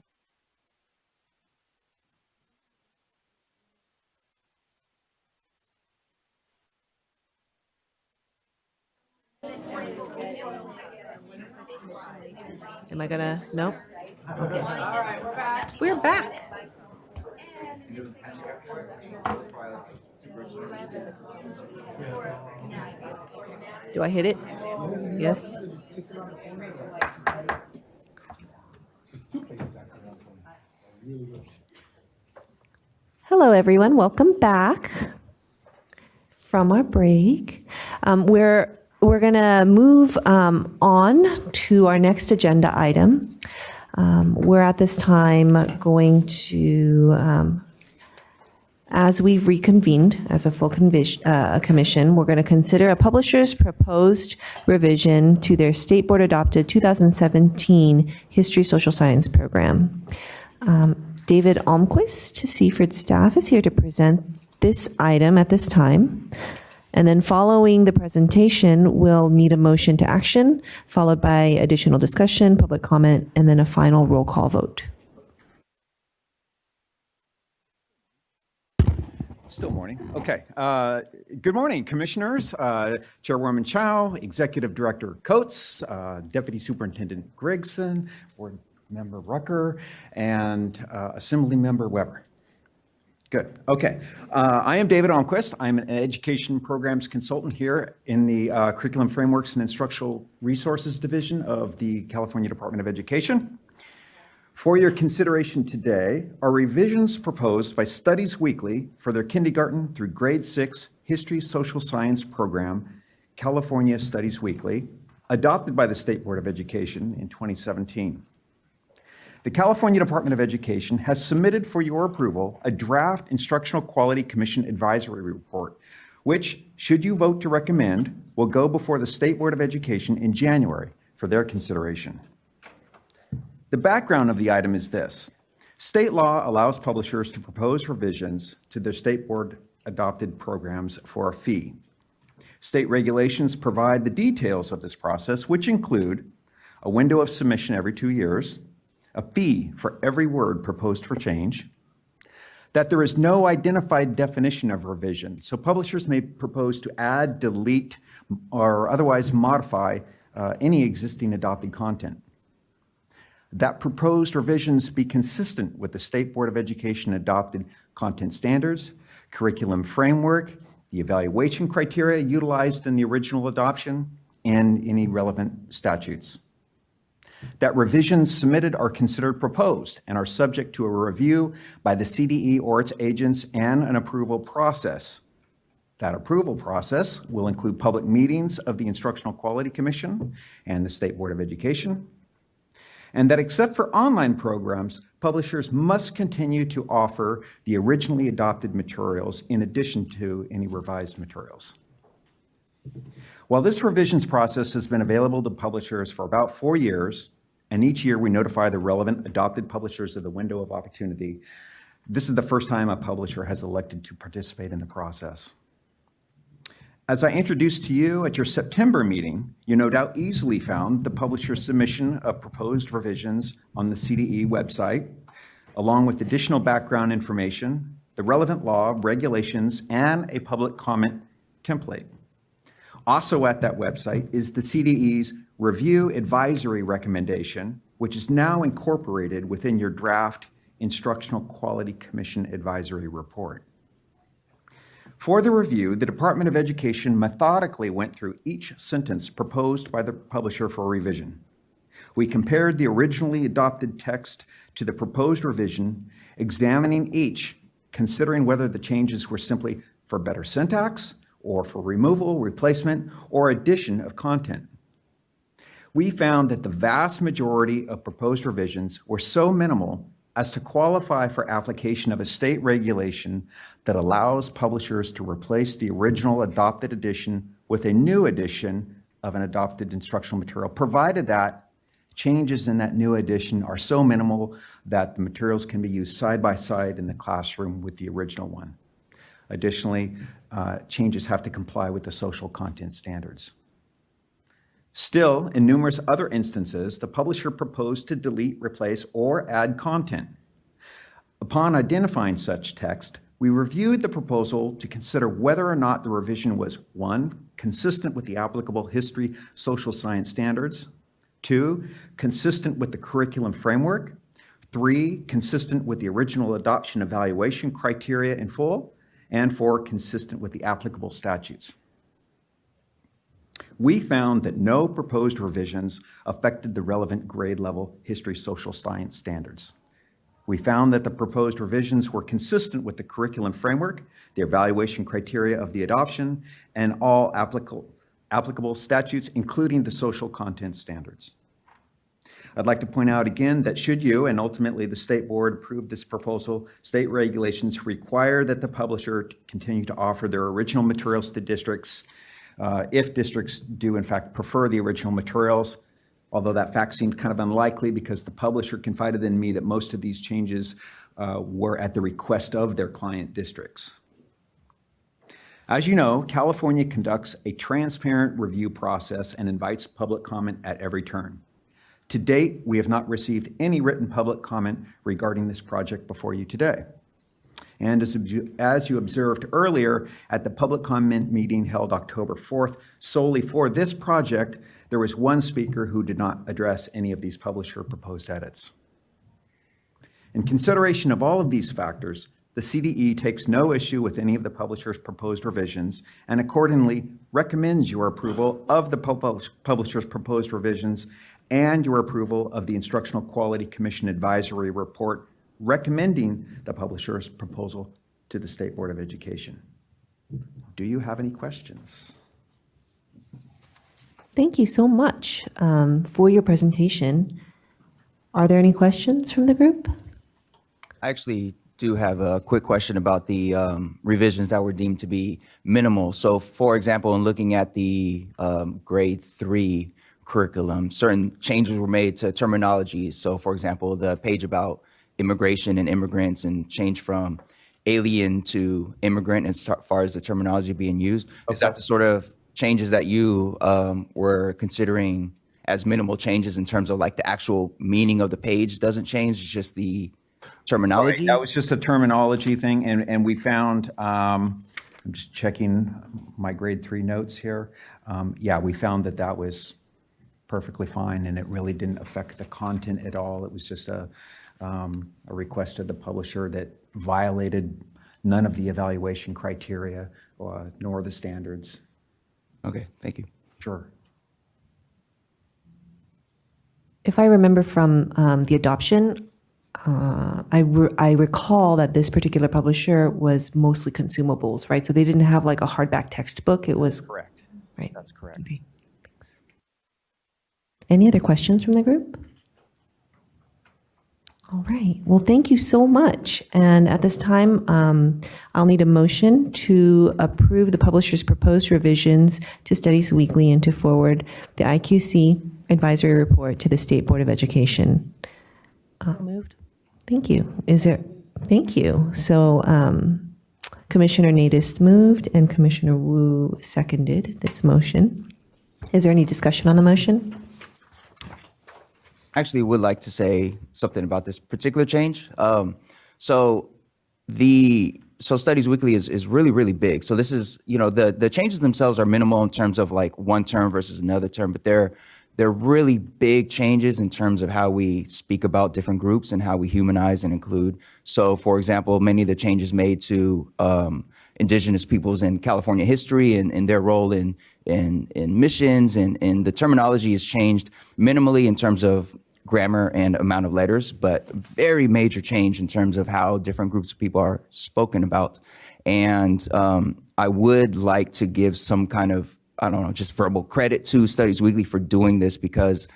Am I gonna? No? Okay. All right, we're back. We're back. Do I hit it? Yes? Hello, everyone. Welcome back from our break. We're going to move on to our next agenda item. We're at this time going to, as we've reconvened as a full commission, we're going to consider a publisher's proposed revision to their state board adopted 2017 History Social Science program. David Almquist, Seaford staff, is here to present this item at this time. And then following the presentation, we'll need a motion to action, followed by additional discussion, public comment, and then a final roll call vote. Still morning. Okay. Good morning, commissioners. Chairwoman Chow, Executive Director Coates, Deputy Superintendent Gregson, Board Member Rucker, and Assembly Member Weber. Good. Okay. I am David Almquist. I'm an education programs consultant here in the Curriculum Frameworks and Instructional Resources Division of the California Department of Education. For your consideration today are revisions proposed by Studies Weekly for their kindergarten through grade 6 History Social Science program, California Studies Weekly, adopted by the State Board of Education in 2017. The California Department of Education has submitted for your approval a draft Instructional Quality Commission advisory report, which, should you vote to recommend, will go before the State Board of Education in January for their consideration. The background of the item is this. State law allows publishers to propose revisions to their state board adopted programs for a fee. State regulations provide the details of this process, which include a window of submission every 2 years, a fee for every word proposed for change, that there is no identified definition of revision, so publishers may propose to add, delete, or otherwise modify any existing adopted content. That proposed revisions be consistent with the State Board of Education adopted content standards, curriculum framework, the evaluation criteria utilized in the original adoption, and any relevant statutes. That revisions submitted are considered proposed and are subject to a review by the CDE or its agents and an approval process. That approval process will include public meetings of the Instructional Quality Commission and the State Board of Education, and that except for online programs, publishers must continue to offer the originally adopted materials in addition to any revised materials. While this revisions process has been available to publishers for about 4 years, and each year we notify the relevant adopted publishers of the window of opportunity, this is the first time a publisher has elected to participate in the process. As I introduced to you at your September meeting, you no doubt easily found the publisher's submission of proposed revisions on the CDE website, along with additional background information, the relevant law, regulations, and a public comment template. Also at that website is the CDE's review advisory recommendation, which is now incorporated within your draft Instructional Quality Commission advisory report. For the review, the Department of Education methodically went through each sentence proposed by the publisher for revision. We compared the originally adopted text to the proposed revision, examining each, considering whether the changes were simply for better syntax, or for removal, replacement, or addition of content. We found that the vast majority of proposed revisions were so minimal as to qualify for application of a state regulation that allows publishers to replace the original adopted edition with a new edition of an adopted instructional material, provided that changes in that new edition are so minimal that the materials can be used side by side in the classroom with the original one. Additionally, changes have to comply with the social content standards. Still, in numerous other instances, the publisher proposed to delete, replace, or add content. Upon identifying such text, we reviewed the proposal to consider whether or not the revision was 1, consistent with the applicable history social science standards, 2, consistent with the curriculum framework, 3, consistent with the original adoption evaluation criteria in full, and 4, consistent with the applicable statutes. We found that no proposed revisions affected the relevant grade level history social science standards. We found that the proposed revisions were consistent with the curriculum framework, the evaluation criteria of the adoption, and all applicable statutes, including the social content standards. I'd like to point out again that should you, and ultimately the State Board, approve this proposal, state regulations require that the publisher continue to offer their original materials to districts if districts do in fact prefer the original materials, although that fact seems kind of unlikely because the publisher confided in me that most of these changes were at the request of their client districts. As you know, California conducts a transparent review process and invites public comment at every turn. To date, we have not received any written public comment regarding this project before you today. And as you observed earlier at the public comment meeting held October 4th, solely for this project, there was one speaker who did not address any of these publisher proposed edits. In consideration of all of these factors, the CDE takes no issue with any of the publisher's proposed revisions and accordingly recommends your approval of the publisher's proposed revisions and your approval of the Instructional Quality Commission advisory report recommending the publisher's proposal to the State Board of Education. Do you have any questions? Thank you so much for your presentation. Are there any questions from the group? I actually do have a quick question about the revisions that were deemed to be minimal. So for example, in looking at the grade 3 curriculum, certain changes were made to terminology. So for example, the page about immigration and immigrants and change from alien to immigrant as far as the terminology being used. Okay. Is that the sort of changes that you were considering as minimal changes in terms of like the actual meaning of the page doesn't change, it's just the terminology? Right. That was just a terminology thing, and we found, I'm just checking my grade 3 notes here. Yeah, we found that that was perfectly fine, and it really didn't affect the content at all. It was just a request of the publisher that violated none of the evaluation criteria nor the standards. Okay, thank you. Sure. If I remember from the adoption, I recall that this particular publisher was mostly consumables, right? So they didn't have like a hardback textbook. It was correct. Right. That's correct. Okay. Thanks. Any other questions from the group? All right. Well, thank you so much. And at this time, I'll need a motion to approve the publisher's proposed revisions to Studies Weekly and to forward the IQC advisory report to the State Board of Education. Moved. Thank you. Thank you. So Commissioner Nadis moved and Commissioner Wu seconded this motion. Is there any discussion on the motion? Actually would like to say something about this particular change. So Studies Weekly is really, really big. So this is, the changes themselves are minimal in terms of like one term versus another term, but they're really big changes in terms of how we speak about different groups and how we humanize and include. So for example, many of the changes made to indigenous peoples in California history and their role in missions and the terminology has changed minimally in terms of grammar and amount of letters, but very major change in terms of how different groups of people are spoken about. And I would like to give some kind of, I don't know, just verbal credit to Studies Weekly for doing this because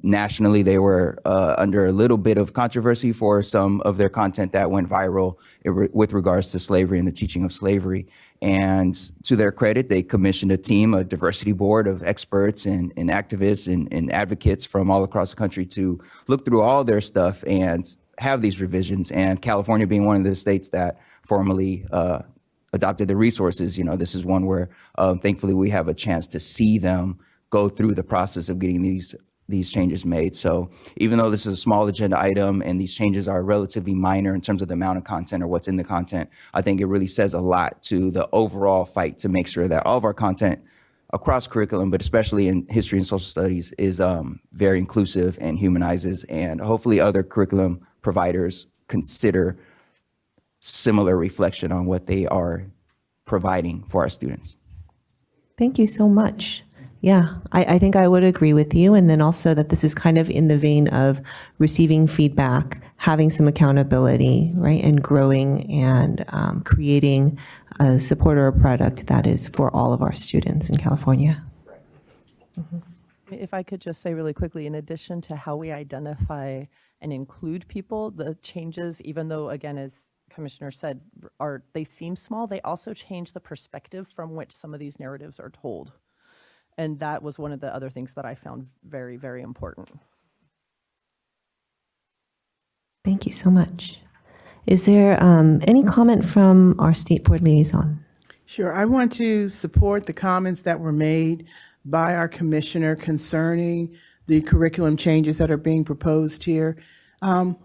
nationally they were under a little bit of controversy for some of their content that went viral with regards to slavery and the teaching of slavery. And to their credit, they commissioned a team, a diversity board of experts and activists and advocates from all across the country to look through all their stuff and have these revisions. And California being one of the states that formally adopted the resources, this is one where thankfully we have a chance to see them go through the process of getting these changes made. So even though this is a small agenda item and these changes are relatively minor in terms of the amount of content or what's in the content, I think it really says a lot to the overall fight to make sure that all of our content across curriculum, but especially in history and social studies, is very inclusive and humanizes, and hopefully other curriculum providers consider similar reflection on what they are providing for our students. Thank you so much. Yeah, I think I would agree with you. And then also that this is kind of in the vein of receiving feedback, having some accountability, right, and growing and creating a support or a product that is for all of our students in California. If I could just say really quickly, in addition to how we identify and include people, the changes, even though, again, as Commissioner said, they seem small, they also change the perspective from which some of these narratives are told. And that was one of the other things that I found very, very important. Thank you so much. Is there any comment from our State Board liaison? Sure. I want to support the comments that were made by our commissioner concerning the curriculum changes that are being proposed here.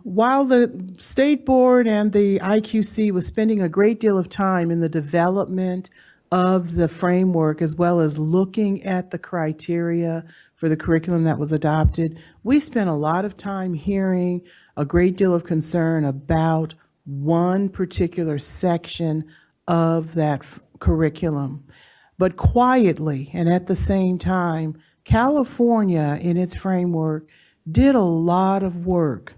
While the State Board and the IQC was spending a great deal of time in the development of the framework, as well as looking at the criteria for the curriculum that was adopted, we spent a lot of time hearing a great deal of concern about one particular section of that curriculum. But quietly and at the same time, California in its framework did a lot of work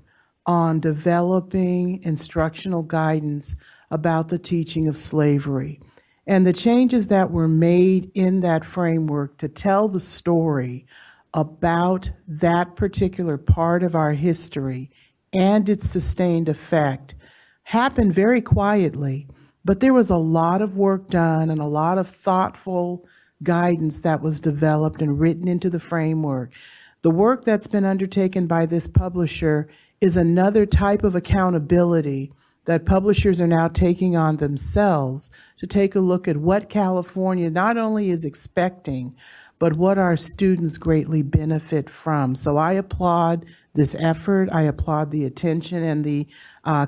on developing instructional guidance about the teaching of slavery. And the changes that were made in that framework to tell the story about that particular part of our history and its sustained effect happened very quietly, but there was a lot of work done and a lot of thoughtful guidance that was developed and written into the framework. The work that's been undertaken by this publisher is another type of accountability that publishers are now taking on themselves to take a look at what California not only is expecting, but what our students greatly benefit from. So I applaud this effort. I applaud the attention and the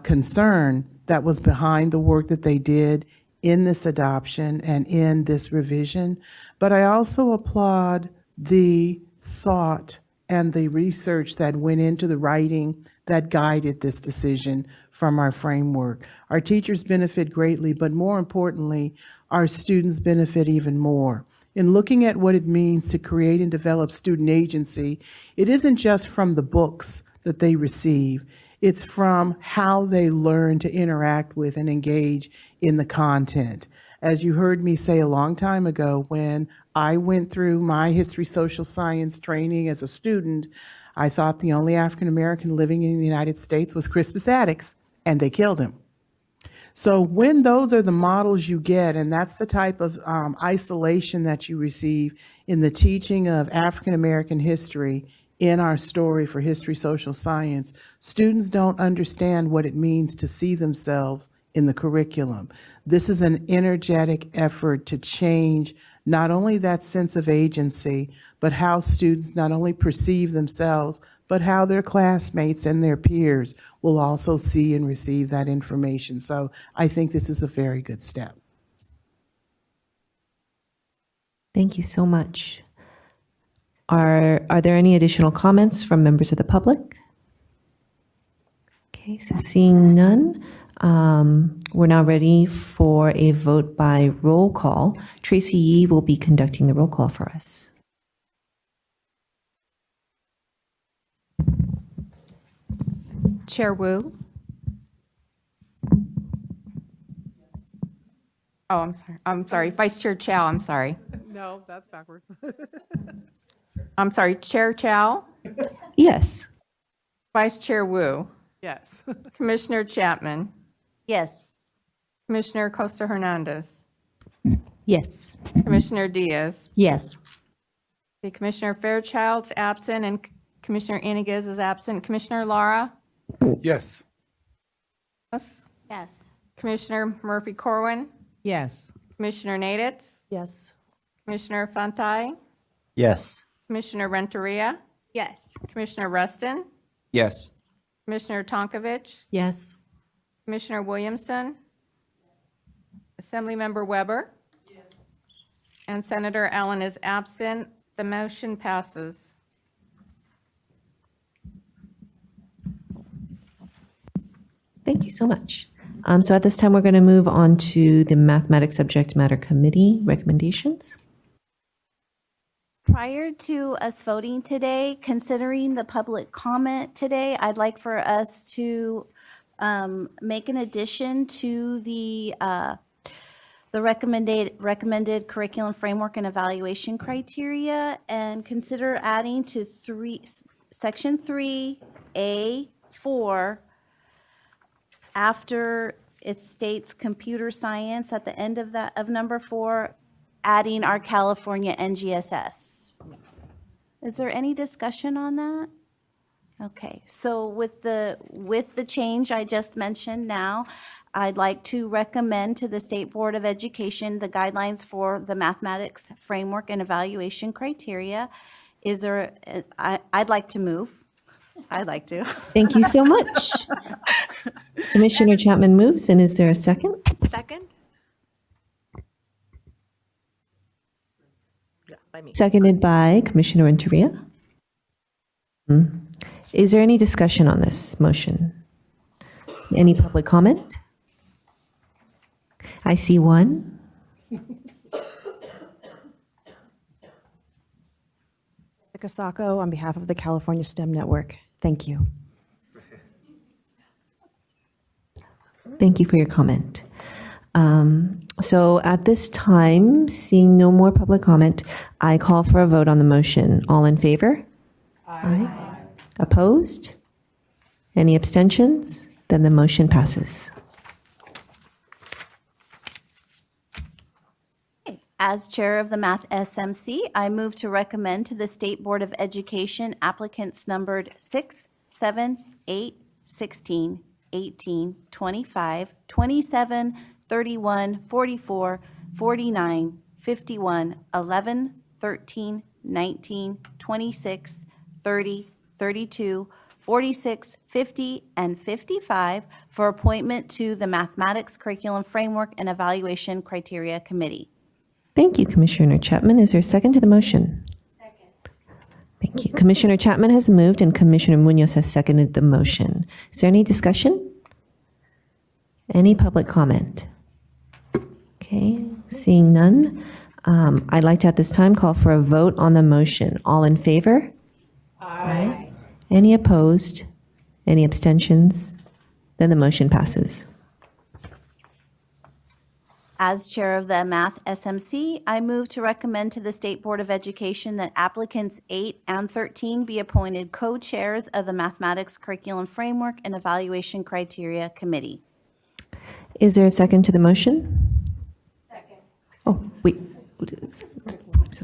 concern that was behind the work that they did in this adoption and in this revision. But I also applaud the thought and the research that went into the writing that guided this decision from our framework. Our teachers benefit greatly, but more importantly, our students benefit even more. In looking at what it means to create and develop student agency, it isn't just from the books that they receive, it's from how they learn to interact with and engage in the content. As you heard me say a long time ago, when I went through my history social science training as a student, I thought the only African American living in the United States was Crispus Attucks, and they killed him. So when those are the models you get, and that's the type of isolation that you receive in the teaching of African American history in our story for history social science, students don't understand what it means to see themselves in the curriculum. This is an energetic effort to change not only that sense of agency, but how students not only perceive themselves, but how their classmates and their peers will also see and receive that information. So I think this is a very good step. Thank you so much. Are there any additional comments from members of the public? Okay, so seeing none, we're now ready for a vote by roll call. Tracy Yee will be conducting the roll call for us. Chair Wu? Oh, I'm sorry. Vice Chair Chow, I'm sorry. No, that's backwards. I'm sorry, Chair Chow? Yes. Vice Chair Wu? Yes. Commissioner Chapman? Yes. Commissioner Costa Hernandez? Yes. Commissioner Diaz? Yes. The Commissioner Fairchild's absent and Commissioner Iniguez is absent. Commissioner Lara? Yes. Yes. Commissioner Murphy Corwin? Yes. Commissioner Naditz? Yes. Commissioner Fantai? Yes. Commissioner Renteria? Yes. Commissioner Rustin? Yes. Commissioner Tonkovich? Yes. Commissioner Williamson? Assemblymember Weber? Yes. And Senator Allen is absent. The motion passes. Thank you so much. So at this time, we're going to move on to the Mathematics Subject Matter Committee recommendations. Prior to us voting today, considering the public comment today, I'd like for us to make an addition to the recommended curriculum framework and evaluation criteria, and consider adding to section 3A4, after it states computer science at the end of that, of number 4, adding our California NGSS. Is there any discussion on that? Okay, so with the change I just mentioned now, I'd like to recommend to the State Board of Education the guidelines for the mathematics framework and evaluation criteria. I'd like to move I'd like to. Thank you so much. Commissioner Chapman moves, and is there a second? Second? Yeah, by me. Seconded by Commissioner Renteria. Is there any discussion on this motion? Any public comment? I see one. Casacco on behalf of the California STEM Network. Thank you. Thank you for your comment. So at this time, seeing no more public comment, I call for a vote on the motion. All in favor? Aye. Opposed? Any abstentions? Then the motion passes. As chair of the Math SMC, I move to recommend to the State Board of Education applicants numbered 6, 7, 8, 16, 18, 25, 27, 31, 44, 49, 51, 11, 13, 19, 26, 30, 32, 46, 50, and 55 for appointment to the Mathematics Curriculum Framework and Evaluation Criteria Committee. Thank you, Commissioner Chapman. Is there a second to the motion? Second. Thank you. Commissioner Chapman has moved and Commissioner Munoz has seconded the motion. Is there any discussion? Any public comment? Okay, seeing none. I'd like to at this time call for a vote on the motion. All in favor? Aye. Any opposed? Any abstentions? Then the motion passes. As chair of the Math SMC, I move to recommend to the State Board of Education that applicants 8 and 13 be appointed co-chairs of the Mathematics Curriculum Framework and Evaluation Criteria Committee. Is there a second to the motion? Second. Oh, wait.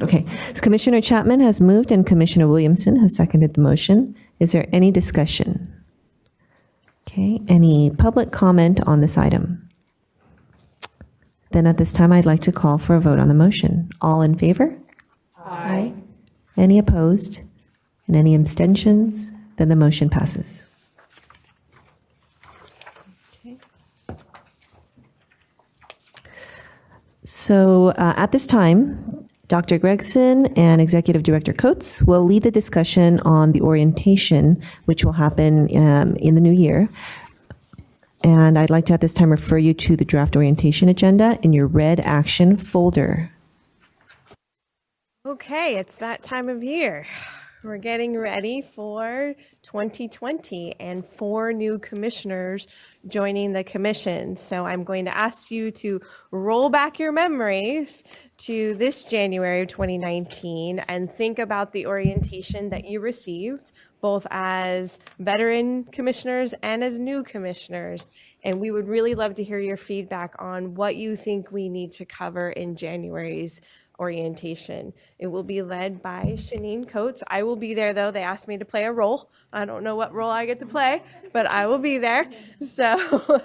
Okay. So Commissioner Chapman has moved and Commissioner Williamson has seconded the motion. Is there any discussion? Okay. Any public comment on this item? Then at this time, I'd like to call for a vote on the motion. All in favor? Aye. Any opposed? And any abstentions? Then the motion passes. Okay. So at this time, Dr. Gregson and Executive Director Coates will lead the discussion on the orientation, which will happen in the new year. And I'd like to at this time refer you to the draft orientation agenda in your red action folder. Okay, it's that time of year. We're getting ready for 2020 and 4 new commissioners joining the commission. So I'm going to ask you to roll back your memories to this January of 2019 and think about the orientation that you received, both as veteran commissioners and as new commissioners. And we would really love to hear your feedback on what you think we need to cover in January's orientation. It will be led by Shanine Coates. I will be there though. They asked me to play a role. I don't know what role I get to play, but I will be there. So,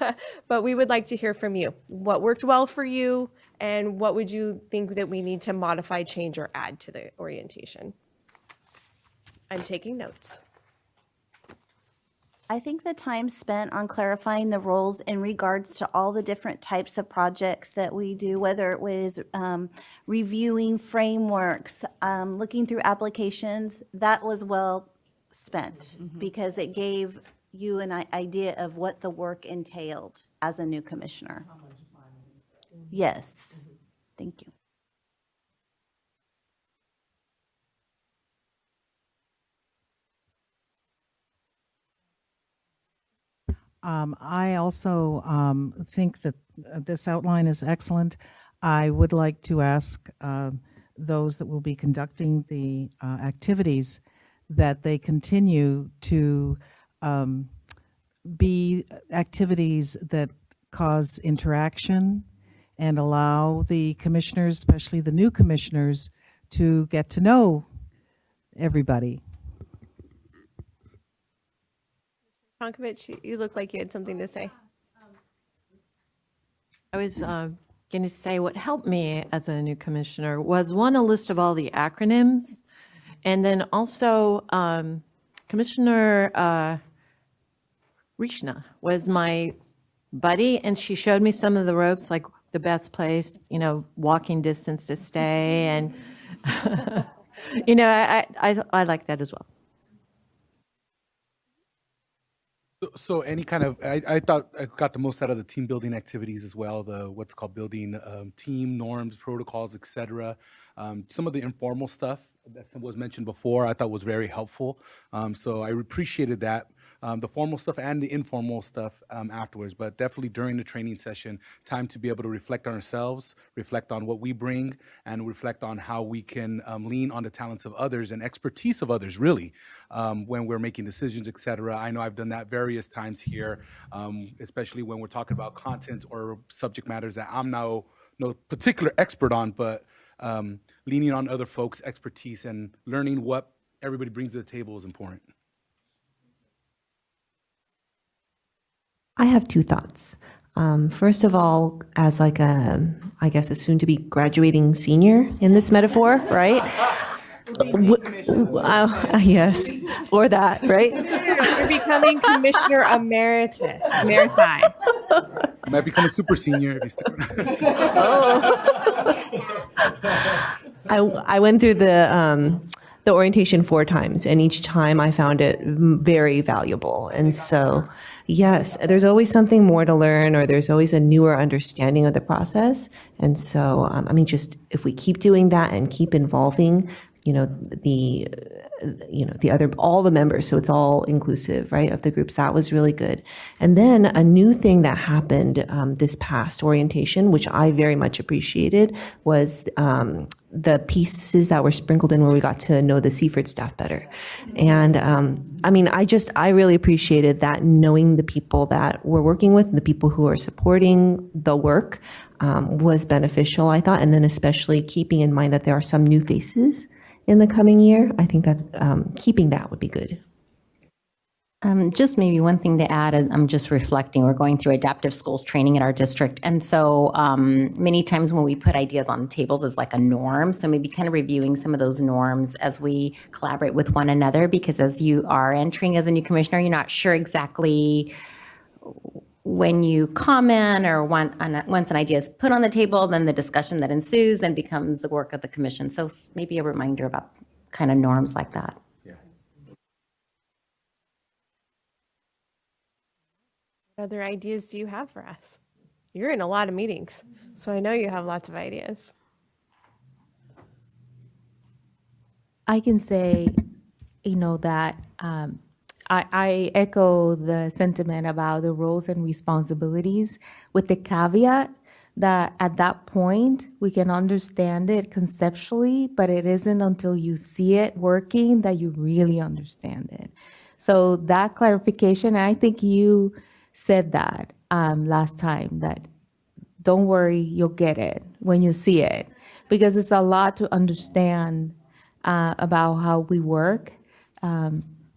but we would like to hear from you. What worked well for you and what would you think that we need to modify, change, or add to the orientation? I'm taking notes. I think the time spent on clarifying the roles in regards to all the different types of projects that we do, whether it was reviewing frameworks, looking through applications, that was well spent because it gave you an idea of what the work entailed as a new commissioner. Yes, thank you. I also think that this outline is excellent. I would like to ask those that will be conducting the activities that they continue to be activities that cause interaction and allow the commissioners, especially the new commissioners, to get to know everybody. Tonkovich, you look like you had something to say. I was going to say what helped me as a new commissioner was, one, a list of all the acronyms, and then also Commissioner Rishna was my buddy, and she showed me some of the ropes, like the best place, walking distance to stay, and I like that as well. So any kind of, I thought I got the most out of the team building activities as well, the what's called building team norms, protocols, etc. Some of the informal stuff that was mentioned before, I thought was very helpful. So I appreciated that. The formal stuff and the informal stuff afterwards, but definitely during the training session, time to be able to reflect on ourselves, reflect on what we bring, and reflect on how we can lean on the talents of others and expertise of others, really, when we're making decisions, et cetera. I know I've done that various times here, especially when we're talking about content or subject matters that I'm no particular expert on, but leaning on other folks' expertise and learning what everybody brings to the table is important. I have two thoughts. First of all, as like a soon-to-be graduating senior in this metaphor, right? Yes, or that, right? You're becoming Commissioner Emeritus, Emeriti. I might become a super senior if you stick around. I went through the orientation 4 times, and each time I found it very valuable. And so, yes, there's always something more to learn, or there's always a newer understanding of the process. And so, just if we keep doing that and keep involving, all the members, so it's all inclusive, right, of the groups, that was really good. And then a new thing that happened this past orientation, which I very much appreciated, was the pieces that were sprinkled in where we got to know the Seaford staff better. And I really appreciated that, knowing the people that we're working with, the people who are supporting the work was beneficial, I thought. And then especially keeping in mind that there are some new faces in the coming year, I think that keeping that would be good. Just maybe one thing to add, I'm just reflecting, we're going through adaptive schools training at our district. And so many times when we put ideas on tables as like a norm, so maybe kind of reviewing some of those norms as we collaborate with one another, because as you are entering as a new commissioner, you're not sure exactly when you comment or once an idea is put on the table, then the discussion that ensues then becomes the work of the commission. So maybe a reminder about kind of norms like that. What other ideas do you have for us? You're in a lot of meetings, so I know you have lots of ideas. I can say, that I echo the sentiment about the roles and responsibilities, with the caveat that at that point we can understand it conceptually, but it isn't until you see it working that you really understand it. So that clarification, I think you said that last time, that don't worry, you'll get it when you see it, because it's a lot to understand about how we work.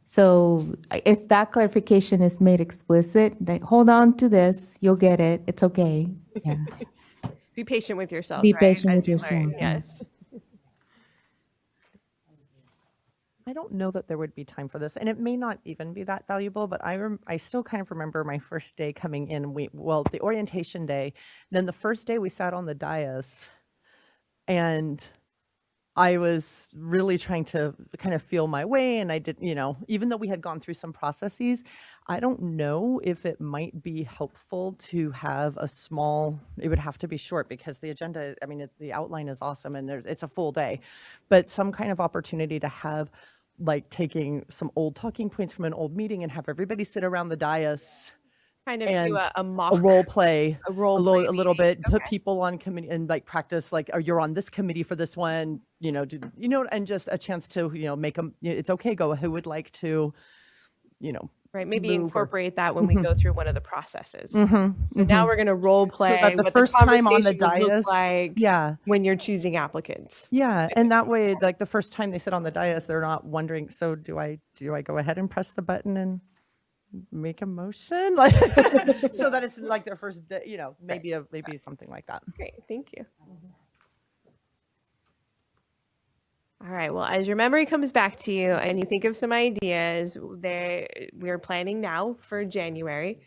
So if that clarification is made explicit, like, hold on to this, you'll get it, it's okay. Yeah. Be patient with yourself. Be right? patient As with you yourself. learn. Yes. I don't know that there would be time for this, and it may not even be that valuable, but I still kind of remember my first day coming in. The orientation day, then the first day we sat on the dais, and I was really trying to kind of feel my way, and I did, even though we had gone through some processes, I don't know if it might be helpful to have it would have to be short, because the agenda, the outline is awesome, and it's a full day, but some kind of opportunity to have, like, taking some old talking points from an old meeting and have everybody sit around the dais Kind of and do a mock, a role play, a role a little bit, put Okay. people on committee and like practice, like, oh, you're on this committee for this one, and just a chance to, make them, it's okay, go, who would like to, right? Maybe move or- incorporate that when we go through one of the processes. Mhm, So now mhm. we're going to role play that the what first time on the conversation would look dais, like yeah. when you're choosing applicants. Yeah, and that way, like, the first time they sit on the dais, they're not wondering, so do I go ahead and press the button and make a motion, like, so that it's like their first day, maybe something like that. Great, thank you. All right. right, well, as your memory comes back to you and you think of some ideas, we're planning now for January.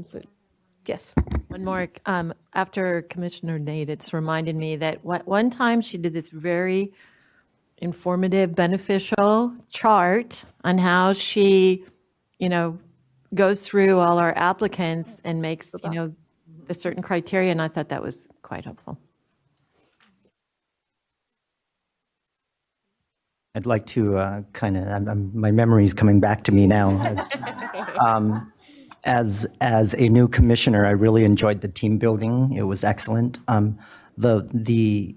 So, yes. One more, after Commissioner Nate, it's reminded me that one time she did this very informative, beneficial chart on how she, goes through all our applicants and makes, the certain criteria, and I thought that was quite helpful. I'd like to my memory's coming back to me now. As a new commissioner, I really enjoyed the team building. It was excellent. The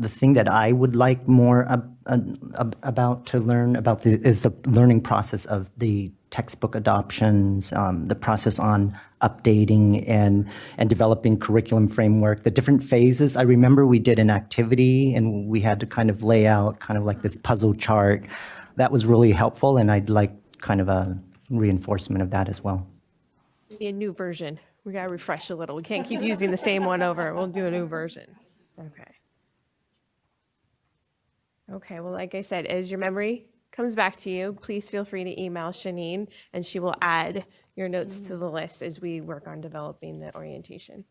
thing that I would like more about to learn about is the learning process of the textbook adoptions, the process on updating and developing curriculum framework, the different phases. I remember we did an activity and we had to kind of lay out kind of like this puzzle chart. That was really helpful, and I'd like kind of a reinforcement of that as well. Maybe a new version. We got to refresh a little. We can't keep using the same one over. We'll do a new version. Okay. Okay, well, like I said, as your memory comes back to you, please feel free to email Shanine, and she will add your notes to the list as we work on developing the orientation.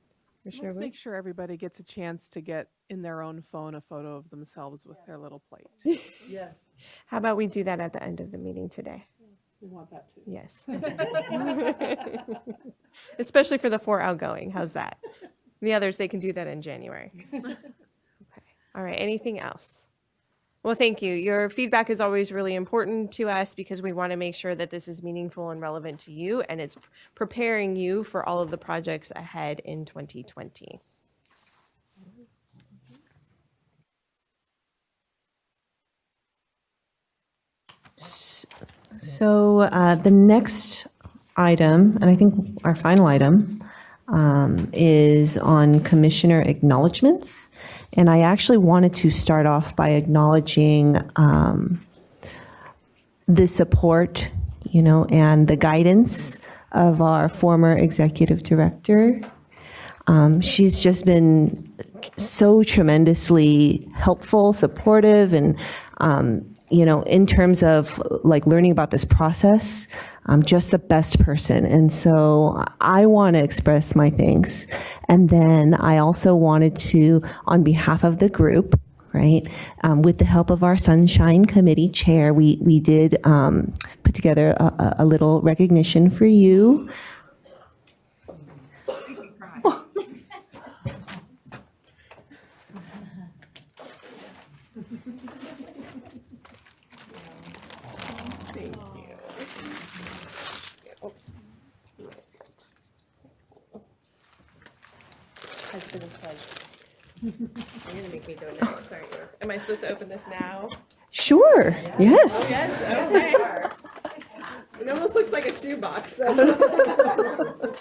Commissioner Let's Wood? make sure everybody gets a chance to get in their own phone a photo of themselves with their little plate. Yes. How about we do that at the end of the meeting today? We want that too. Yes. Especially for the 4 outgoing. How's that? The others, they can do that in January. Okay. All right. Anything else? Well, thank you. Your feedback is always really important to us because we want to make sure that this is meaningful and relevant to you, and it's preparing you for all of the projects ahead in 2020. So the next item, and I think our final item, is on commissioner acknowledgements. And I actually wanted to start off by acknowledging the support, and the guidance of our former executive director. She's just been so tremendously helpful, supportive, and in terms of like learning about this process, just the best person. And so I want to express my thanks. And then I also wanted to, on behalf of the group, right, with the help of our Sunshine Committee chair, we did put together a little recognition for you. Has been a pleasure. You're going to make me go next, aren't you? Am I supposed to open this now? Sure, yes. Oh, yes, okay. It almost looks like a shoebox. So.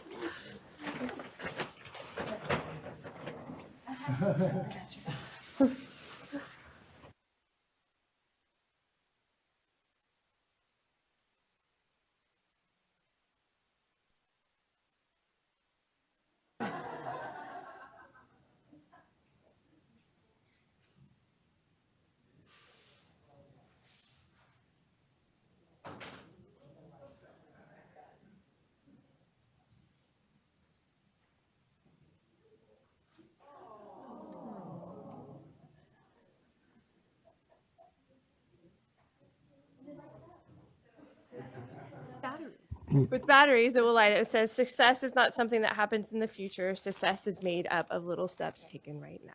With batteries, it will light. It says, success is not something that happens in the future. Success is made up of little steps taken right now.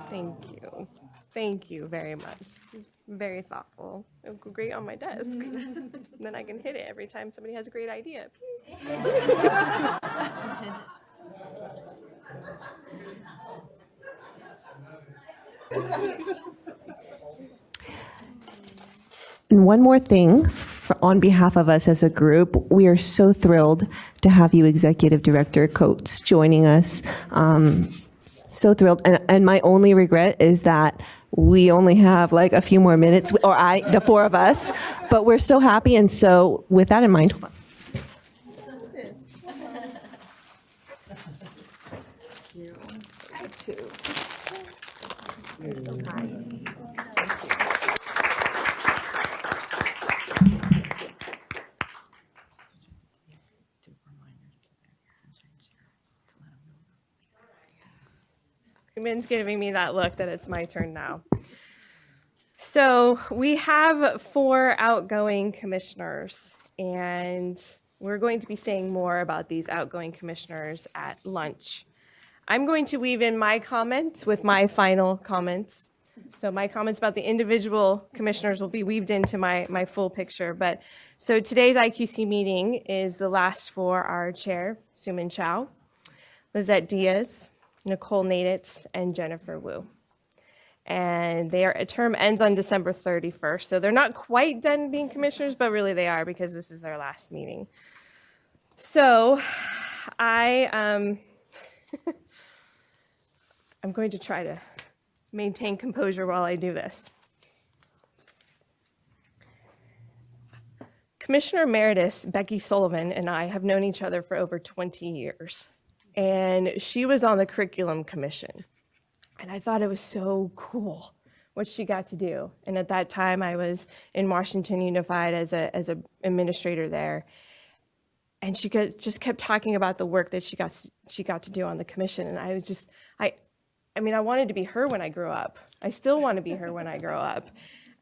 Thank you. Thank you very much. Very thoughtful. It'll go great on my desk. Then I can hit it every time somebody has a great idea. And one more thing, on behalf of us as a group, we are so thrilled to have you, Executive Director Coates, joining us. So thrilled. And my only regret is that we only have like a few more minutes, or the 4 of us, but we're so happy. And so with that in mind, hold on. Ben's giving me that look that it's my turn now. So we have 4 outgoing commissioners, and we're going to be saying more about these outgoing commissioners at lunch. I'm going to weave in my comments with my final comments. So my comments about the individual commissioners will be weaved into my full picture. But so today's IQC meeting is the last for our chair, Suman Chow, Lizette Diaz, Nicole Naditz, and Jennifer Wu. And their term ends on December 31st. So they're not quite done being commissioners, but really they are, because this is their last meeting. So I'm going to try to maintain composure while I do this. Commissioner Emeritus Becky Sullivan and I have known each other for over 20 years, and she was on the Curriculum Commission. And I thought it was so cool what she got to do. And at that time, I was in Washington Unified as a administrator there. And she just kept talking about the work that she got to do on the commission. And I was just, I wanted to be her when I grew up. I still want to be her when I grow up.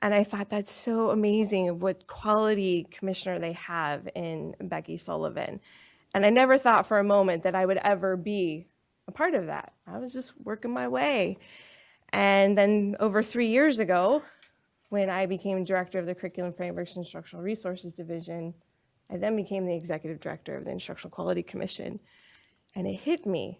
And I thought that's so amazing of what quality commissioner they have in Becky Sullivan. And I never thought for a moment that I would ever be a part of that. I was just working my way. And then over 3 years ago, when I became director of the Curriculum Frameworks and Instructional Resources Division, I then became the executive director of the Instructional Quality Commission. And it hit me.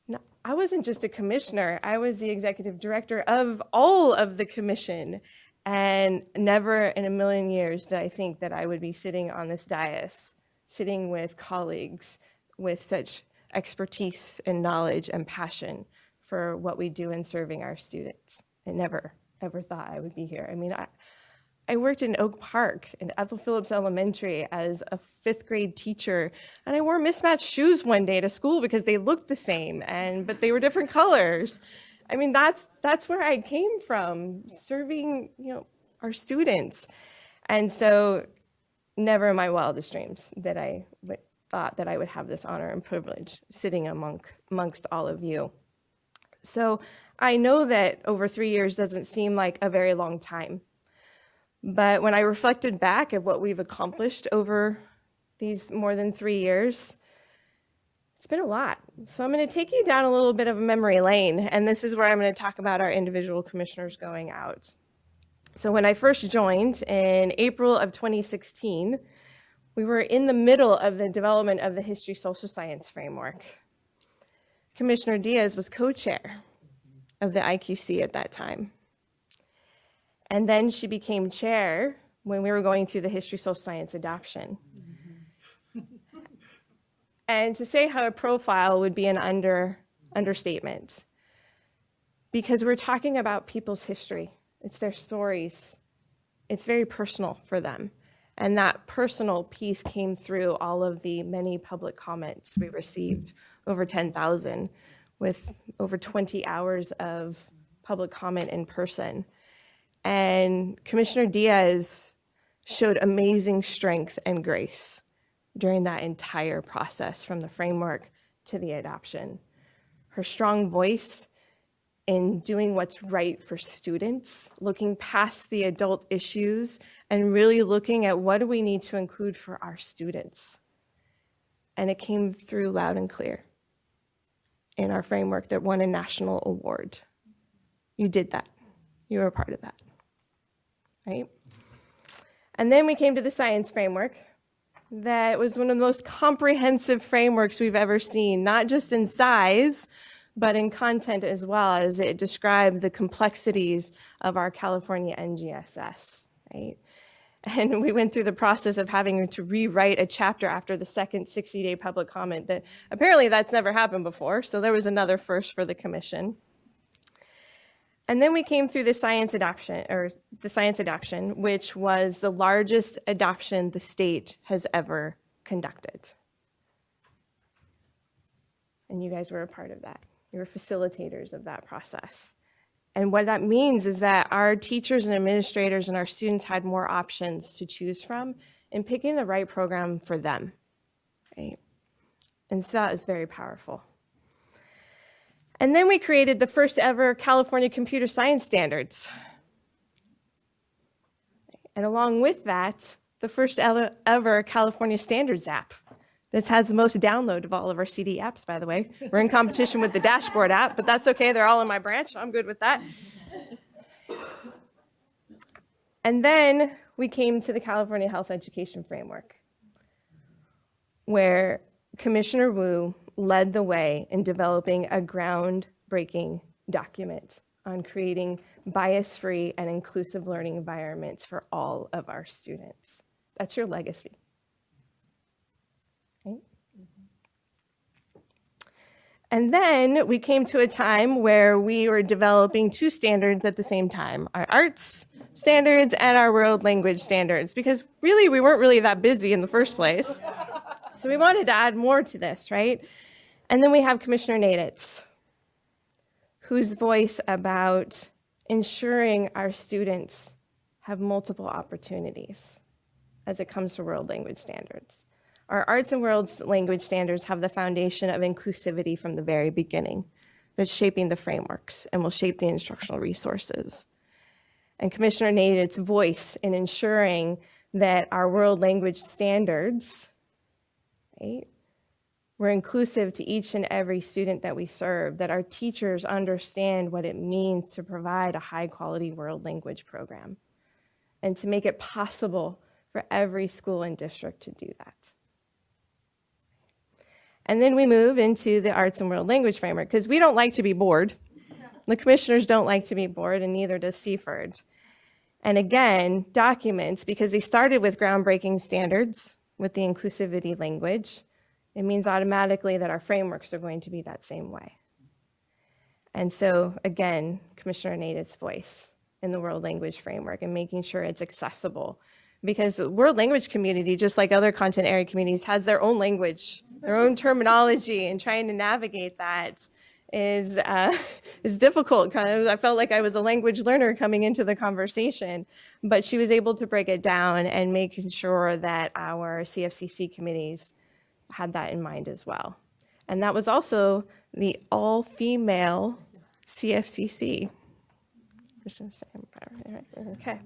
No, I wasn't just a commissioner, I was the executive director of all of the commission. And never in a million years did I think that I would be sitting on this dais, sitting with colleagues with such expertise and knowledge and passion for what we do in serving our students. I never, ever thought I would be here. I mean, I worked in Oak Park in Ethel Phillips Elementary as a 5th grade teacher, and I wore mismatched shoes one day to school because they looked the same, but they were different colors. I mean, that's where I came from, serving, our students. And so never in my wildest dreams that I thought that I would have this honor and privilege sitting amongst all of you. So I know that over 3 years doesn't seem like a very long time, but when I reflected back at what we've accomplished over these more than 3 years, it's been a lot. So I'm going to take you down a little bit of a memory lane, and this is where I'm going to talk about our individual commissioners going out. So when I first joined in April of 2016, we were in the middle of the development of the History Social Science Framework. Commissioner Diaz was co-chair of the IQC at that time. And then she became chair when we were going through the History Social Science adoption. And to say how a profile would be an understatement, because we're talking about people's history. It's their stories. It's very personal for them. And that personal piece came through all of the many public comments we received, over 10,000, with over 20 hours of public comment in person. And Commissioner Diaz showed amazing strength and grace during that entire process, from the framework to the adoption. Her strong voice in doing what's right for students, looking past the adult issues and really looking at what do we need to include for our students. And it came through loud and clear in our framework that won a national award. You did that. You were a part of that, right? And then we came to the science framework. That was one of the most comprehensive frameworks we've ever seen, not just in size, but in content as well, as it described the complexities of our California NGSS, right? And we went through the process of having to rewrite a chapter after the second 60-day public comment. That apparently that's never happened before, so there was another first for the commission. And then we came through the science adoption, which was the largest adoption the state has ever conducted. And you guys were a part of that. You were facilitators of that process. And what that means is that our teachers and administrators and our students had more options to choose from in picking the right program for them, right? And so that is very powerful. And then we created the first ever California computer science standards. And along with that, the first ever California standards app. This has the most download of all of our CD apps, by the way. We're in competition with the dashboard app, but that's okay. They're all in my branch. I'm good with that. And then we came to the California Health Education Framework, where Commissioner Wu led the way in developing a groundbreaking document on creating bias-free and inclusive learning environments for all of our students. That's your legacy. Okay. And then we came to a time where we were developing two standards at the same time, our arts standards and our world language standards, because really we weren't really that busy in the first place. So we wanted to add more to this, right? And then we have Commissioner Naditz, whose voice about ensuring our students have multiple opportunities as it comes to world language standards. Our arts and world language standards have the foundation of inclusivity from the very beginning that's shaping the frameworks and will shape the instructional resources. And Commissioner Naditz's voice in ensuring that our world language standards, right, we're inclusive to each and every student that we serve, that our teachers understand what it means to provide a high-quality world language program, and to make it possible for every school and district to do that. And then we move into the Arts and World Language Framework, because we don't like to be bored. The commissioners don't like to be bored, and neither does Seaford. And again, documents, because they started with groundbreaking standards with the inclusivity language, it means automatically that our frameworks are going to be that same way. And so, again, Commissioner Naditz's voice in the World Language Framework and making sure it's accessible. Because the world language community, just like other content area communities, has their own language, their own terminology, and trying to navigate that is difficult. Kind of, I felt like I was a language learner coming into the conversation, but she was able to break it down and making sure that our CFCC committees had that in mind as well. And that was also the all-female CFCC. Okay.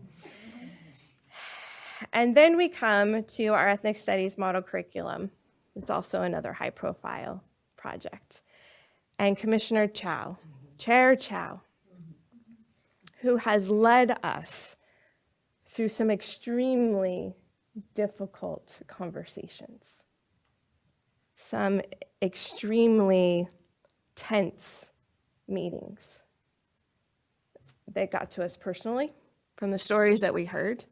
And then we come to our ethnic studies model curriculum. It's also another high-profile project. And Commissioner Chow, Chair Chow, who has led us through some extremely difficult conversations, some extremely tense meetings that got to us personally from the stories that we heard,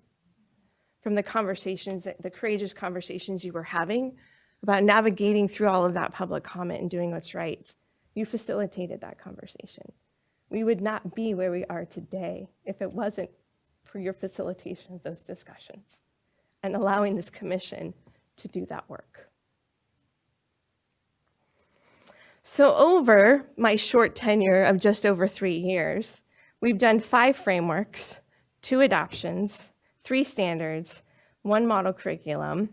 from the conversations, the courageous conversations you were having about navigating through all of that public comment and doing what's right. You facilitated that conversation. We would not be where we are today if it wasn't for your facilitation of those discussions and allowing this commission to do that work. So over my short tenure of just over 3 years, we've done 5 frameworks, 2 adoptions, 3 standards, 1 model curriculum,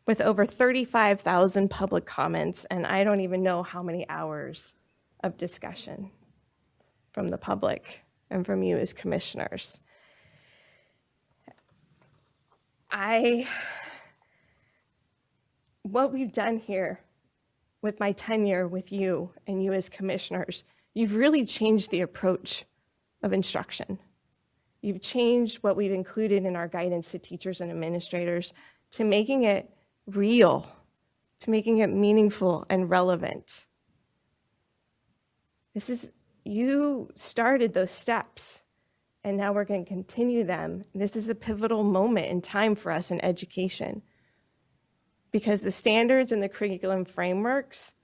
with over 35,000 public comments, and I don't even know how many hours of discussion from the public and from you as commissioners. What we've done here with my tenure with you and you as commissioners, you've really changed the approach of instruction. You've changed what we've included in our guidance to teachers and administrators to making it real, to making it meaningful and relevant. You started those steps, and now we're going to continue them. This is a pivotal moment in time for us in education, because the standards and the curriculum frameworks,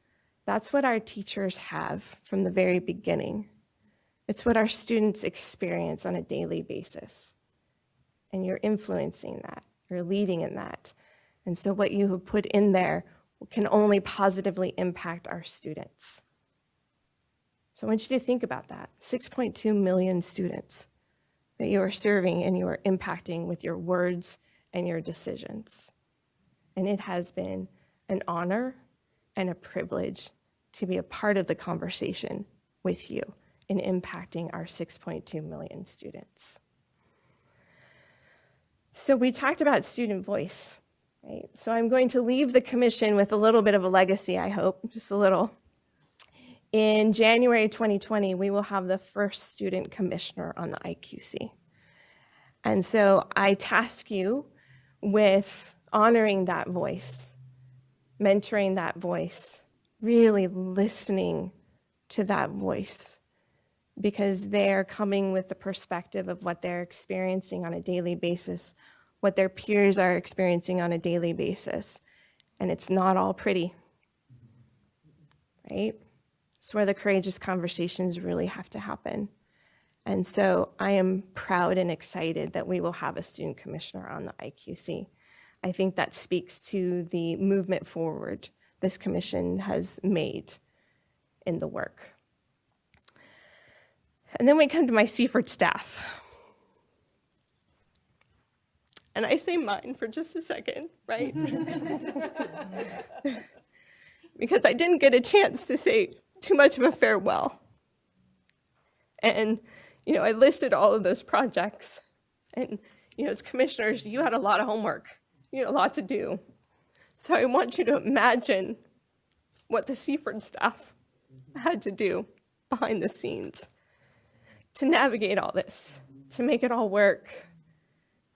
that's what our teachers have from the very beginning. It's what our students experience on a daily basis. And you're influencing that, you're leading in that. And so what you have put in there can only positively impact our students. So I want you to think about that. 6.2 million students that you are serving and you are impacting with your words and your decisions. And it has been an honor and a privilege to be a part of the conversation with you in impacting our 6.2 million students. So we talked about student voice, right? So I'm going to leave the commission with a little bit of a legacy, I hope, just a little. In January 2020, we will have the first student commissioner on the IQC. And so I task you with honoring that voice, mentoring that voice, really listening to that voice, because they're coming with the perspective of what they're experiencing on a daily basis, what their peers are experiencing on a daily basis. And it's not all pretty, right? It's where the courageous conversations really have to happen. And so I am proud and excited that we will have a student commissioner on the IQC. I think that speaks to the movement forward this commission has made in the work. And then we come to my Seaford staff. And I say mine for just a second, right? Because I didn't get a chance to say too much of a farewell. And, you know, I listed all of those projects. And, you know, as commissioners, you had a lot of homework. You had a lot to do. So I want you to imagine what the Seaford staff had to do behind the scenes to navigate all this, to make it all work,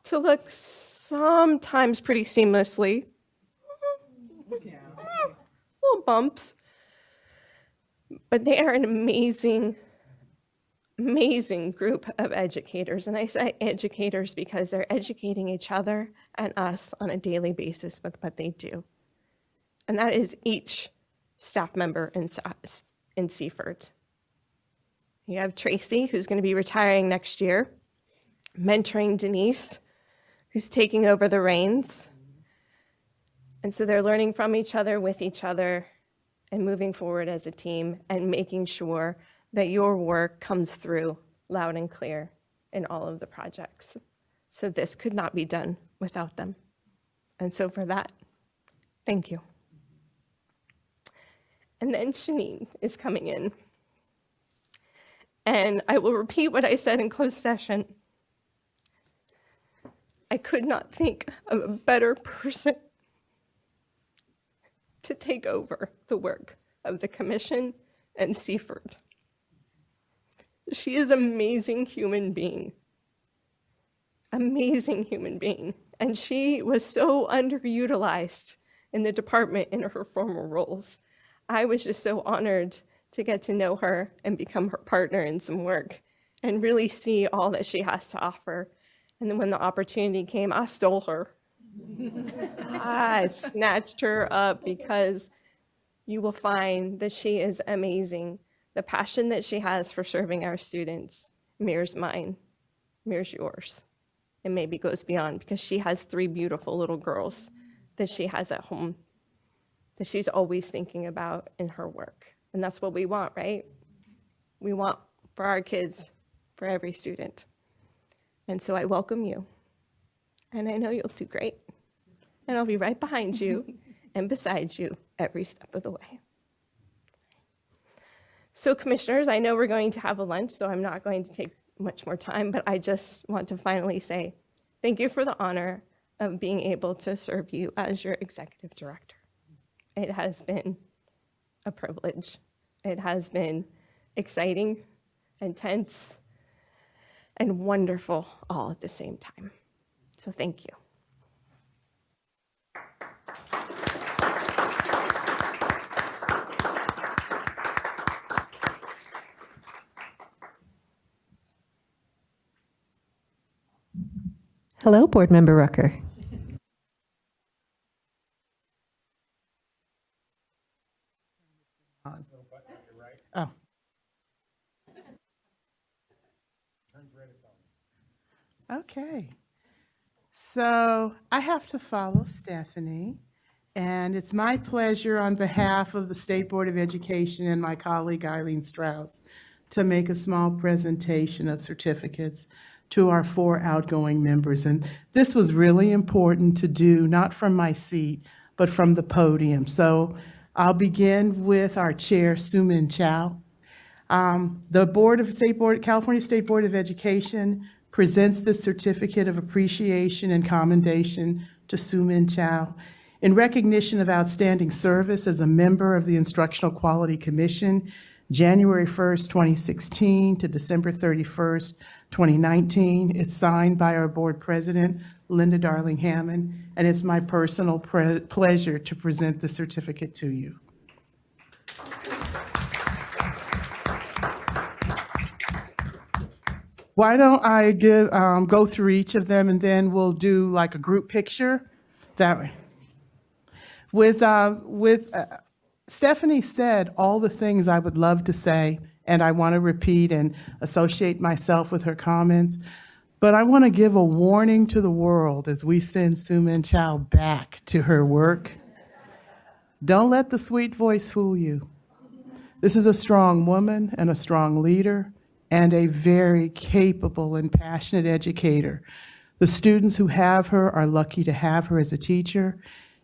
to look sometimes pretty seamlessly. Little bumps. But they are an amazing, amazing group of educators. And I say educators because they're educating each other and us on a daily basis with what they do. And that is each staff member in Seaford. You have Tracy, who's going to be retiring next year, mentoring Denise, who's taking over the reins. And so they're learning from each other, with each other, and moving forward as a team and making sure that your work comes through loud and clear in all of the projects. So this could not be done without them. And so for that, thank you. And then Shanine is coming in. And I will repeat what I said in closed session. I could not think of a better person to take over the work of the commission and Seaford. She is an amazing human being. Amazing human being. And she was so underutilized in the department in her former roles. I was just so honored to get to know her and become her partner in some work and really see all that she has to offer. And then when the opportunity came, I stole her. I snatched her up because you will find that she is amazing. The passion that she has for serving our students mirrors mine, mirrors yours, and maybe goes beyond, because she has 3 beautiful little girls that she has at home that she's always thinking about in her work. And that's what we want, right? We want for our kids, for every student. And so I welcome you. And I know you'll do great. And I'll be right behind you and beside you every step of the way. So commissioners, I know we're going to have a lunch, so I'm not going to take much more time, but I just want to finally say thank you for the honor of being able to serve you as your executive director. It has been a privilege. It has been exciting, intense, and wonderful all at the same time. So thank you. Hello, Board Member Rucker. Oh. Okay. So I have to follow Stephanie, and it's my pleasure on behalf of the State Board of Education and my colleague Eileen Strauss to make a small presentation of certificates to our 4 outgoing members. And this was really important to do, not from my seat, but from the podium. So I'll begin with our chair, Sumin Chow. California State Board of Education presents this certificate of appreciation and commendation to Sue Min Chow in recognition of outstanding service as a member of the Instructional Quality Commission, January 1st, 2016 to December 31st, 2019. It's signed by our board president, Linda Darling Hammond, and it's my personal pleasure to present the certificate to you. Why don't I go through each of them, and then we'll do like a group picture that way. With Stephanie said all the things I would love to say, and I want to repeat and associate myself with her comments. But I want to give a warning to the world as we send Sue Min Chow back to her work. Don't let the sweet voice fool you. This is a strong woman and a strong leader and a very capable and passionate educator. The students who have her are lucky to have her as a teacher,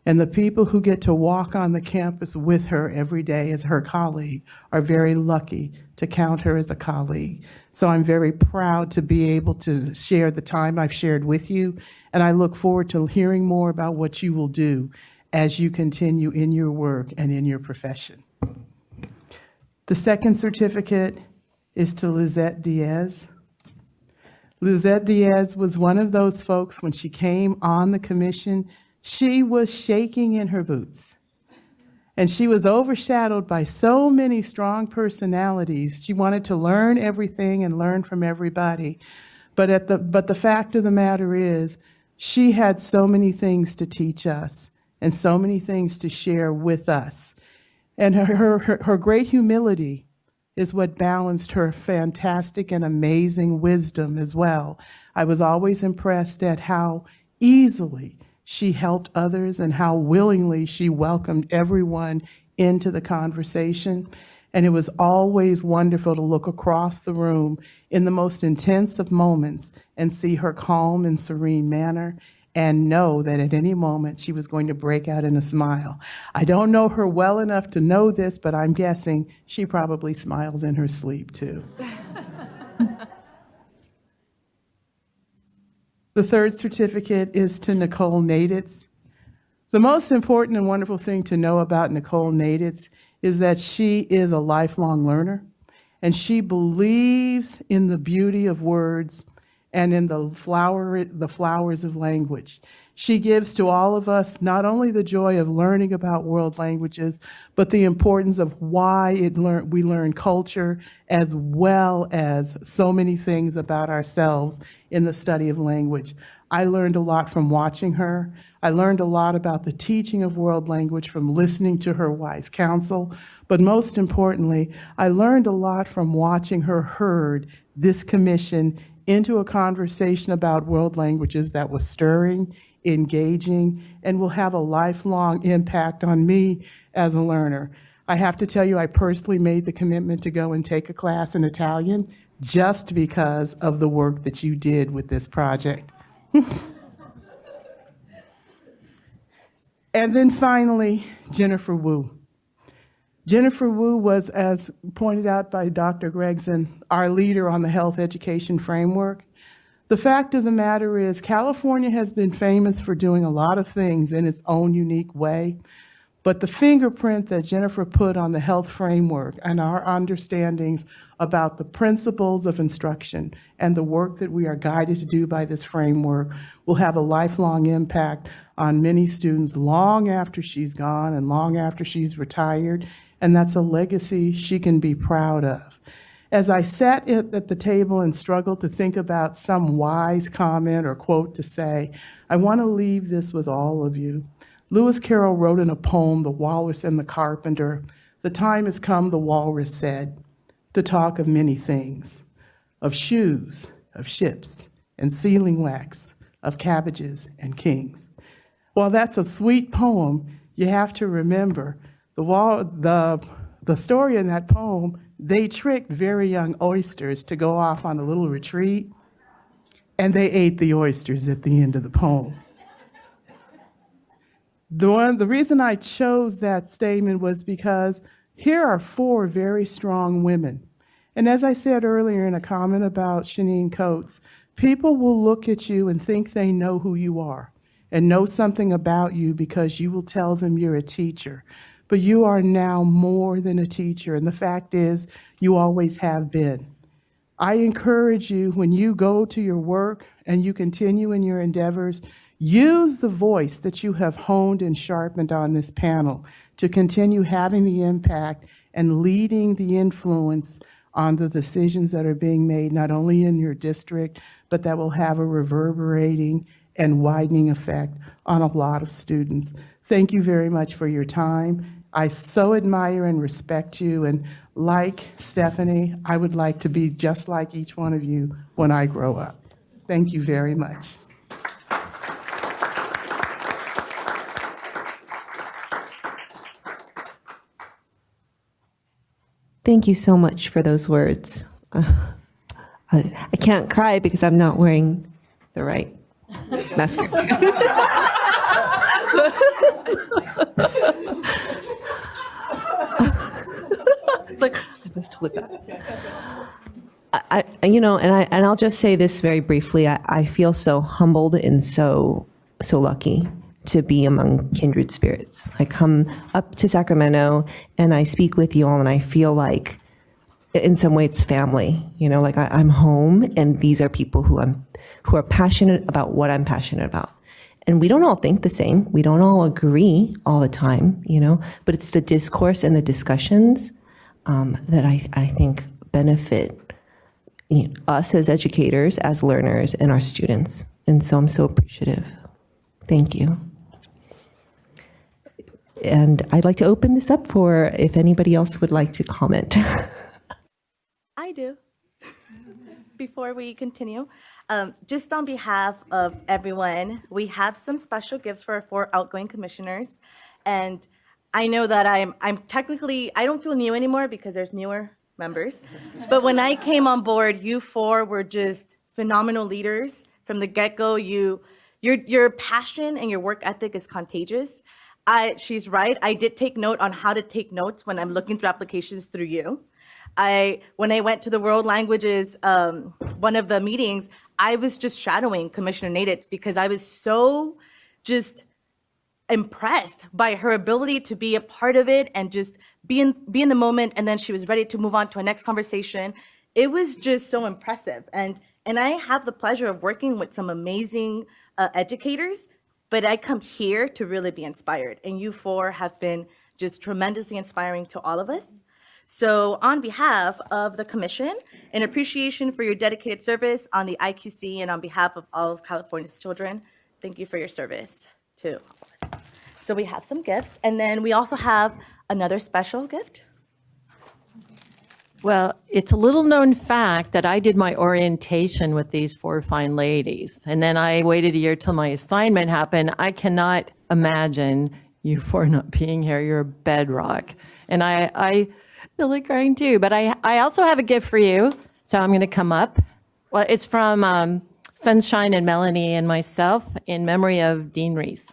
and the people who get to walk on the campus with her every day as her colleague are very lucky to count her as a colleague. So I'm very proud to be able to share the time I've shared with you, and I look forward to hearing more about what you will do as you continue in your work and in your profession. The second certificate is to Lizette Diaz. Lizette Diaz was one of those folks when she came on the commission, she was shaking in her boots. And she was overshadowed by so many strong personalities. She wanted to learn everything and learn from everybody. But the fact of the matter is, she had so many things to teach us and so many things to share with us. And her great humility is what balanced her fantastic and amazing wisdom as well. I was always impressed at how easily she helped others and how willingly she welcomed everyone into the conversation. And it was always wonderful to look across the room in the most intense of moments and see her calm and serene manner and know that at any moment she was going to break out in a smile. I don't know her well enough to know this, but I'm guessing she probably smiles in her sleep too. The third certificate is to Nicole Naditz. The most important and wonderful thing to know about Nicole Naditz is that she is a lifelong learner, and she believes in the beauty of words and in the flowers of language. She gives to all of us not only the joy of learning about world languages, but the importance of why we learn culture as well as so many things about ourselves in the study of language. I learned a lot from watching her. I learned a lot about the teaching of world language from listening to her wise counsel. But most importantly, I learned a lot from watching her herd this commission into a conversation about world languages that was stirring, engaging, and will have a lifelong impact on me as a learner. I have to tell you, I personally made the commitment to go and take a class in Italian just because of the work that you did with this project. And then finally, Jennifer Wu. Jennifer Wu was, as pointed out by Dr. Gregson, our leader on the health education framework. The fact of the matter is, California has been famous for doing a lot of things in its own unique way, but the fingerprint that Jennifer put on the health framework and our understandings about the principles of instruction and the work that we are guided to do by this framework will have a lifelong impact on many students long after she's gone and long after she's retired, and that's a legacy she can be proud of. As I sat at the table and struggled to think about some wise comment or quote to say, I want to leave this with all of you. Lewis Carroll wrote in a poem, The Walrus and the Carpenter, "The time has come," the walrus said, "to talk of many things, of shoes, of ships, and sealing wax, of cabbages and kings." While that's a sweet poem, you have to remember the story in that poem, they tricked very young oysters to go off on a little retreat, and they ate the oysters at the end of the poem. The reason I chose that statement was because here are 4 very strong women, And as I said earlier in a comment about Shanine Coates, people will look at you and think they know who you are and know something about you because you will tell them you're a teacher. But you are now more than a teacher, and the fact is, you always have been. I encourage you, when you go to your work and you continue in your endeavors, use the voice that you have honed and sharpened on this panel to continue having the impact and leading the influence on the decisions that are being made, not only in your district, but that will have a reverberating and widening effect on a lot of students. Thank you very much for your time. I so admire and respect you, and like Stephanie, I would like to be just like each one of you when I grow up. Thank you very much. Thank you so much for those words. I can't cry because I'm not wearing the right mascara. It's like, I must flip that. I'll just say this very briefly. I feel so humbled and so lucky to be among kindred spirits. I come up to Sacramento and I speak with you all, and I feel like, in some way, it's family. Like I'm home, and these are people who are passionate about what I'm passionate about. And we don't all think the same. We don't all agree all the time, but it's the discourse and the discussions that I think benefit us as educators, as learners, and our students. And so I'm so appreciative. Thank you. And I'd like to open this up for if anybody else would like to comment. I do. Before we continue, just on behalf of everyone, we have some special gifts for our 4 outgoing commissioners. And I know that I'm technically, I don't feel new anymore because there's newer members. But when I came on board, you 4 were just phenomenal leaders from the get-go. Your passion and your work ethic is contagious. She's right. I did take note on how to take notes when I'm looking through applications through you. When I went to the World Languages, one of the meetings, I was just shadowing Commissioner Naditz because I was so just impressed by her ability to be a part of it and just be in the moment. And then she was ready to move on to our next conversation. It was just so impressive. And I have the pleasure of working with some amazing educators, but I come here to really be inspired. And you 4 have been just tremendously inspiring to all of us. So on behalf of the Commission, in appreciation for your dedicated service on the IQC and on behalf of all of California's children, thank you for your service too. So we have some gifts, and then we also have another special gift. Well, it's a little known fact that I did my orientation with these 4 fine ladies, and then I waited a year till my assignment happened. I cannot imagine you 4 not being here. You're a bedrock. And I feel like crying too, but I also have a gift for you. So I'm going to come up. Well, it's from Sunshine and Melanie and myself in memory of Dean Reese.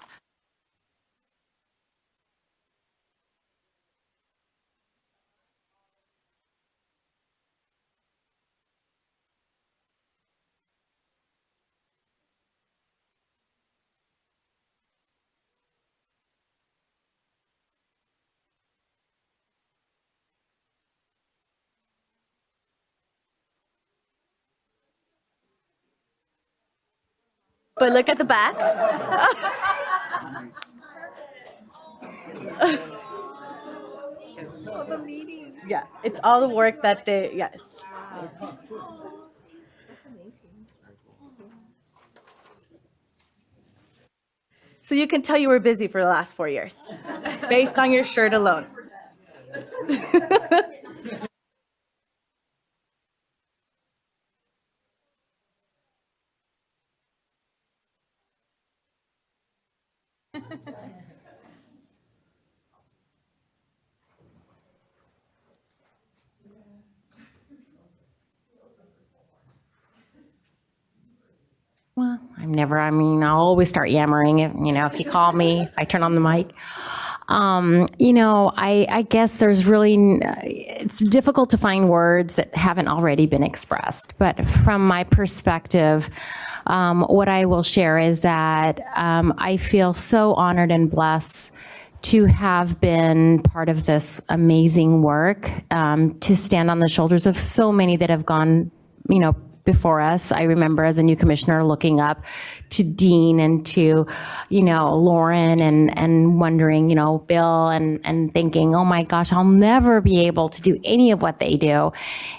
But look at the back. Yeah, it's all the work that they, yes. So you can tell you were busy for the last 4 years, based on your shirt alone. Well, I'll always start yammering if you call me, if I turn on the mic. I guess there's really, it's difficult to find words that haven't already been expressed. But from my perspective, what I will share is that I feel so honored and blessed to have been part of this amazing work, to stand on the shoulders of so many that have gone, before us. I remember as a new commissioner looking up to Dean and to, Lauren and wondering, Bill and thinking, oh my gosh, I'll never be able to do any of what they do.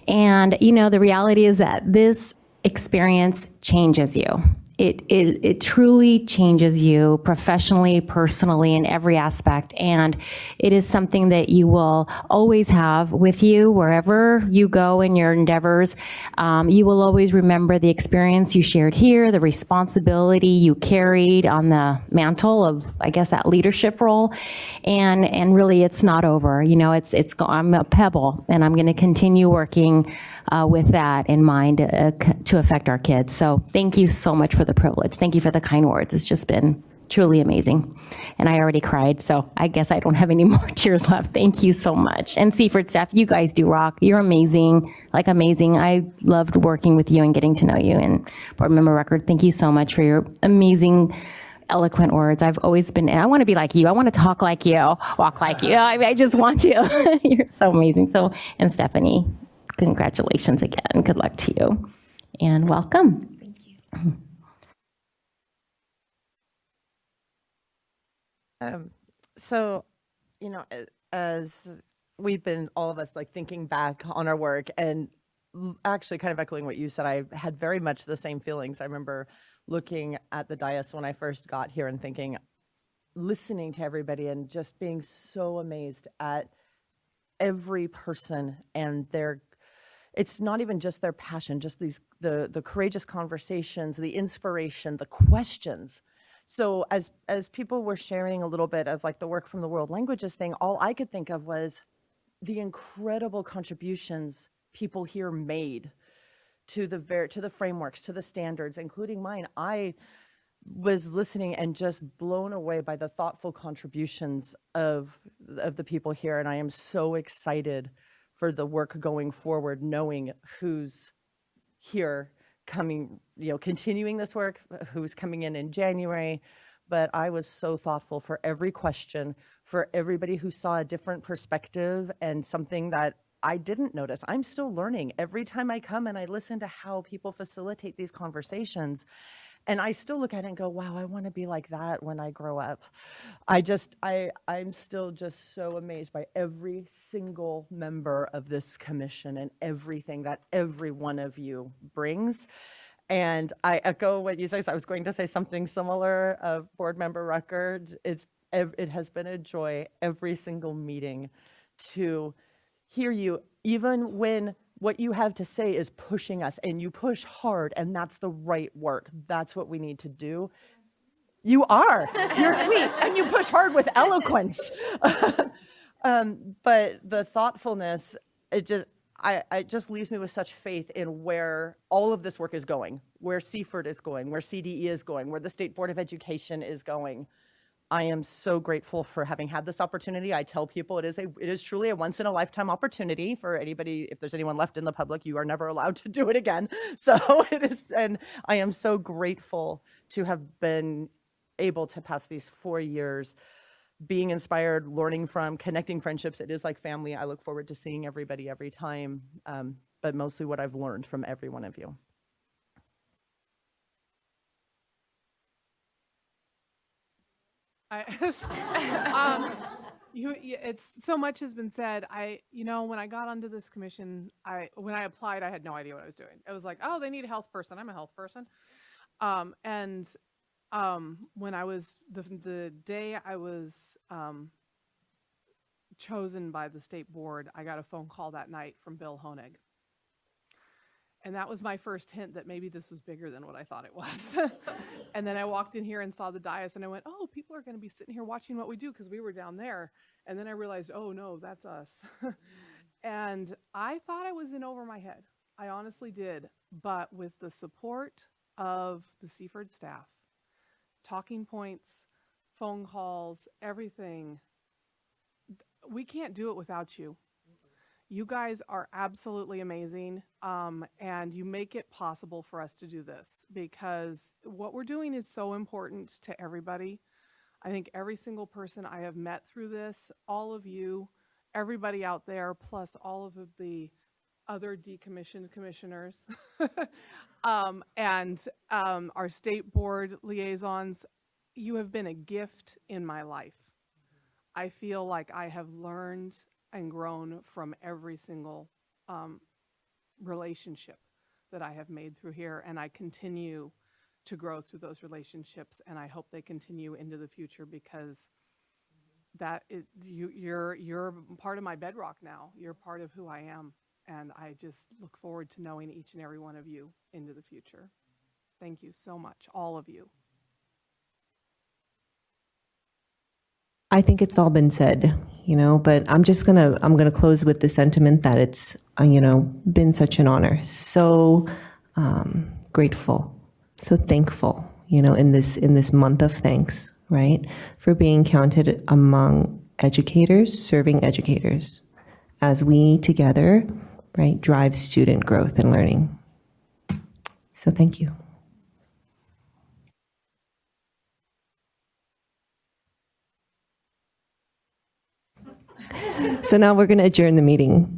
And, the reality is that this experience changes you. It truly changes you professionally, personally, in every aspect. And it is something that you will always have with you wherever you go in your endeavors. You will always remember the experience you shared here, the responsibility you carried on the mantle of, I guess, that leadership role. And really, it's not over. I'm a pebble, and I'm going to continue working with that in mind to affect our kids. So thank you so much for the privilege. Thank you for the kind words. It's just been truly amazing. And I already cried, so I guess I don't have any more tears left. Thank you so much. And Seaford staff, you guys do rock. You're amazing, amazing. I loved working with you and getting to know you. And Board Member Rucker, thank you so much for your amazing, eloquent words. I've always been, I want to be like you. I want to talk like you, walk like you. I just want you. You're so amazing. And Stephanie, congratulations again. Good luck to you. And welcome. Thank you. As we've been, all of us, thinking back on our work and actually kind of echoing what you said, I had very much the same feelings. I remember looking at the dais when I first got here and thinking, listening to everybody and just being so amazed at every person and it's not even just their passion, just the courageous conversations, the inspiration, the questions. So as people were sharing a little bit of the work from the world languages thing, all I could think of was the incredible contributions people here made to the frameworks, to the standards, including mine. I was listening and just blown away by the thoughtful contributions of the people here, and I am so excited for the work going forward, knowing who's here coming, continuing this work, who's coming in January. But I was so thoughtful for every question, for everybody who saw a different perspective and something that I didn't notice. I'm still learning every time I come and I listen to how people facilitate these conversations. And I still look at it and go, wow, I want to be like that when I grow up. I'm still just so amazed by every single member of this commission and everything that every one of you brings. And I echo what you say. I was going to say something similar, Board Member Rucker. It has been a joy every single meeting to hear you, even when what you have to say is pushing us, and you push hard, and that's the right work. That's what we need to do. You are. You're sweet, and you push hard with eloquence. But the thoughtfulness, it just leaves me with such faith in where all of this work is going, where Seaford is going, where CDE is going, where the State Board of Education is going. I am so grateful for having had this opportunity. I tell people it is truly a once in a lifetime opportunity for anybody. If there's anyone left in the public, you are never allowed to do it again. So it is, and I am so grateful to have been able to pass these 4 years being inspired, learning from, connecting friendships. It is like family. I look forward to seeing everybody every time, but mostly what I've learned from every one of you. It's so much has been said. When I got onto this commission, when I applied, I had no idea what I was doing. It was like, oh, they need a health person. I'm a health person. When I was the day I was chosen by the state board, I got a phone call that night from Bill Honig. And that was my first hint that maybe this was bigger than what I thought it was. And then I walked in here and saw the dais and I went, oh, people are going to be sitting here watching what we do because we were down there. And then I realized, oh no, that's us. And I thought I was in over my head. I honestly did. But with the support of the Seaford staff, talking points, phone calls, everything, we can't do it without you. You guys are absolutely amazing, and you make it possible for us to do this because what we're doing is so important to everybody. I think every single person I have met through this, all of you, everybody out there, plus all of the other decommissioned commissioners, and our state board liaisons, you have been a gift in my life. I feel like I have learned and grown from every single relationship that I have made through here, and I continue to grow through those relationships, and I hope they continue into the future because you're part of my bedrock now. You're part of who I am, and I just look forward to knowing each and every one of you into the future. Thank you so much, all of you. I think it's all been said, but I'm gonna close with the sentiment that it's, been such an honor. So grateful, so thankful, in this month of thanks, right? For being counted among educators, serving educators, as we together, right, drive student growth and learning. So thank you. So now we're going to adjourn the meeting.